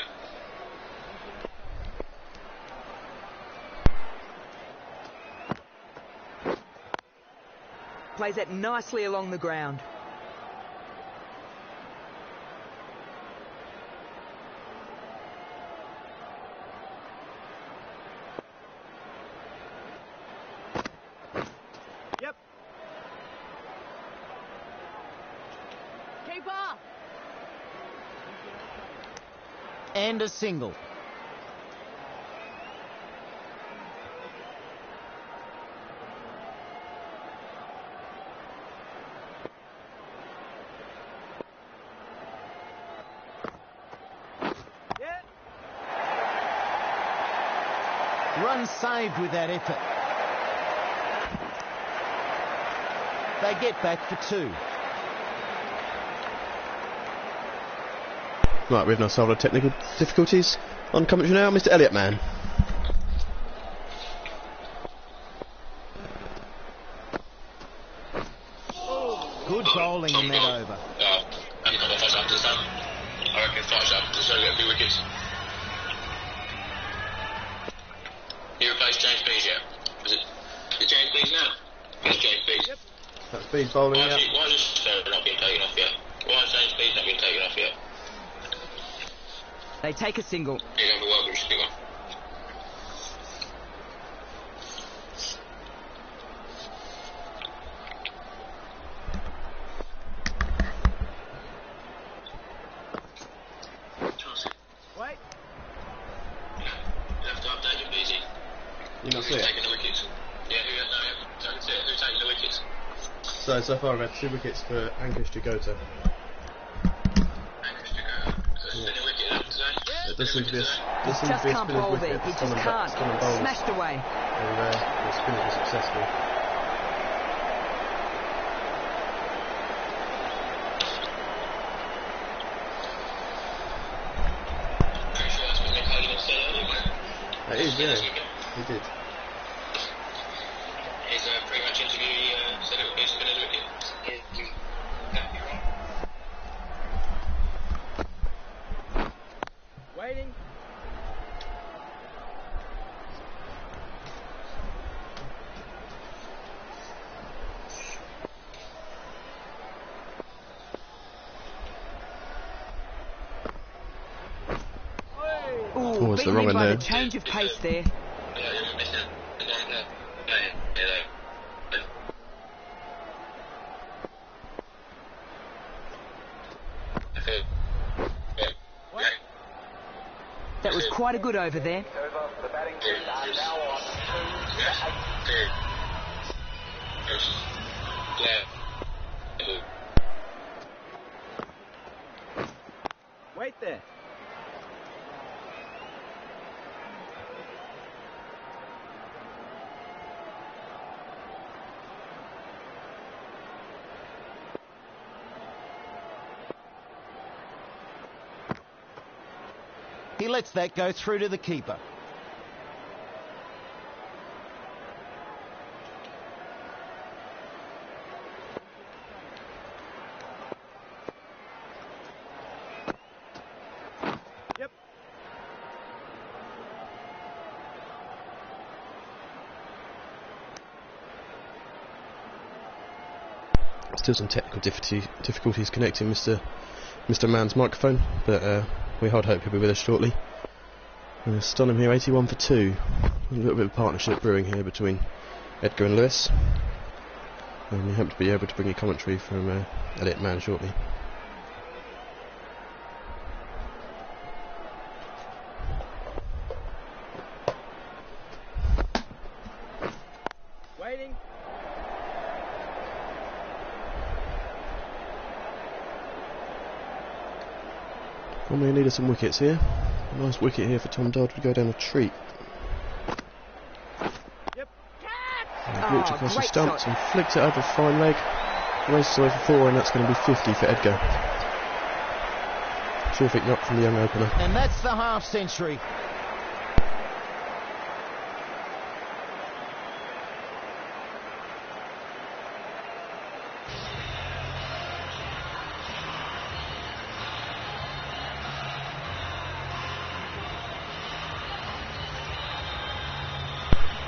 Plays that nicely along the ground.
Yep.
Keeper!
And a single.
Yeah.
Run saved with that effort. They get back for 2.
Right, we've now solved our technical difficulties. On commentary now, Mr. Elliott Man.
Good bowling in that over.
Oh, haven't got my 5 after the sun. I reckon 5 after the sun, get a few wickets. You replaced James Bees yet? Is it James Bees now? It's James Bees.
Yep.
That's Bees bowling
Why
out.
is this not being taken off yet? Why is James Bees not being taken off yet?
They take a single.
Wait.
You have to update your BG.
You not see
Who's
it?
taking the wickets? Yeah, who's taking the wickets?
So far I've had 2 wickets for Ankush to go to. It does seem to be a
Just can't bowl there. He just can't. Smashed away.
The spinner was successful. It is, yeah. He did.
His pre-match interview, he said it would be a spinner wicket. Exactly right.
Waiting.
Ooh,
it's the
beaten
wrong
him
end
by
there.
the change of pace there. That was quite a good over there.
Over. The batting team are now on 2 to 8.
Wait there.
He lets that go through to the keeper.
Yep.
Still some technical difficulties connecting Mr. Mann's microphone, but we hold hope he'll be with us shortly. Stonham here, 81 for 2. A little bit of partnership brewing here between Edgar and Lewis. And we hope to be able to bring you commentary from Elliot Mann shortly.
Waiting.
Bromley needed some wickets here. A nice wicket here for Tom Dodd would go down a treat.
Yep.
Walked across the
great
stumps
shot.
and flicked it over a fine leg. Races away for 4, and that's going to be 50 for Edgar. Terrific knock from the young opener.
And that's the half century.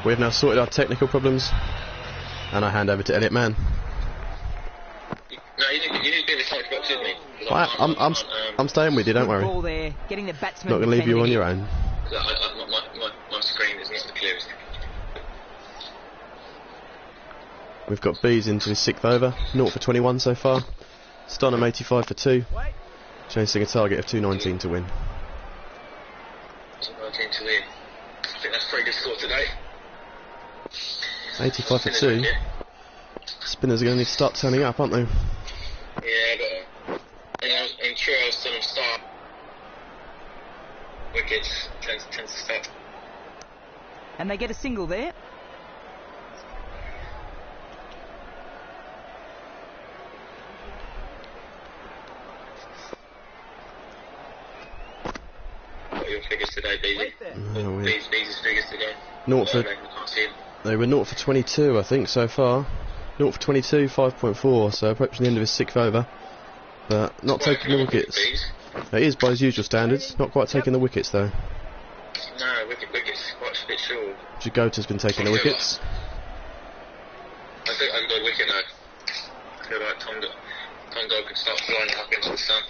We've now sorted our technical problems, and I hand over to Elliot Mann.
No, you need to be in the side box, didn't he?
I'm staying with you, don't worry.
Ball there, getting the batsman.
Not going to leave you on your
defending
own.
My screen is not the clearest.
We've got Bees into his 6th over, 0 for 21 so far. Stonham 85 for 2,
Wait.
chasing a target of 219 to win.
219 to win. I think that's a pretty good score today.
85 for 2. Spinners are going to need to start turning up, aren't they?
Yeah, but in true Stonham start, wickets tend to start.
And they get a single there.
What are your figures today, Beezy?
Wait there.
Beezy's figures today. Can't see them.
They were 0 for 22, I think, so far. 0 for 22, 5.4, so approaching the end of his 6th over. But not taking the wickets. It is by his usual standards, not quite taking the wickets though.
No, wickets, quite a bit short.
Jagota's been taking the wickets.
I think I've got a wicket now. I feel like Tom Dog could start flying up into the sun.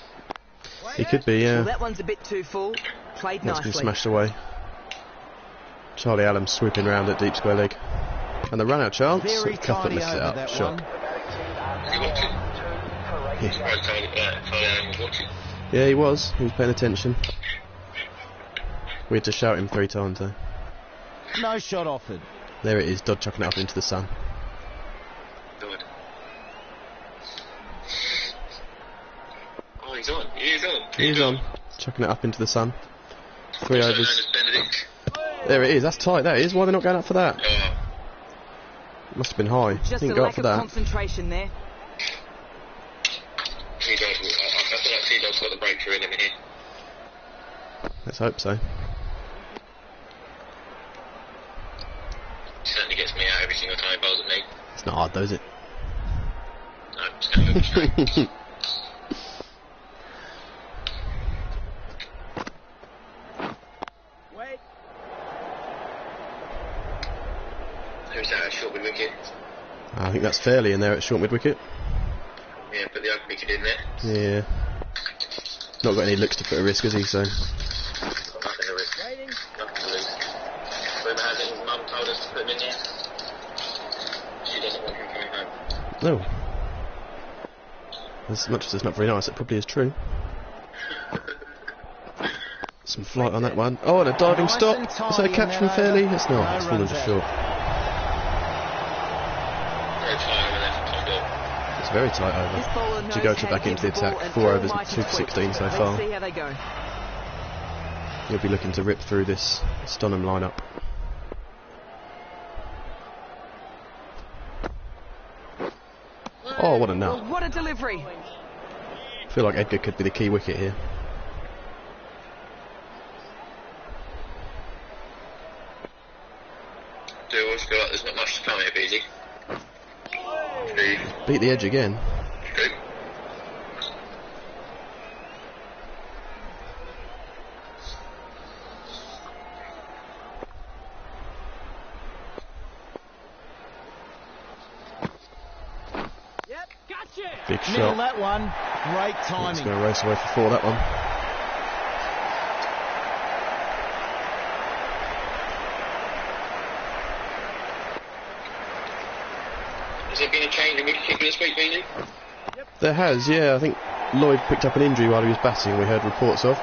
He could be, yeah.
Well, that one's a bit too full. Played
That's been
nicely.
smashed away. Charlie Allen swooping round at deep square leg. And the run-out chance.
Very
Cuthbert
tidy
missed it
over
out.
that
Shot.
one.
Yeah, he was. He was paying attention. We had to shout him 3 times though.
No shot offered.
There it is, Dodd chucking it up into the sun.
Good. Oh, he's on. He is on.
He's on. Chucking it up into the sun. 3 overs. There it is, that's tight, that is. Why are they not going up for that? Must have been high.
Just
Didn't
a
go up
lack
for
of
that.
concentration there.
I feel like T-Dog's got the breakthrough in him in here.
Let's hope so.
Certainly gets me out every single time he bowls at me.
It's not hard though, is it?
No, just going to look straight.
Wait.
Who's that? Short mid wicket.
I think that's fairly in there at short mid wicket.
Yeah, put the open wicket in there.
Yeah. Not got any looks to put a risk, has he? So.
Got nothing to risk.
Waiting.
Nothing to lose. Rumour has it his mum told us to put him in there. She doesn't want him coming home.
No. As much as it's not very nice, it probably is true. Some flight on that one. Oh, and a diving
Nice
stop.
and
Is that a
tidy
catch
in
from
that
Fairley?
over.
It's not.
No
It's fallen
runs
just
out.
short.
Very tight over there from Tom Bill.
It's very tight
This
over.
bowler knows
To go
how
back
hit
into the
the ball
attack.
and
4 overs,
almighty
2 for 16 so
Let's
far.
see how they go.
He'll be looking to rip through this Stonham lineup. Oh, what a nut.
Well, what a delivery.
I feel like Edgar could be the key wicket here.
Do always feel like there's not much to come here, BG.
Beat the edge again.
Good.
Yep. Gotcha.
Big
Middle
shot.
that one. Great
He's
timing.
going to race away for 4, that one.
Has there been a change in wicket keeper this week, BG?
There has, yeah. I think Lloyd picked up an injury while he was batting, we heard reports of.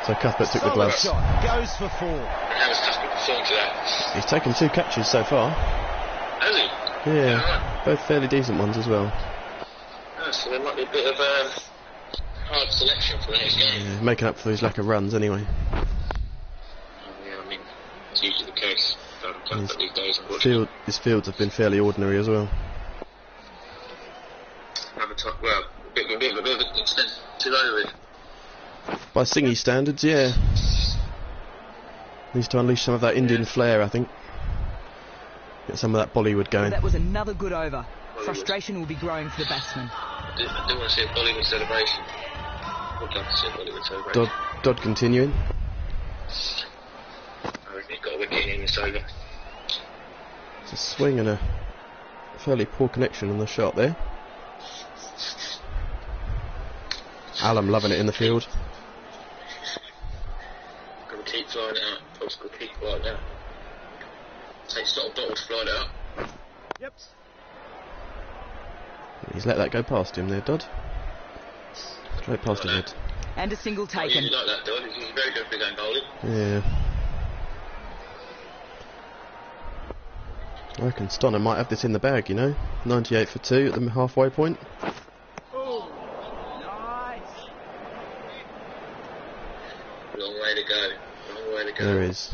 So Cuthbert took the
Solid
gloves.
shot. Goes for 4.
And how has Cuthbert performed to that?
He's taken 2 catches so far.
Has he?
Yeah,
Alright.
both fairly decent ones as well.
Oh, so there might be a bit of hard selection for the next game.
Yeah, making up for his lack of runs anyway.
Oh, yeah, I mean, it's usually the case. Cuthbert these days, unfortunately.
His fields have been fairly ordinary as well.
Have a top, well, a bit of an extensive over it.
By Singhi standards, yeah. Needs to unleash some of that Indian flair, I think. Get some of that Bollywood going.
That was another good over. Frustration will be growing for the batsman.
I do want to see a Bollywood celebration. Would love to see a Bollywood celebration.
Dodd continuing.
I reckon he's got a wicket in this over.
It's a swing and a fairly poor connection on the shot there. Allen loving it in the field.
Got to keep flying it out. Got to keep flying it out. Takes a lot of bottle to fly it out.
Yep.
He's let that go past him there, Dodd. Straight past his head.
And a single
I
taken.
usually like that, Dodd. He's very good for going bowling.
Yeah. I reckon Stonham might have this in the bag, you know. 98 for 2 at the halfway point.
Oh. Nice.
Long way to go. Long way to go.
There is.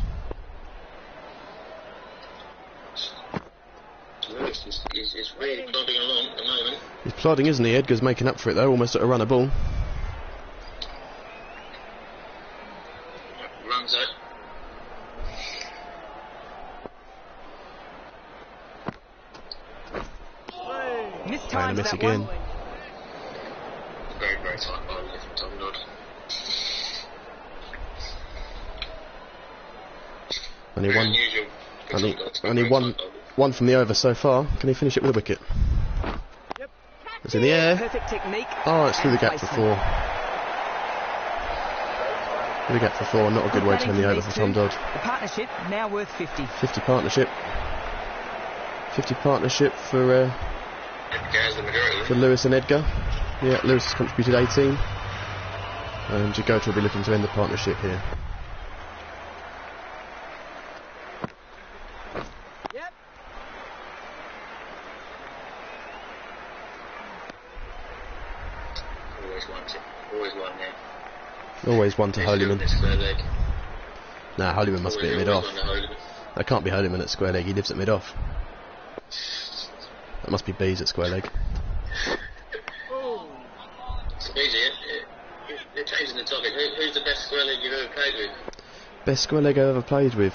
He's really plodding along at the moment.
He's plodding, isn't he? Edgar's making up for it though, almost at a run a ball.
Runs out.
Missed
Trying
times
to miss
that
again.
one.
Very, very tight bowling from Tom Dodd.
Only
Very
one.
unusual.
Only one from the over so far. Can he finish it with a wicket?
Yep.
It's in the air.
Perfect technique.
Oh, it's through the
and
gap for
placement.
4. Big gap for 4, not a good way to end the over for Tom Dodd.
The partnership now worth 50.
50 partnership. 50 partnership for Lewis and Edgar. Yeah, Lewis has contributed 18. And Jagota will be looking to end the partnership here.
Yep.
Always one to Holyman. Nah, Holyman must be at mid-off. That can't be Holyman at square leg, he lives at mid-off. That must be Bees at square leg.
So they're changing the topic. Who's the best square leg you've ever played with?
Best square leg I've ever played with?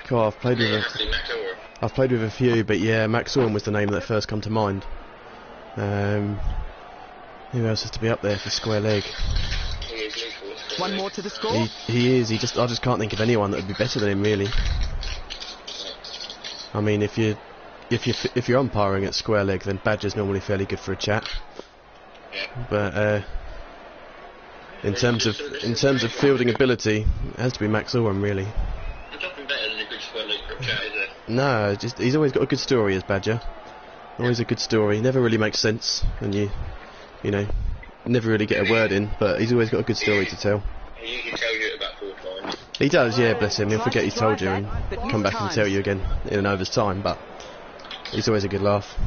God, I've played with I've played with a few, but yeah, Max Orn was the name that first come to mind. Who else has to be up there for square leg?
One more to the score.
He is. I just can't think of anyone that would be better than him, really. I mean, if you're umpiring at square leg, then Badger's normally fairly good for a chat. But in terms of fielding ability, it has to be Max Orham, really.
There's nothing better than a good square leg for a chat, is there?
No, he's always got a good story as Badger. Always a good story. Never really makes sense, and you know, never really get a word in. But he's always got a good story to tell.
He usually tells you it about 4 times.
He does, yeah. Bless him. He'll forget he's told you and come back and tell you again in an over's time. But he's always a good laugh.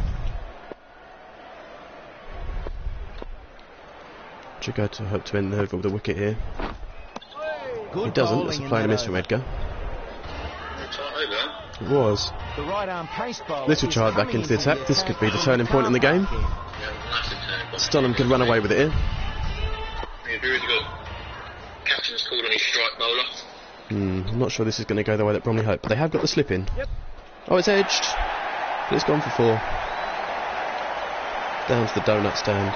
Jagota hope to end the over with a wicket here. He doesn't. That's a plain miss from Edgar. It was.
The right arm pace bowl.
Little child back into the attack. This could be the turning point in the game. Stonham could run away with it here.
He's really good. Captain's called on his strike bowler.
I'm not sure this is going to go the way that Bromley hoped, but they have got the slip in.
Yep.
Oh, it's edged. But it's gone for 4. Down to the donut stand.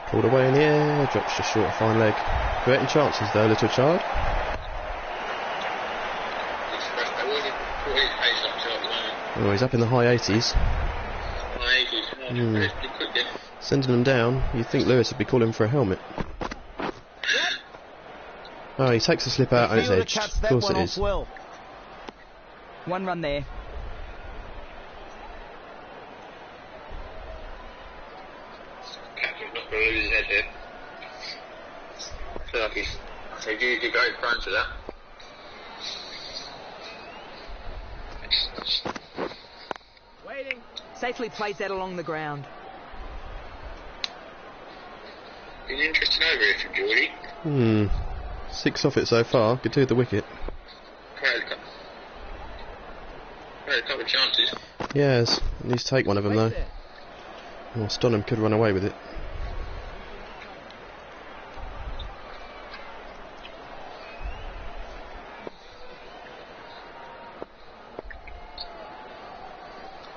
Pulled away in the air, drops just short of fine leg. Creating chances though, little child. Oh, he's up in the high 80s. Sending them down, you'd think Lewis would be calling for a helmet. Oh, he takes the slip out and it's edged. Of course it is.
Well.
1 run there.
Captain's not going to lose his head here. I feel like he's usually very prone to that.
Waiting.
Safely plays that along the ground.
Been an interesting over here from Geordie.
6 off it so far. Could do with the wicket.
Had a couple of chances.
Yes, at least take one of them though. Well, Stonham could run away with it.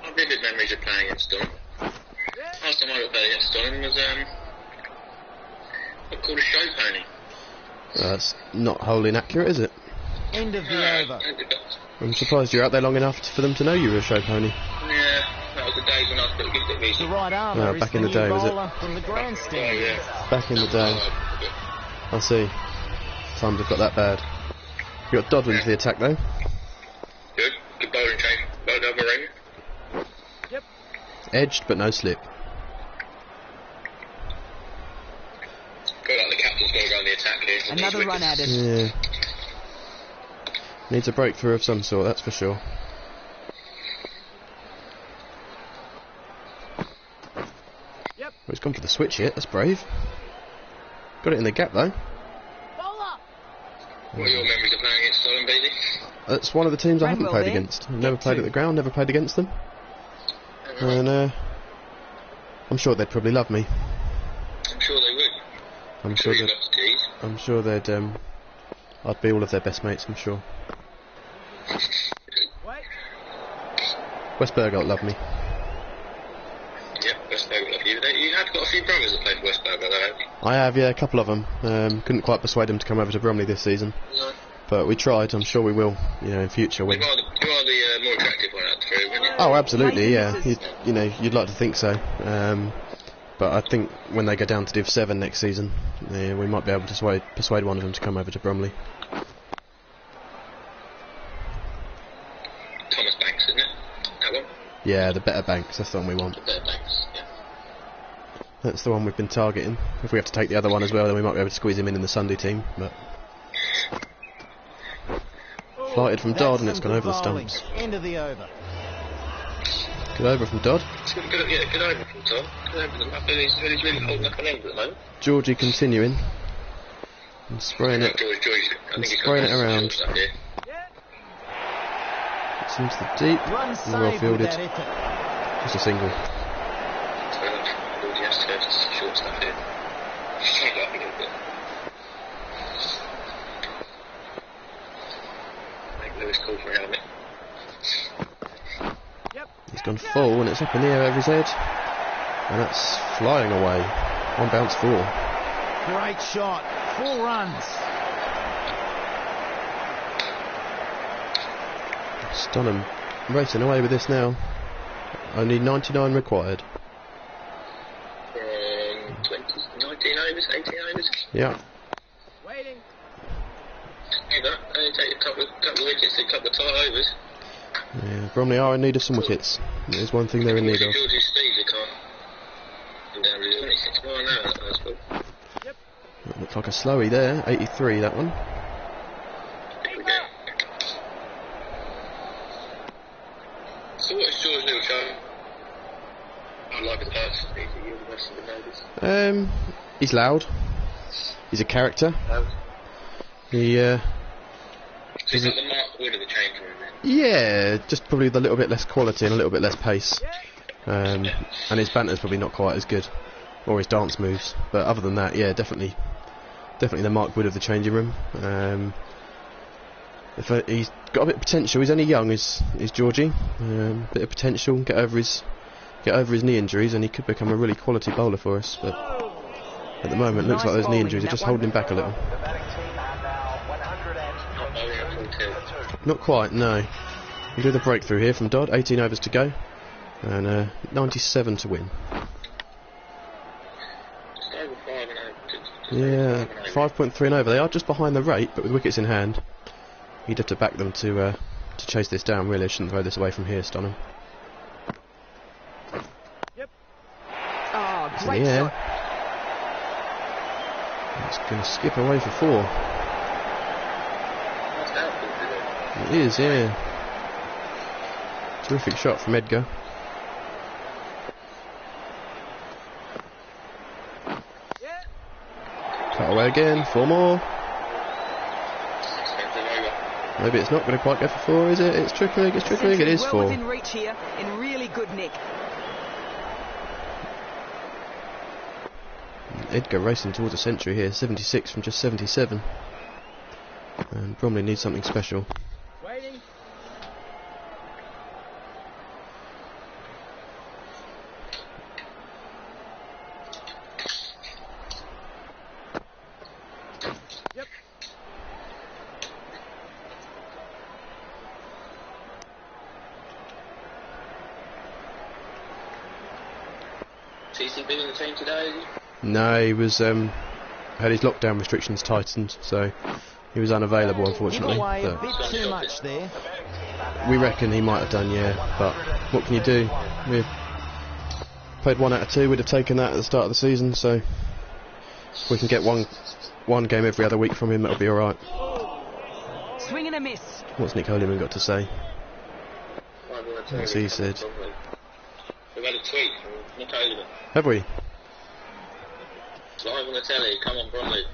I've vivid memories of playing against Stonham. Last time I got played against Stonham was what's called a show pony.
That's not wholly inaccurate, is it?
End of the over.
I'm surprised you're out there long enough for them to know you were a show pony.
Yeah, that was the days when I was pretty good at these.
The right arm.
No, back in the day, was it?
From the grandstand.
Yeah.
Back in the day. I see. Times have got that bad. You got Dodwin to the attack though.
Good bowling change. Bowled over ring.
Yep.
Edged but no slip.
Feel like the captain's going to go on the attack here.
Another run added.
Yeah. Needs a breakthrough of some sort, that's for sure.
Yep.
Well, he's gone for the switch hit, that's brave. Got it in the gap though.
Bowler.
What are your memories of playing against Stonham, Bailey?
That's one of the teams I
Ran
haven't
well
played
there.
against. I've never played at the ground, never played against them. And I'm sure they'd probably love me.
I'm sure they would.
I'm sure
you'd
they'd,
love to tease.
I'm sure they'd I'd be all of their best mates, I'm sure.
Wait.
West Burgolt love me.
Yep, best they would love you. You have got a few brothers that play for West Berber, though, haven't you?
I have, yeah, a couple of them. Couldn't quite persuade them to come over to Bromley this season.
No.
But we tried. I'm sure we will, in future.
You are the more attractive one out of the three, wouldn't you?
Oh, absolutely, yeah. You'd like to think so. But I think when they go down to Div 7 next season, we might be able to persuade one of them to come over to Bromley.
Thomas Banks, isn't it? That one?
Yeah, the Better Banks, that's the one we want.
The Better Banks, yeah.
That's the one we've been targeting. If we have to take the other one as well, then we might be able to squeeze him in the Sunday team. But flighted from Dodd, and it's gone over the stumps.
End of the over.
Good over from Dodd.
Good over from Dodd. Good over the he's really holding up an end at the moment.
Georgie continuing. And spraying it. Spraying it around. It's into the deep. Well fielded. Just a single.
Georgie has to go to short stuff here. Straight up a little bit. Make Lewis call for a helmet.
He's gone full and it's up in the air over his head. And that's flying away. On bounce 4.
Great shot. 4 runs.
Stonham racing away with this now. Only 99 required.
19 overs, 18 overs.
Yeah.
Waiting.
Hey, that. Only take a couple of wickets, a couple of tight overs.
Yeah, Bromley are in need of some wickets. It is one thing they're in need of.
George's speed, they can't. Down really, 26 mile an hour, that's good.
Yep.
That looked like a slowie there. 83, that one.
There we go. So what's George Little show? I like his house. You're the best of the neighbours.
He's loud. He's a character. He
He's like the Mark Wood of the change room, then.
yeah, just probably with a little bit less quality and a little bit less pace. And his banter's probably not quite as good, or his dance moves. But other than that, yeah, definitely the Mark Wood of the changing room. He's got a bit of potential. He's only young, is Georgie. Bit of potential. Get over his knee injuries, and he could become a really quality bowler for us. But at the moment, it looks like those knee injuries are just holding him back a little. Not quite, no. We do the breakthrough here from Dodd. 18 overs to go, and 97 to win. Yeah, 5.3 and over. They are just behind the rate, but with wickets in hand, you'd have to back them to chase this down. Really, I shouldn't throw this away from here, Stonham.
Yep.
Oh,
It's in
great
the air.
shot.
It's going to skip away for 4. It is, yeah. Terrific shot from Edgar. Cut away again, 4 more. Maybe it's not going to quite go for 4, is it? It's trickling, it is 4.
Well within reach here, in really good nick.
Edgar racing towards a century here, 76 from just 77. And Bromley needs something special.
Waiting. Yep.
TCB in the team today, is he?
No, he was had his lockdown restrictions tightened, so he was unavailable, unfortunately.
Give away a
But
bit too much there.
we reckon he might have done, yeah. But what can you do? We've played 1 out of 2. We'd have taken that at the start of the season, so if we can get one game every other week from him, that'll be all right.
Swing and a miss.
What's Nick Holyman got to say? What's he said?
We've had a tweet from Nick Holyman.
Have we?
Live on the telly, come on Bromley.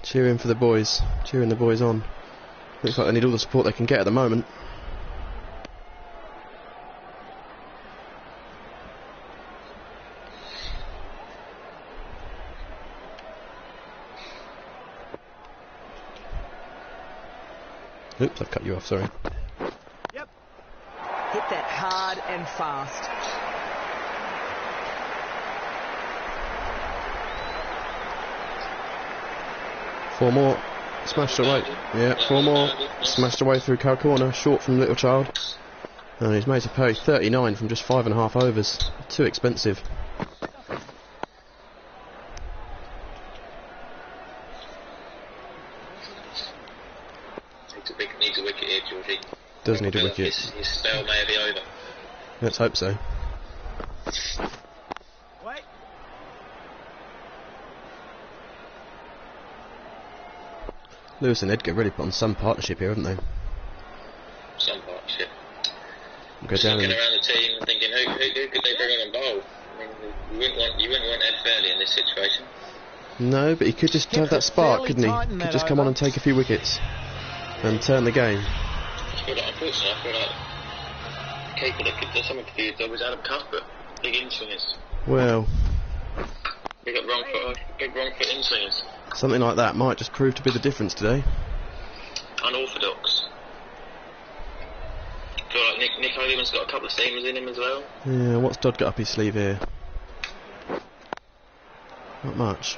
Cheering for the boys. Cheering the boys on. Looks like they need all the support they can get at the moment. Oops, I've cut you off, sorry.
Yep.
Hit that hard and fast.
4 more. Smashed away. Yeah, 4 more. Smashed away through cow corner. Short from Little Child. And he's made to pay 39 from just 5.5 overs. Too expensive.
Needs a wicket here, Georgie.
Does need a wicket.
His spell may be over.
Let's hope so.
Wait.
Lewis and Edgar really put on some partnership here, haven't they?
Some partnership.
Go down
looking
and
around the team and thinking, who could they bring on and bowl? I mean, you wouldn't want Ed Fairley in this situation.
no, but he could just have that spark, couldn't he? Could just come on and take a few wickets and turn the game.
Unfortunately, I feel like the keeper that could do something to do the job was Adam Cuthbert. Big in-swingers.
Well,
Big wrong foot in-swingers.
something like that might just prove to be the difference today.
Unorthodox. I feel like Nick Hogan's got a couple of seamers in him as well.
Yeah, what's Dodd got up his sleeve here? Not much.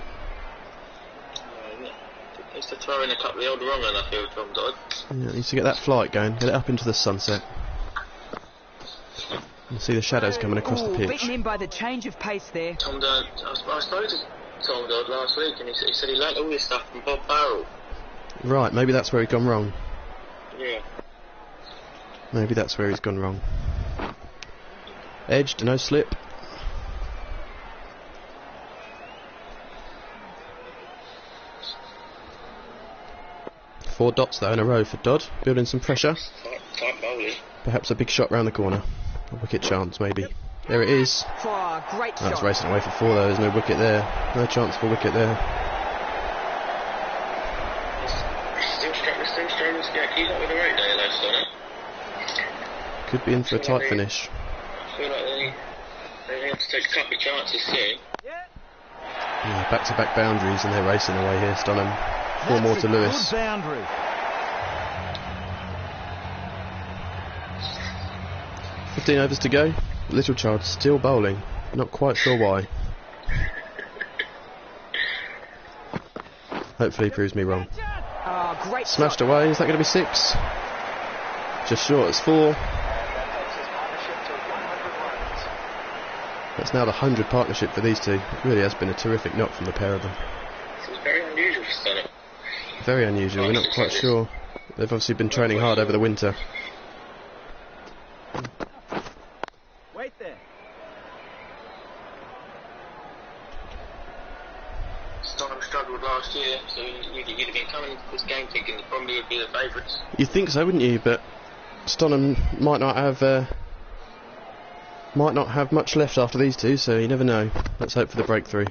Needs to throw in a couple of the old wrong I feel from Dodd.
Yeah, needs to get that flight going, get it up into the sunset. You see the shadows coming across the pitch.
Beaten him by the change of pace there.
Tom Dodd, I spoke to Tom Dodd last week and he said he learnt all this stuff from Bob Barrell.
Right, maybe that's where he's gone wrong.
Yeah.
Maybe that's where he's gone wrong. Edged, no slip. Four dots though in a row for Dodd, building some pressure.
Tight bowling.
Perhaps a big shot round the corner. A wicket chance, maybe. There it is.
Oh, great
That's
shot.
racing away for 4 though, there's no wicket there. No chance for wicket there.
Still struggling to get keys up with the rate there, though, Stonham.
Could be in for a tight finish.
I feel like they have to take a couple of chances soon.
Yeah, back-to-back boundaries and they're racing away here, Stonham. 4 more to Lewis.
Good boundary.
15 overs to go. Little Child still bowling. Not quite sure why. Hopefully he proves me wrong.
Oh, great
Smashed
shot.
away. Is that going to be 6? Just short. It's 4. That's now the 100 partnership for these two. It really has been a terrific knock from the pair of them.
This is very unusual for Stonham.
Very unusual. We're not quite sure. They've obviously been training hard over the winter.
Wait there.
Stonham struggled last year, so you'd have been coming into this game thinking that Bromley would be the favourites.
You'd think so, wouldn't you? But Stonham might not have much left after these two, so you never know. Let's hope for the breakthrough.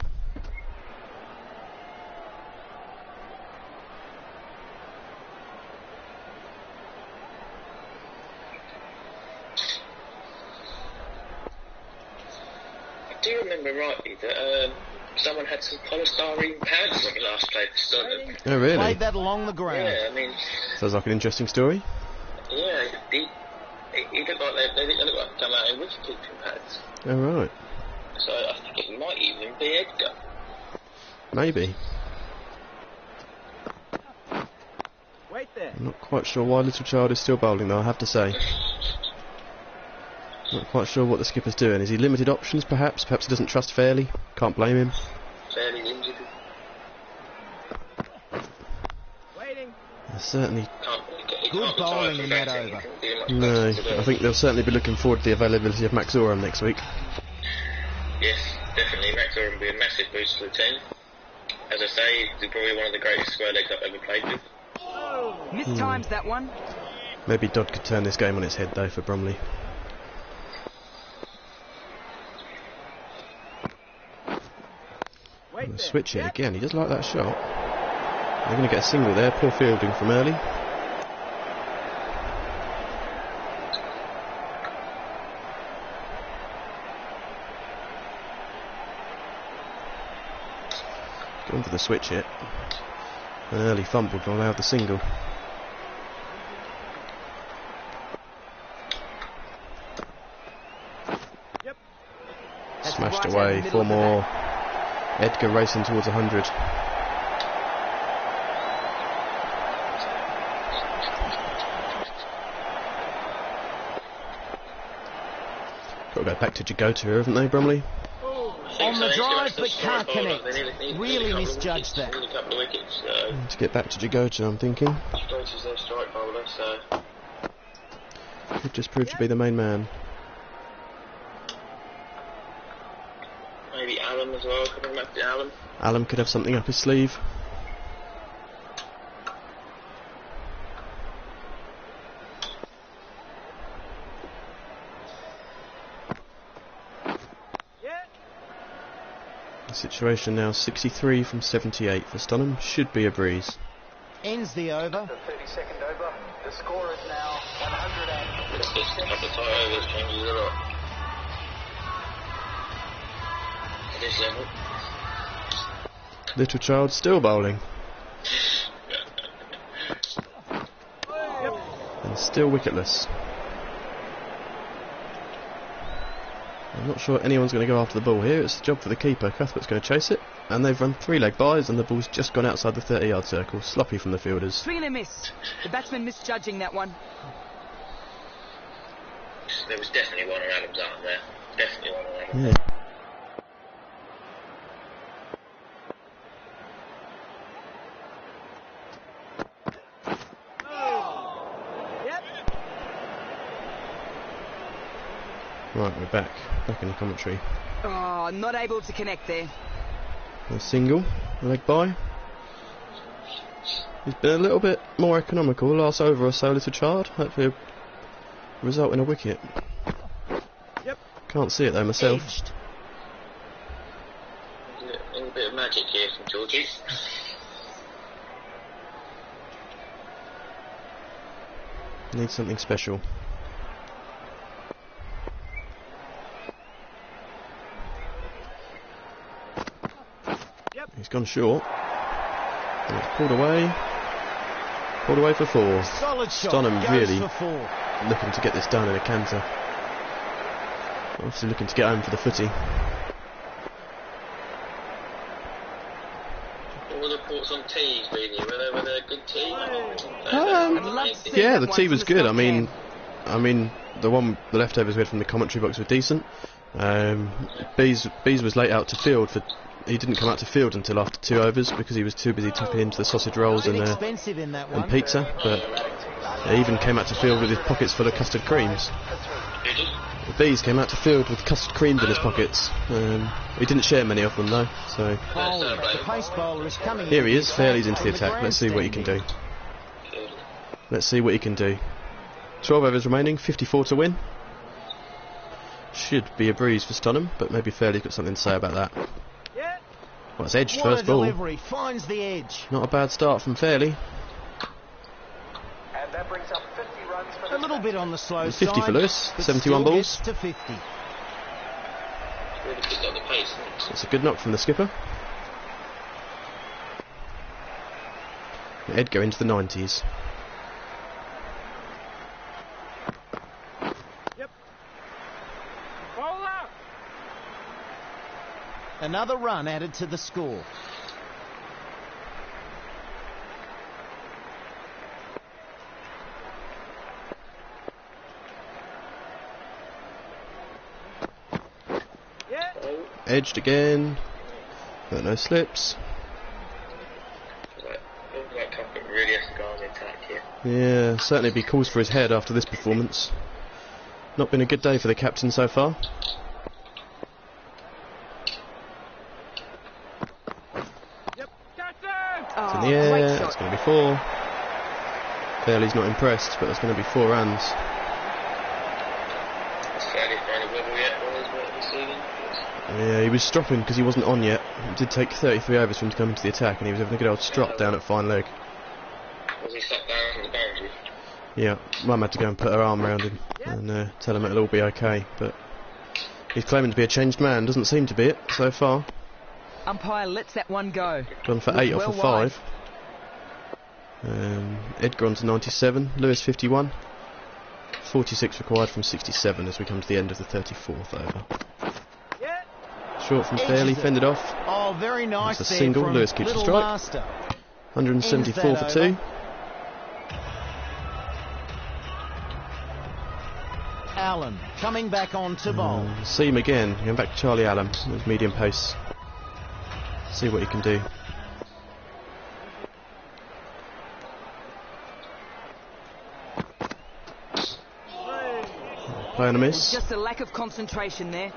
I do remember rightly that someone had some polystyrene pads when he last played for Stonham.
Oh, really?
Played that along the ground.
Yeah, I mean,
Sounds like an interesting story.
yeah, he looked like they looked like come out in wicket-keeping pads.
Oh, right.
So I think it might even be Edgar.
Maybe.
Wait there.
I'm not quite sure why Little Child is still bowling, though, I have to say. Not quite sure what the skipper's doing. Is he limited options, perhaps? Perhaps he doesn't trust Fairley. Can't blame him.
Fairly injured.
Waiting.
Certainly.
Good bowling in that over.
No, I think they'll certainly be looking forward to the availability of Max Oram next week.
Yes, definitely. Max Oram will be a massive boost to the team. As I say, he's probably one of the greatest square legs I've ever played with.
Mistimes that one.
Maybe Dodd could turn this game on its head, though, for Bromley.
Wait there.
Switch it again. He does like that shot. They're going to get a single there. Poor fielding from Early. Going for the switch hit. And Early fumbled and allowed the single.
Yep.
That's
Smashed
right
away.
out the middle
4
of the
more.
bat.
Edgar racing towards 100. Got to go back to Jagota, haven't they, Bromley?
On the drive, but can't connect. Really misjudged that.
Need a couple of wickets.
To get back to Jagota, I'm thinking.
Jagota's their strike bowler, so
Could just prove to be the main man.
maybe Alan as well. Coming back to Alan.
Alan could have something up his sleeve. The situation now 63 from 78 for Stonham. Should be a breeze.
Ends the over.
The 32nd over. The score is now 100.
Just a couple of tie overs changes a lot. At this level.
Little child still bowling. And still wicketless. I'm not sure anyone's going to go after the ball here. It's a job for the keeper. Cuthbert's going to chase it. And they've run 3-leg byes and the ball's just gone outside the 30-yard circle. Sloppy from the fielders.
Swing and a miss. The batsman misjudging that one.
There was definitely one on Adam's arm there. Definitely one on Adam's.
Yeah. Right, we're back in the commentary.
Oh, not able to connect there.
A single, a leg by. He's been a little bit more economical last over or so, Little Child. Hopefully it'll result in a wicket.
Yep.
Can't see it though myself.
Edged.
A little bit of magic here from Georgie.
Needs something special. He's gone short. And it's pulled away. Pulled away for 4.
Solid shot.
Stonham
Goes
really
for 4.
looking to get this done in a canter. Obviously looking to get home for the footy.
What were the reports on teas, really? Were they a good tea?
Yeah, the tea was good. I mean, the leftovers we had from the commentary box were decent. Bees was late out to field for. He didn't come out to field until after 2 overs because he was too busy tapping into the sausage rolls and pizza. But he even came out to field with his pockets full of custard creams. Bees came out to field with custard creams in his pockets. He didn't share many of them though. So here he is. Fairley's into the attack. Let's see what he can do. Let's see what he can do. 12 overs remaining. 54 to win. Should be a breeze for Stonham, but maybe Fairley's got something to say about that. Well, it's edged first ball.
Finds the edge.
Not a bad start from Fairley.
And that brings up 50 runs for
A little bit on the slow
50
side,
for Lewis,
but
71
still
balls.
gets to 50.
Really picked up the pace.
It's a good knock from the skipper. Edgar into the 90s.
Another run added to the score.
Edged again. But no slips.
Like Cuthbert really has to go on the attack here.
Yeah, certainly be calls for his head after this performance. Not been a good day for the captain so far. It's in the air, it's going to be 4. Fairley's not impressed, but it's going to be 4 runs.
It's Fairley trying to wibble yet, what he's doing.
Yeah, he was stropping because he wasn't on yet. It did take 33 overs for him to come into the attack, and he was having a good old strop down at fine leg.
Was he stuck down on the boundary?
Yeah, Mum had to go and put her arm around him and tell him it'll all be okay, but he's claiming to be a changed man. Doesn't seem to be it so far.
Umpire lets that one go.
Gone for 8 off of 5. Edgar on to 97, Lewis 51. 46 required from 67 as we come to the end of the 34th over. Short from Fairley, fended off.
Oh, very nice.
It's a single, Lewis keeps the strike. 174 for 2.
Allen coming back on to bowl.
See him again. Going back to Charlie Allen with medium pace. See what he can do. Play on a miss.
Just a lack of concentration there.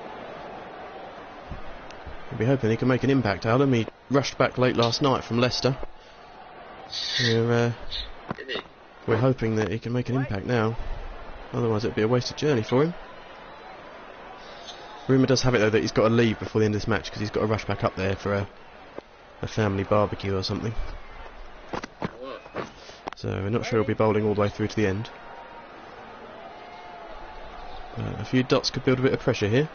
We'll be hoping he can make an impact, Allen. He rushed back late last night from Leicester. We're hoping that he can make an impact now. Otherwise it'd be a wasted journey for him. Rumour does have it though that he's got to leave before the end of this match because he's got to rush back up there for a family barbecue or something. So we're not sure he'll be bowling all the way through to the end. A few dots could build a bit of pressure here.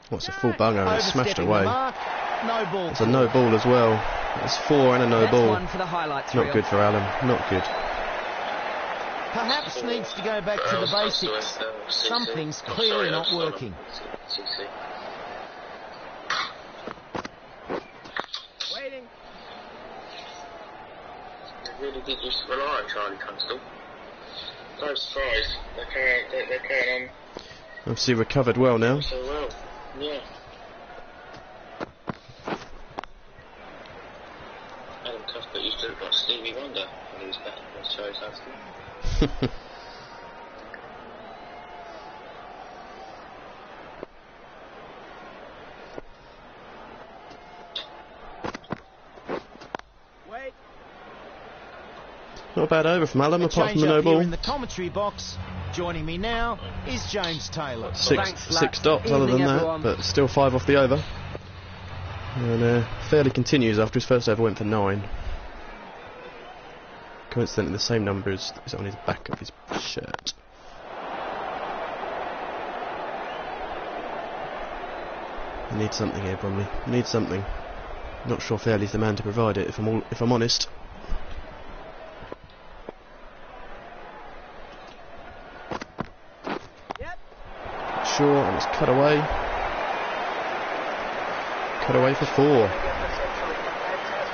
What's a full bungo and smashed away.
No ball.
It's a no ball as well. It's 4 and a no ball.
One for the highlights
Not good for Allen. Not good.
Perhaps needs to go back to the basics. Something's clearly not working.
Waiting.
They really did used to rely on Charlie Tunstall. No surprise. They're carrying on
Obviously recovered well now.
so well. Yeah. Adam Cuthbert used to look like Stevie Wonder when he was back against Charlie Tunstall.
Not a bad over from Allen, apart from the
Change
no
up here
ball.
in the commentary box. Joining me now is James Taylor.
Six dots other than
everyone.
that, but still 5 off the over. And Fairley continues after his first over went for 9. Coincidentally the same number is on his back of his shirt. I need something here, Bromley. Need something. Not sure Fairley's the man to provide it, if I'm honest. Sure, and it's cut away. Cut away for 4.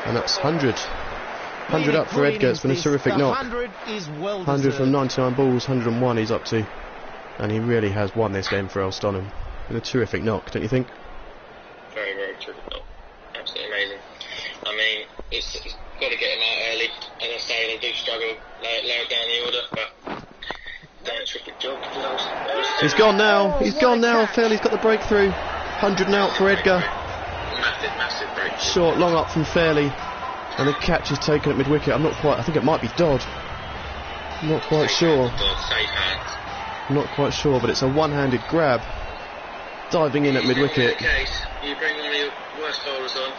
And that's 100. 100 up for Edgar. It's been a terrific knock.
100 is well
100 from 99 balls, 101 he's up to. And he really has won this game for Earl Stonham. Been a terrific knock, don't you think?
Very, very terrific knock. Absolutely amazing. I mean, it's got to get him out early. As I say, they do struggle lower down the order, but done a terrific job.
He's gone now. He's gone now. Fairley's got the breakthrough. 100 now for Edgar.
Massive breakthrough.
Short, long up from Fairley. And the catch is taken at mid-wicket. I'm not quite... I think it might be Dodd. I'm not quite sure.
Safe hands.
I'm not quite sure, but it's a one-handed grab. Diving in at mid-wicket.
You bring one of your worst bowlers on,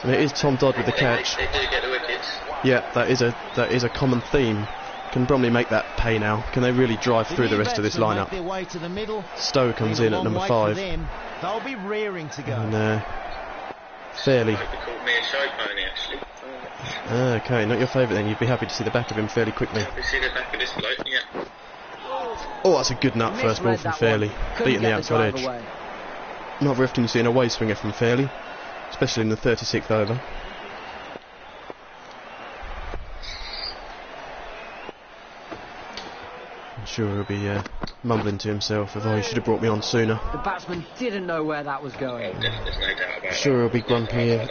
And it is Tom Dodd with the catch.
They do get the wickets.
Yeah, that is a common theme. Can Bromley make that pay now? Can they really drive through the rest of this lineup? Stowe comes in at number 5.
They'll be rearing to go.
And Fairley.
They called me a show pony, actually.
Okay, not your favourite then. You'd be happy to see the back of him fairly quickly.
We see the back of this bloke, yeah.
Oh, that's a good nut first ball from Fairley. Beating the outside edge. Not very often you see an away swinger from Fairley, especially in the 36th over. I'm sure he'll be mumbling to himself, although he should have brought me on sooner.
The batsman didn't know where that was going.
Oh, there's no doubt about it.
Sure he'll be grumpy here.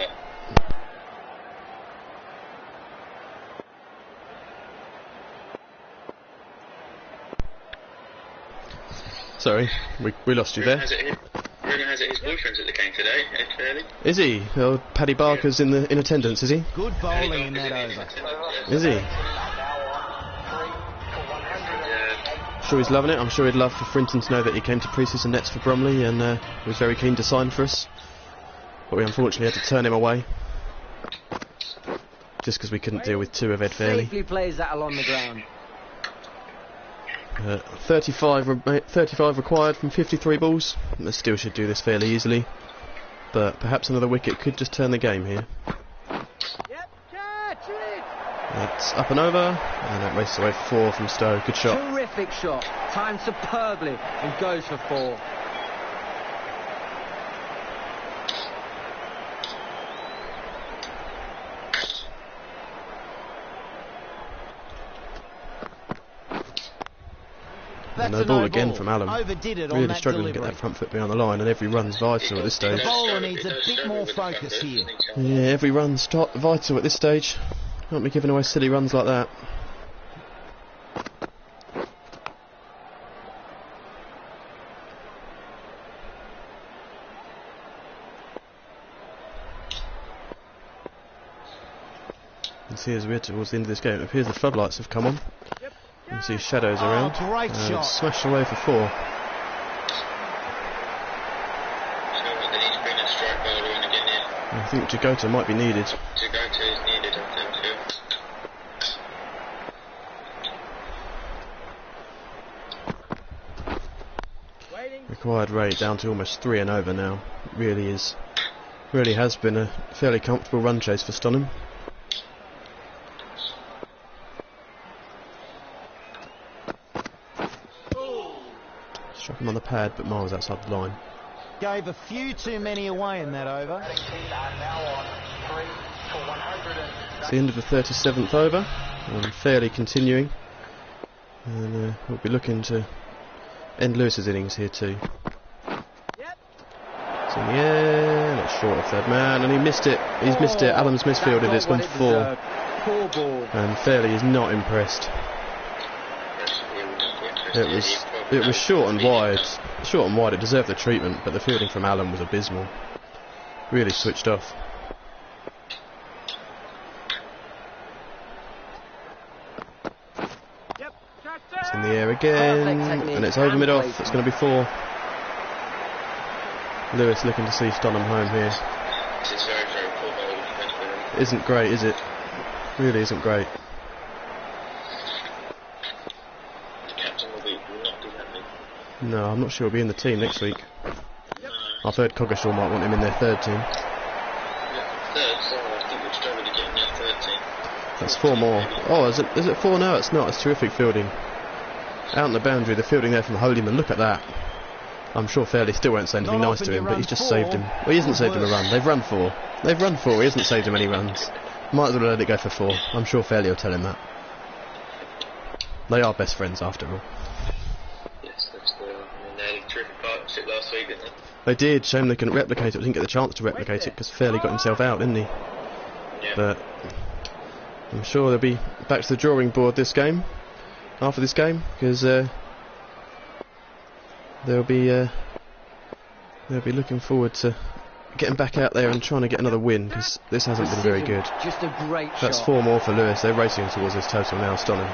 Sorry, we lost you there.
Rumour has it his boyfriend's at the game today, Ed Fairley.
Is he? Oh, Paddy Barker's in attendance, is he?
Good bowling in that over.
Is he? Sure he's loving it. I'm sure he'd love for Frinton to know that he came to pre-season nets for Bromley and was very keen to sign for us. But we unfortunately had to turn him away. Just because we couldn't deal with 2 of Ed Fairley.
Safely plays that along the ground.
35 required from 53 balls. They still should do this fairly easily. But perhaps another wicket could just turn the game here.
Yep, catch it!
It's up and over, and that races away for 4 from Stowe. Good shot.
Terrific shot. Timed superbly and goes for 4.
that's
no
a
ball
no
again
ball.
from Allen.
Overdid it on
Really
that
struggling to
delivery.
get that front foot behind the line, and every run's vital at this stage.
The bowler needs a bit more focus here.
Yeah, every run's vital at this stage. Can't be giving away silly runs like that. You see, as we're towards the end of this game, it appears the floodlights have come on. You can see shadows around.
Great shot.
Smashed away for 4. I think Jagota might be needed.
Jagota is needed, I think, too.
Required rate down to almost 3 and over now. Really has been a fairly comfortable run chase for Stonham. Struck him on the pad, but miles outside the line.
Gave a few too many away in that over.
It's the end of the 37th over, and fairly continuing. And we'll be looking to end Lewis's innings here too. So yeah, not short of third man, and he missed it. He's missed it. Adams misfielded. It's gone 4. And Fairley is not impressed. It was short and wide. Short and wide. It deserved the treatment, but the fielding from Allen was abysmal. Really switched off. It's in the air again, and it's over mid-off. It's going to be 4. Lewis looking to see Stonham home here.
This is very, very poor bowling.
Isn't great, is it? Really isn't great.
The captain will not be happy.
No, I'm not sure he'll be in the team next week. I've heard Coggeshall might want him in their third team.
Third, so I think we'll struggle to get in their third team.
That's 4 more. Oh, is it 4 now? It's not. It's terrific fielding. Out on the boundary, the fielding there from Holyman. Look at that. I'm sure Fairley still won't say anything nice to him, but he's just saved him. Well, he hasn't saved him a run. They've run 4. They've run 4. He hasn't saved him any runs. Might as well let it go for 4. I'm sure Fairley will tell him that. They are best friends after all.
Yes, that's the. They had a terrific partnership last week, didn't they?
They did. Shame they couldn't replicate it. Didn't get the chance to replicate it because Fairley got himself out, didn't he?
Yeah.
But I'm sure they'll be back to the drawing board this game. After this game, because they'll be looking forward to getting back out there and trying to get another win, because this hasn't been very good.
Just a great
That's
shot.
4 more for Lewis. They're racing towards this total now, Stonham.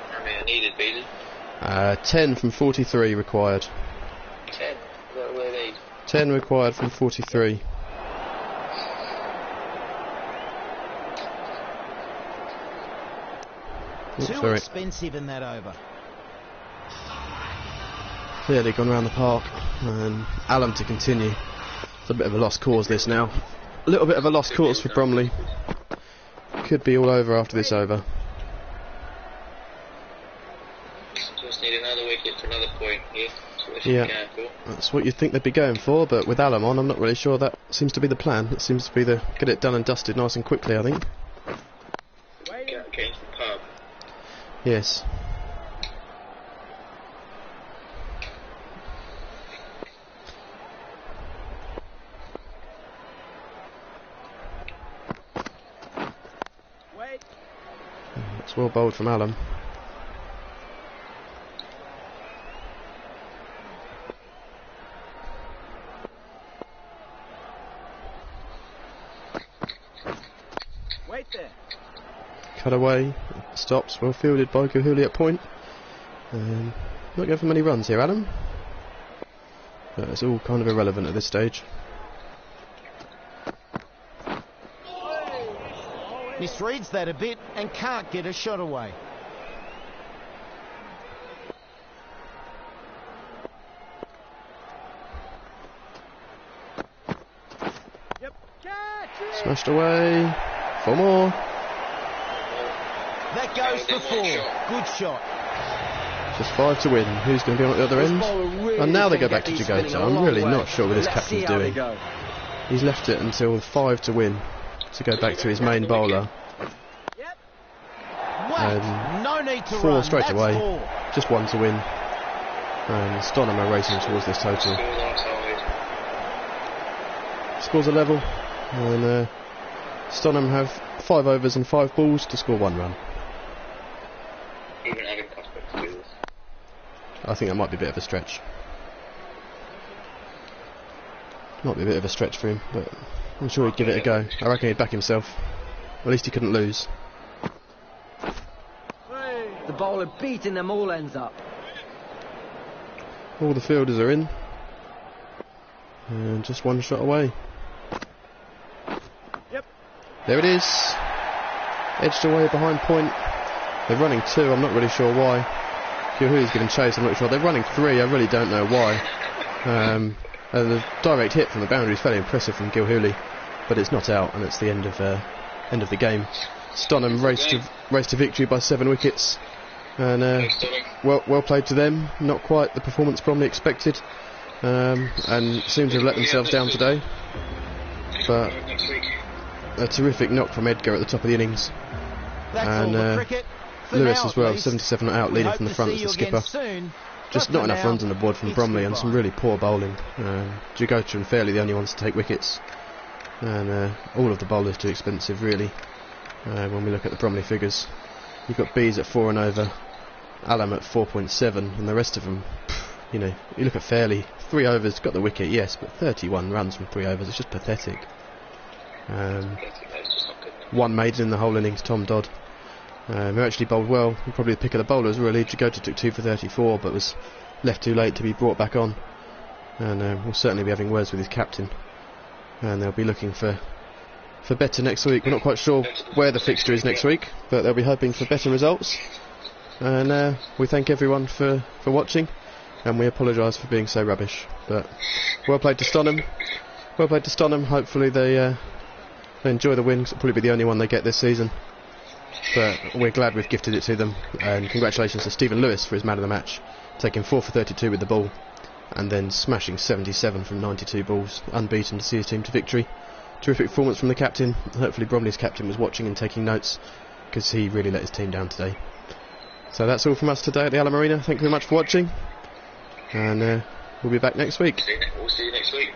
I mean, I needed beaten.
10 from 43 required.
10. What were they?
10 required from 43.
Too expensive in that over.
Clearly gone around the park, and Allen to continue. It's a bit of a lost cause this now. A little bit of a lost cause for Bromley. Could be all over after this over.
Just need another wicket for another point here.
Yeah, that's what you'd think they'd be going for, but with Allen on, I'm not really sure that seems to be the plan. It seems to be the get it done and dusted nice and quickly, I think.
Against the pub.
Yes. It's well bowled from Allen. Cut away, stops, well fielded by Kahuli at point. Not going for many runs here, Adam. But it's all kind of irrelevant at this stage.
Misreads that a bit and can't get a shot away.
Smashed away. 4 more.
That goes for 4. Good shot.
Just 5 to win. Who's going to be on at the other end? And now they go back to Jagota. I'm really not sure what this captain's doing. He's left it until 5 to win to go back to his main bowler.
No need to
4
run.
straight
That's
away,
4.
just 1 to win. And Stonham are racing towards this total. Scores are level, and Stonham have 5 overs and 5 balls to score 1 run.
Even having prospects to do this.
I think that might be a bit of a stretch. Might be a bit of a stretch for him, but I'm sure he'd give it a go. I reckon he'd back himself. At least he couldn't lose.
The bowler beating them all ends up.
All the fielders are in. And just 1 shot away.
Yep.
There it is. Edged away behind point. They're running 2, I'm not really sure why. Gilhooly's giving chase, I'm not sure. They're running 3, I really don't know why. And the direct hit from the boundary is fairly impressive from Gilhooly, but it's not out, and it's the end of the game. Stonham raced to victory by 7 wickets, and well played to them. Not quite the performance Bromley expected, and seem to have let themselves down today. But a terrific knock from Edgar at the top of the innings.
That's all the cricket. For
Lewis
now,
as well,
at least.
77 not out, leading from the front as the skipper. Just not enough runs on the board from Bromley, and some really poor bowling. Jagota and Fairley the only ones to take wickets, and all of the bowlers too expensive really. When we look at the Bromley figures, you've got Bees at 4 and over, Alam at 4.7, and the rest of them, you know, you look at Fairley, 3 overs, got the wicket, yes, but 31 runs from 3 overs, it's just pathetic. 1 maiden in the whole innings, Tom Dodd, who actually bowled well, probably the pick of the bowlers really. Jagota took 2 for 34, but was left too late to be brought back on, and we'll certainly be having words with his captain, and they'll be looking for better next week. We're not quite sure where the fixture is next week, but they'll be hoping for better results. And we thank everyone for watching, and we apologise for being so rubbish. But well played to Stonham. Well played to Stonham. Hopefully they enjoy the win, 'cause it'll probably be the only one they get this season. But we're glad we've gifted it to them, and congratulations to Stephen Lewis for his man of the match, taking 4 for 32 with the ball, and then smashing 77 from 92 balls, unbeaten to see his team to victory. Terrific performance from the captain. Hopefully Bromley's captain was watching and taking notes, because he really let his team down today. So that's all from us today at the Alam Arena. Thank you very much for watching, and we'll be back next week.
We'll see you next week.